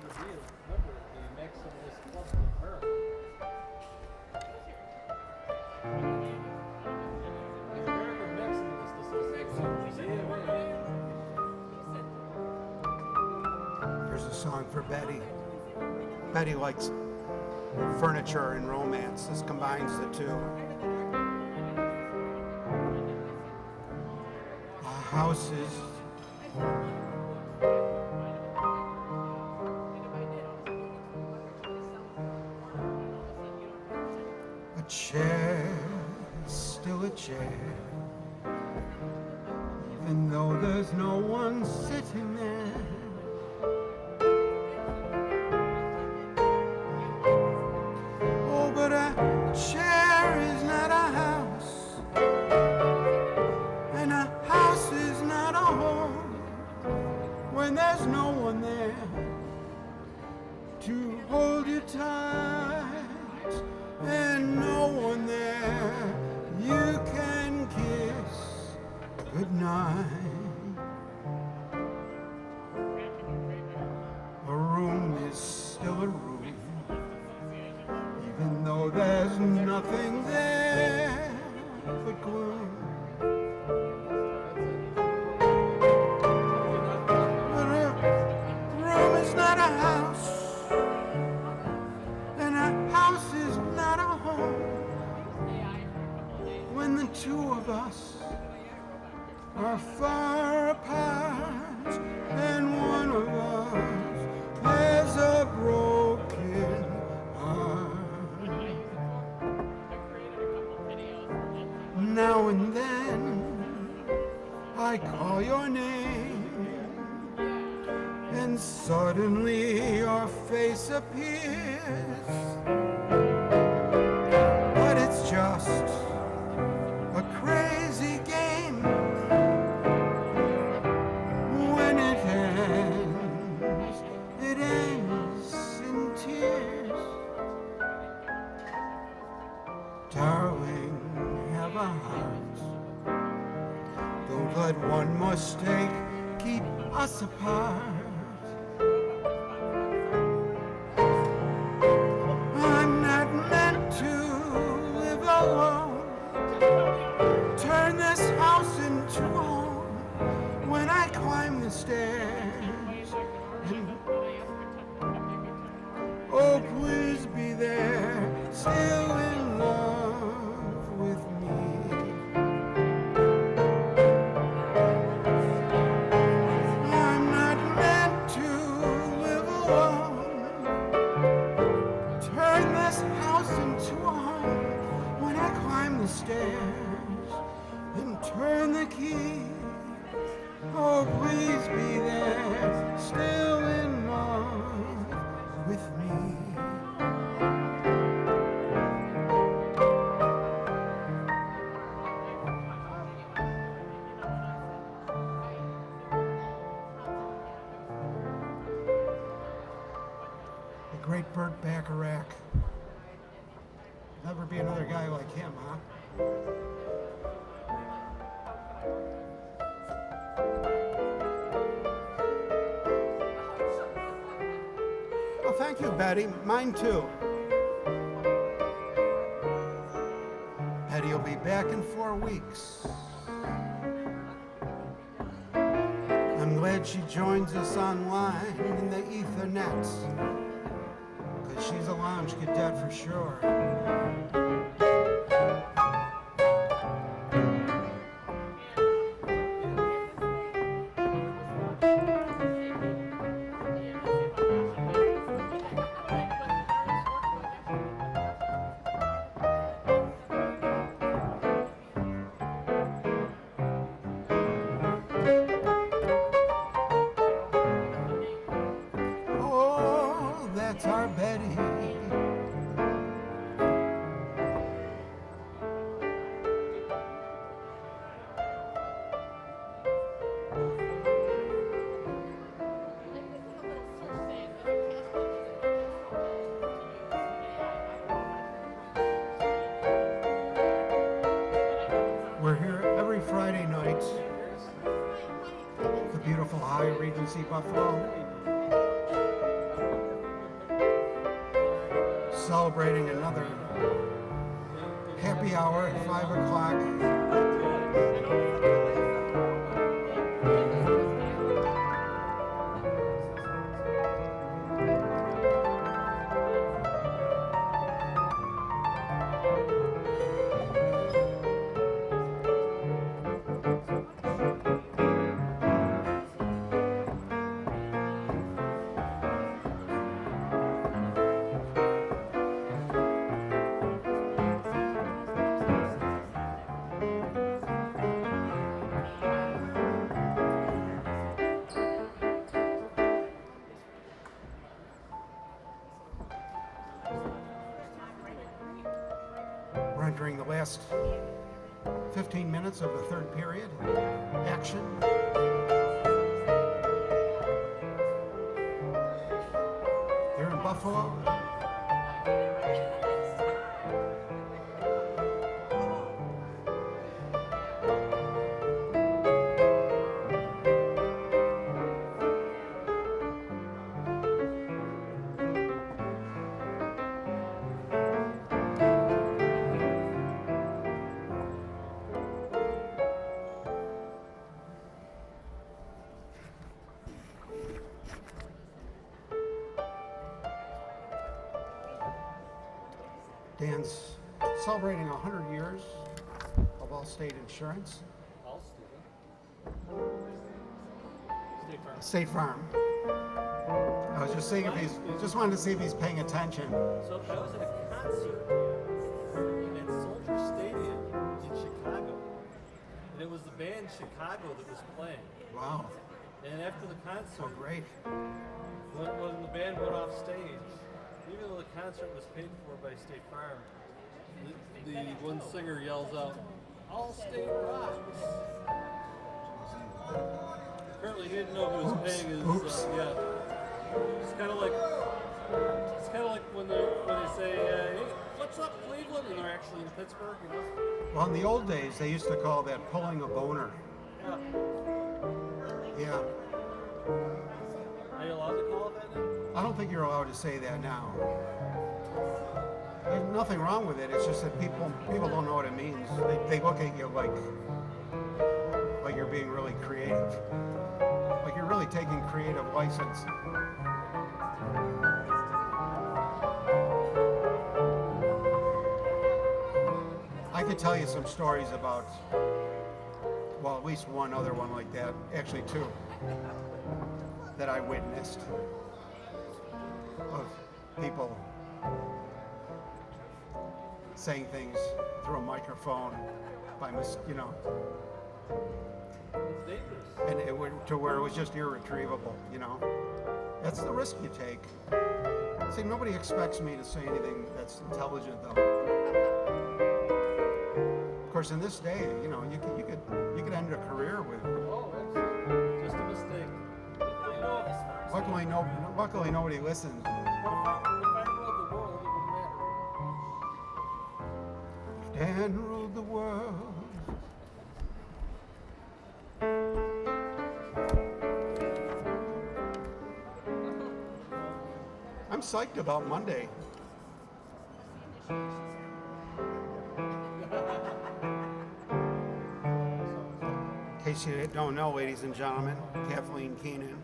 to be a member of the Maximalist Club of America. The American Maximalist Association. Here's a song for Betty. Betty likes furniture and romance. This combines the two. Houses. A chair, still a chair, even though there's no one sitting there. Oh, but a chair is not a house, and a house is not a home when there's no one there to hold you tight, and no one there you can kiss goodnight. A room is still a room, even though there's nothing there but gloom. But a room is not a house, and a house is not a home when the two of us are far apart, and one of us has a broken heart. Now and then I call your name, and suddenly your face appears, but it's just a crazy game. When it ends in tears. Darling, have a heart. Don't let one mistake keep us apart. I'm not meant to live alone. Turn this house into a home when I climb the stairs. And oh, please be there, still in love with me. I'm not meant to live alone. Turn this house into a home when I climb the stairs and turn the key. Oh, please be there, still in love with me. The great Burt Bacharach. Never be another guy like him, huh? Oh, thank you, Betty. Mine too. Betty will be back in 4 weeks. I'm glad she joins us online in the Ethernet, because she's a lounge cadet for sure. Oh, that's our Betty. We're here every Friday night at the beautiful Hyatt Regency Buffalo. celebrating another happy hour at 5 o'clock. We're entering the last 15 minutes of the third period. Action. Here in Buffalo. Dan's celebrating 100 years of Allstate Insurance. State Farm. I was just saying if he's, just wanted to see if he's paying attention. So I was at a concert at Soldier Stadium in Chicago, and it was the band Chicago that was playing. Wow. And after the concert, Oh, great. when the band went off stage, even though the concert was paid for by State Farm, the one singer yells out, "Allstate rocks!" Apparently, he didn't know who was paying his. Yeah, it's kind of like when they say, "Hey, what's up, Cleveland?" and they're actually in Pittsburgh. You know? Well, in the old days, they used to call that pulling a boner. Yeah. Yeah. Are you allowed to call it that now? I don't think you're allowed to say that now. There's nothing wrong with it. It's just that people don't know what it means. They look at you like you're being really creative, like you're really taking creative license. I could tell you some stories about, well, at least one other one like that, actually two, that I witnessed of people saying things through a microphone by you know, It's dangerous. and it would, to where it was just irretrievable, you know. That's the risk you take. See, nobody expects me to say anything that's intelligent, though. Of course, in this day, you know, you could end a career with. Oh, absolutely. Just a mistake. You know, Luckily, nobody listens. if I ruled the world, it wouldn't matter. Dan ruled the world. I'm psyched about Monday. In case you don't know, ladies and gentlemen, Kathleen Keenan.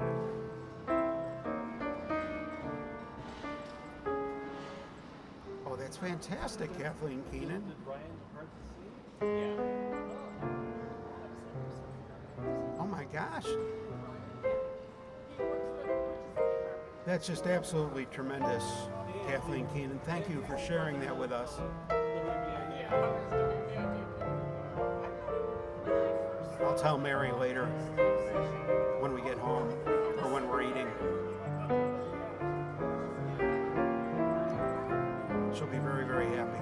Oh, that's fantastic, Kathleen Keenan. Did Ryan depart the scene? Oh my gosh. That's just absolutely tremendous, Kathleen Keenan. Thank you for sharing that with us. I'll tell Mary later when we get home or when we're eating. She'll be very, very happy.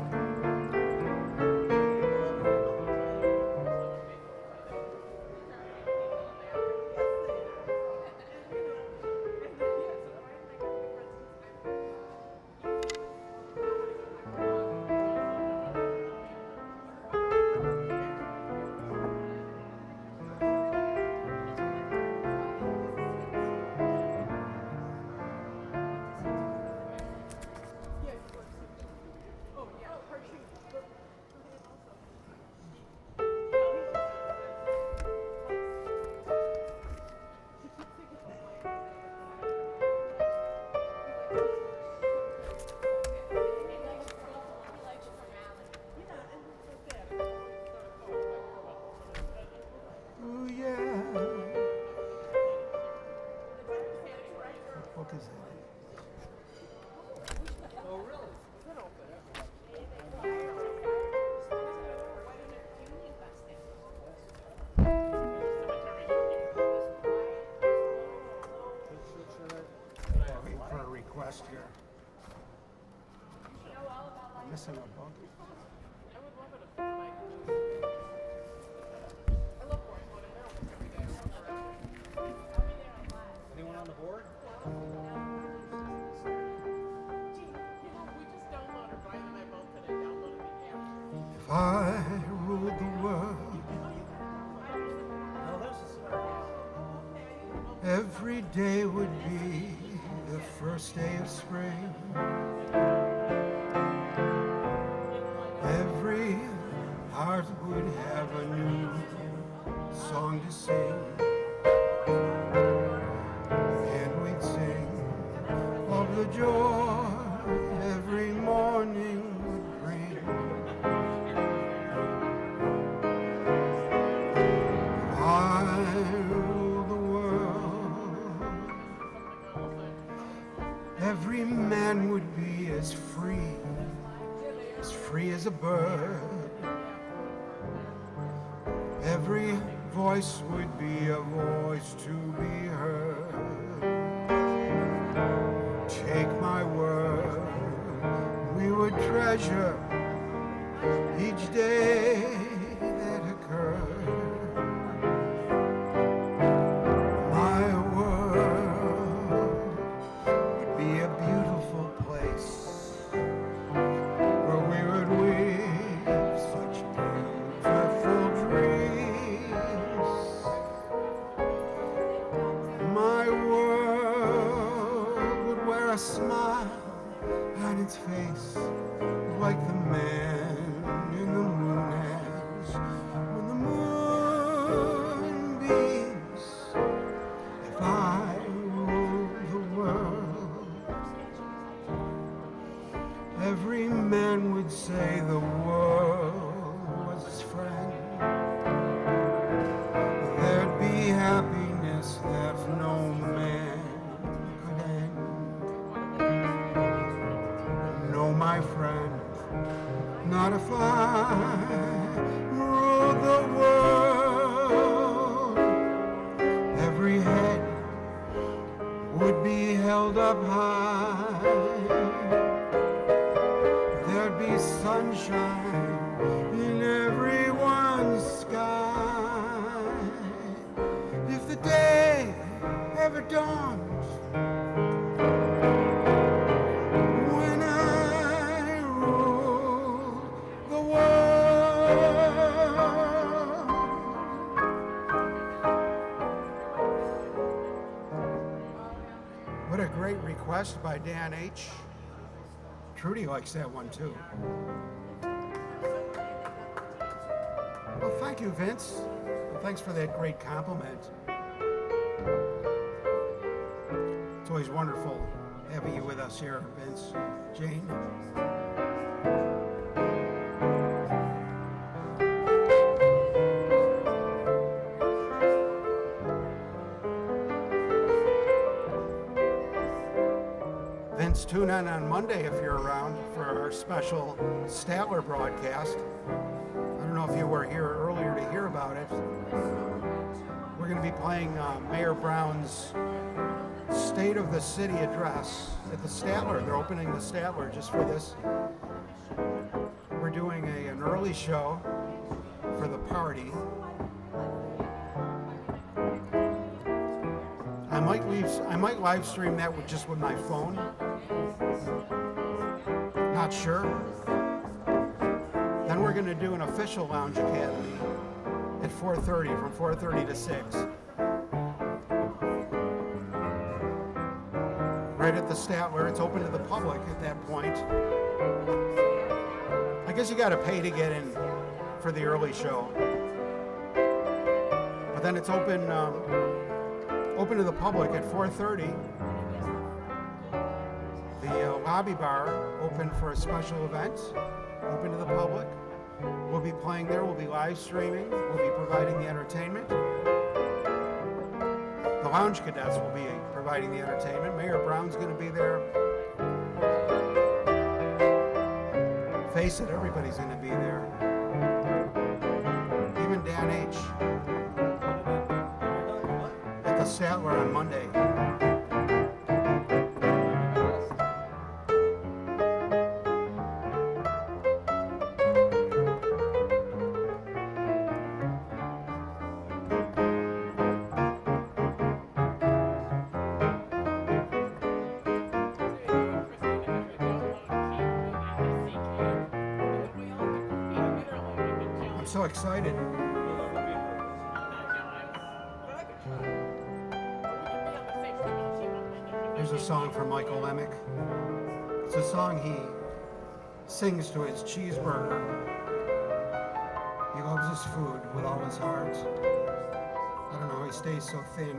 book is that? Oh, really? Waiting for a request here. I'm missing a book. I would love it if like I love going on and almost every day. Anyone on the board? We just downloaded, Brian and I both today downloaded the app. If I ruled the world, No, there's a start. every day would be the first day of spring. Every heart would have a new song to sing. And we'd sing of the joy every morning would bring. If I rule the world, every man would be as free as a bird. Every voice would be a voice to be heard. Take my word, we would treasure each day that occurred. My world would be a beautiful place where we would weave such beautiful dreams. My world would wear a smile on its face like the man in the moon has when the moon beams. If I ruled the world, every man would say the world was his friend. There'd be happiness that no man could end. No, my friend, not if I ruled the world. Every head would be held up high. There'd be sunshine in everyone's sky. If the day ever dawns when I rule the world. What a great request by Dan H. Trudy likes that one too. Well, thank you, Vince. And thanks for that great compliment. It's always wonderful having you with us here, Vince. Jane. Vince, tune in on Monday if you're around for our special Statler broadcast. I don't know if you were here earlier to hear about it. We're going to be playing Mayor Brown's State of the City address at the Statler. They're opening the Statler just for this. We're doing an early show for the party. I might live stream that with my phone. Not sure. Then we're going to do an official Lounge Academy at 4:30, from 4:30 to 6. Right at the Statler. It's open to the public at that point. I guess you got to pay to get in for the early show. But then it's open to the public at 4:30. The lobby bar open for a special event, open to the public. We'll be playing there, we'll be live streaming, we'll be providing the entertainment. The Lounge Cadets will be providing the entertainment. Mayor Brown's going to be there. Face it, everybody's going to be there. Even Dan H. at the Statler on Monday. I'm so excited. Here's a song from Michael Emick. It's a song he sings to his cheeseburger. He loves his food with all his heart. I don't know how he stays so thin.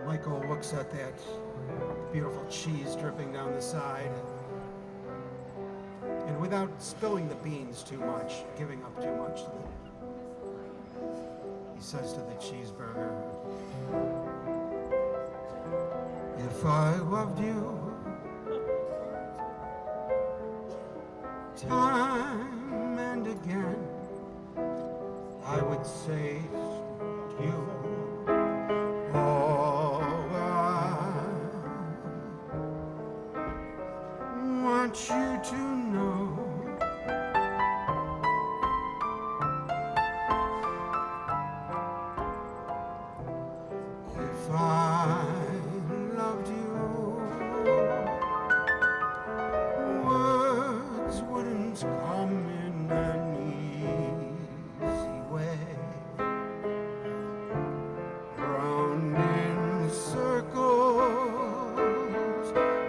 Michael looks at that beautiful cheese dripping down the side. And without spilling the beans too much, giving up too much to them, he says to the cheeseburger, if I loved you time and again, I would say to you, oh, I want you to know if I loved you, words wouldn't come in an easy way. Round in circles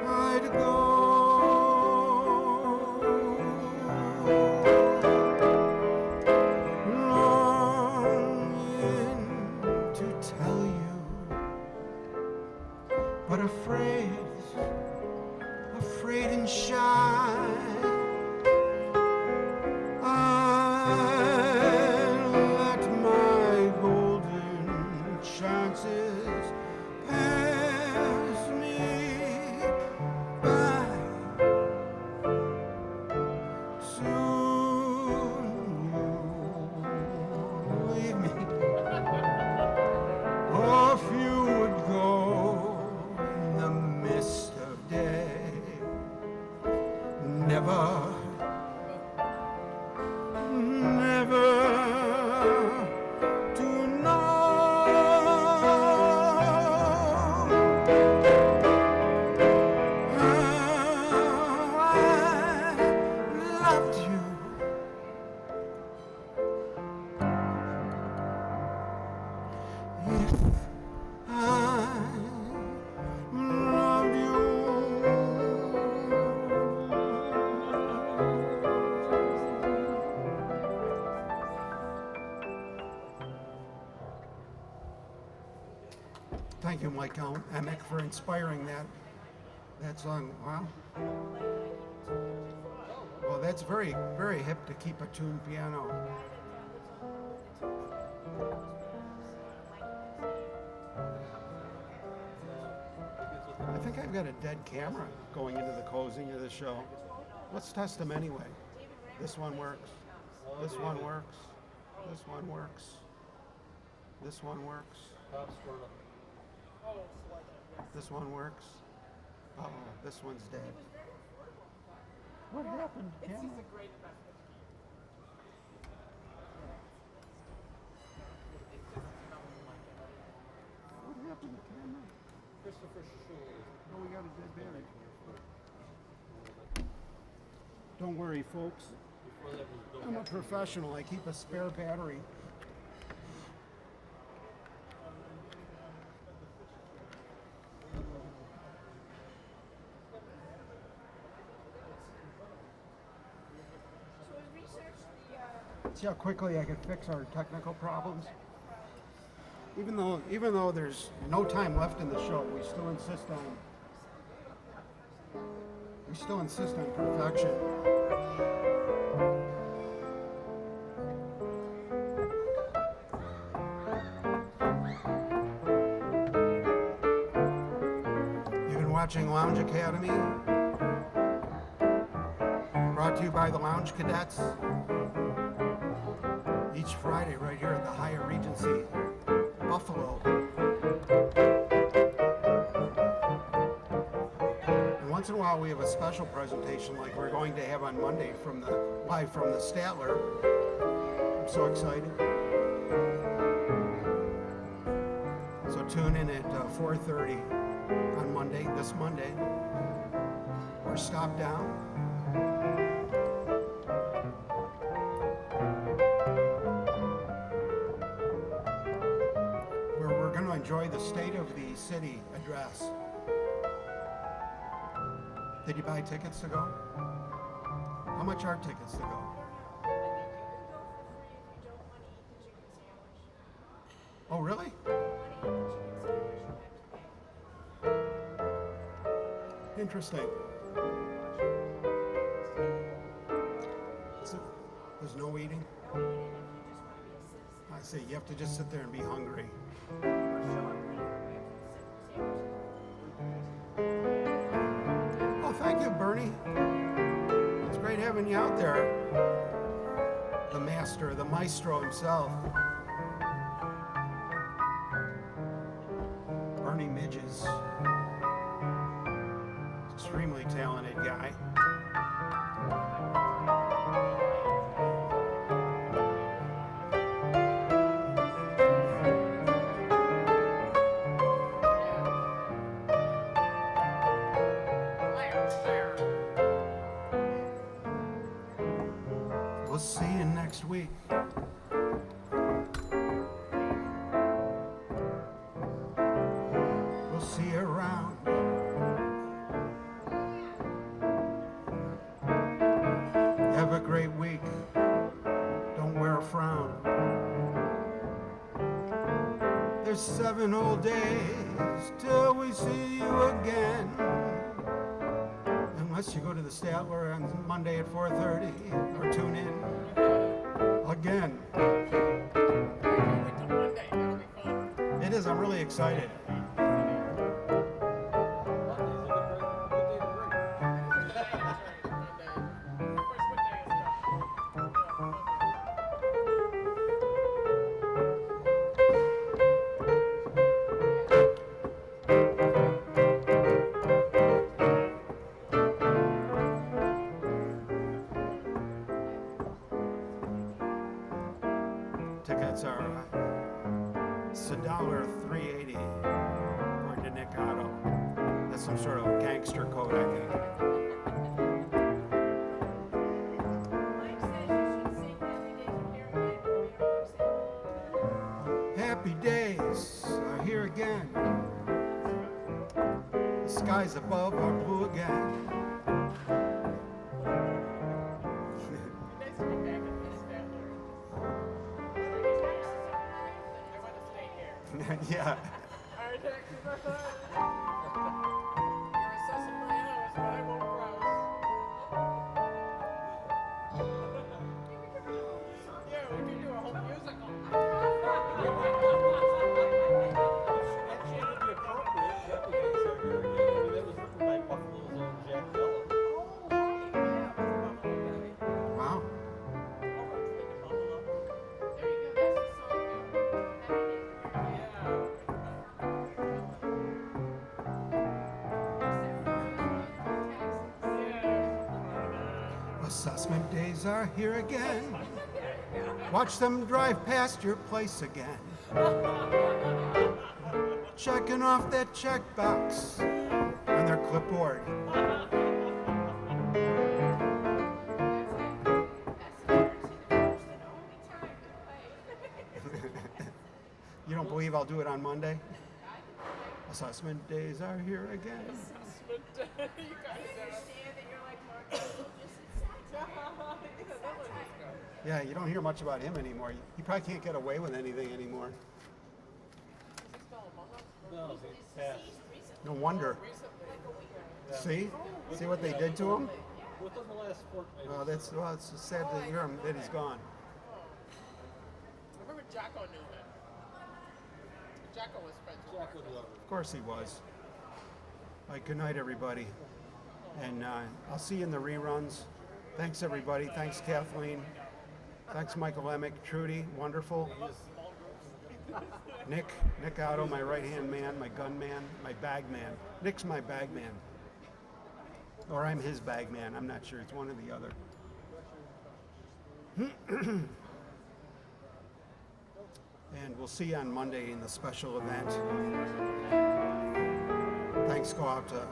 I'd go, longing to tell you, but afraid and shy. I let my golden chances pass me by. Soon you'll leave me, off you would go in the mist of day. Never, never to know how I loved you. If I loved you. Thank you, Michael Emick, for inspiring that song. Wow. Well, that's very, very hip to keep a tuned piano. I think I've got a dead camera going into the closing of the show. Let's test them anyway. This one works. This one works. This one works. This one works. This one works. Uh-oh, this one's dead. What happened, camera? It's a great investment. What happened, camera? Christopher Schultz. Oh, we got a dead battery. Don't worry, folks. I'm a professional. I keep a spare battery. See how quickly I can fix our technical problems? Even though there's no time left in the show, we still insist on perfection. watching Lounge Academy, brought to you by the Lounge Cadets. Each Friday right here at the Hyatt Regency, Buffalo. And once in a while we have a special presentation like we're going to have on Monday live from the Statler. I'm so excited. So tune in at 4:30 on Monday, this Monday, or stop down. Where we're going to enjoy the State of the City address. Did you buy tickets to go? How much are tickets to go? Oh, really? Interesting. So, there's no eating? I see, you have to just sit there and be hungry. Oh, thank you, Bernie. It's great having you out there. The master, the maestro himself. Bernie Midges. Extremely talented guy. We'll see you next week. We'll see you around. Have a great week. Don't wear a frown. There's 7 whole days till we see you again. Unless you go to the Statler on Monday at 4:30 or tune in again. It is, I'm really excited. Tickets are it's $1.380 according to Nick Otto. That's some sort of gangster code, I think. Happy days are here again. The skies above are blue again. Yeah. Wow. Assessment days are here again. Watch them drive past your place again. Checking off that checkbox on their clipboard. You don't believe I'll do it on Monday? Assessment days are here again. Yeah, you don't hear much about him anymore. He probably can't get away with anything anymore. No, it's fast. No wonder. See? See what they did to him? Within the last fortnight. Well, it's sad to hear him that he's gone. I remember Jocko knew him. Jocko was friends with Jack would love it. Of course he was. All right, good night, everybody. And I'll see you in the reruns. Thanks, everybody. Thanks, Kathleen. Thanks, Michael Emick. Trudy, wonderful. Nick Otto, my right-hand man, my gun man, my bag man. Nick's my bag man. Or I'm his bag man. I'm not sure. It's one or the other. And we'll see you on Monday in the special event. Thanks go out to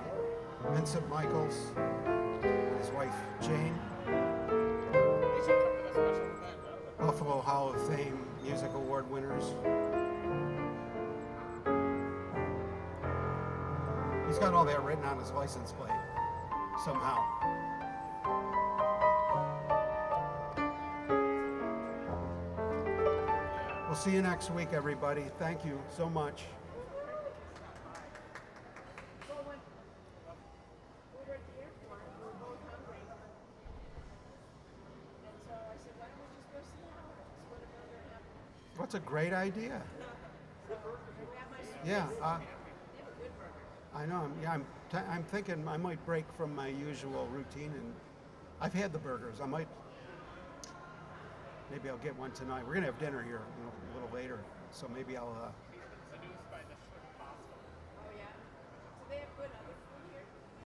Vincent Michaels, his wife Jane, They should come to the special event. Buffalo Hall of Fame Music Award winners. He's got all that written on his license plate, somehow. We'll see you next week, everybody. Thank you so much. Well, we were at the airport, we were both hungry. And so I said, why don't we just go see Howard? Split a burger and have What's a great idea? my Yeah, They have a good burger. I know. I'm thinking I might break from my usual routine, and I've had the burgers. Maybe I'll get one tonight. We're gonna have dinner here a little later, so maybe I'll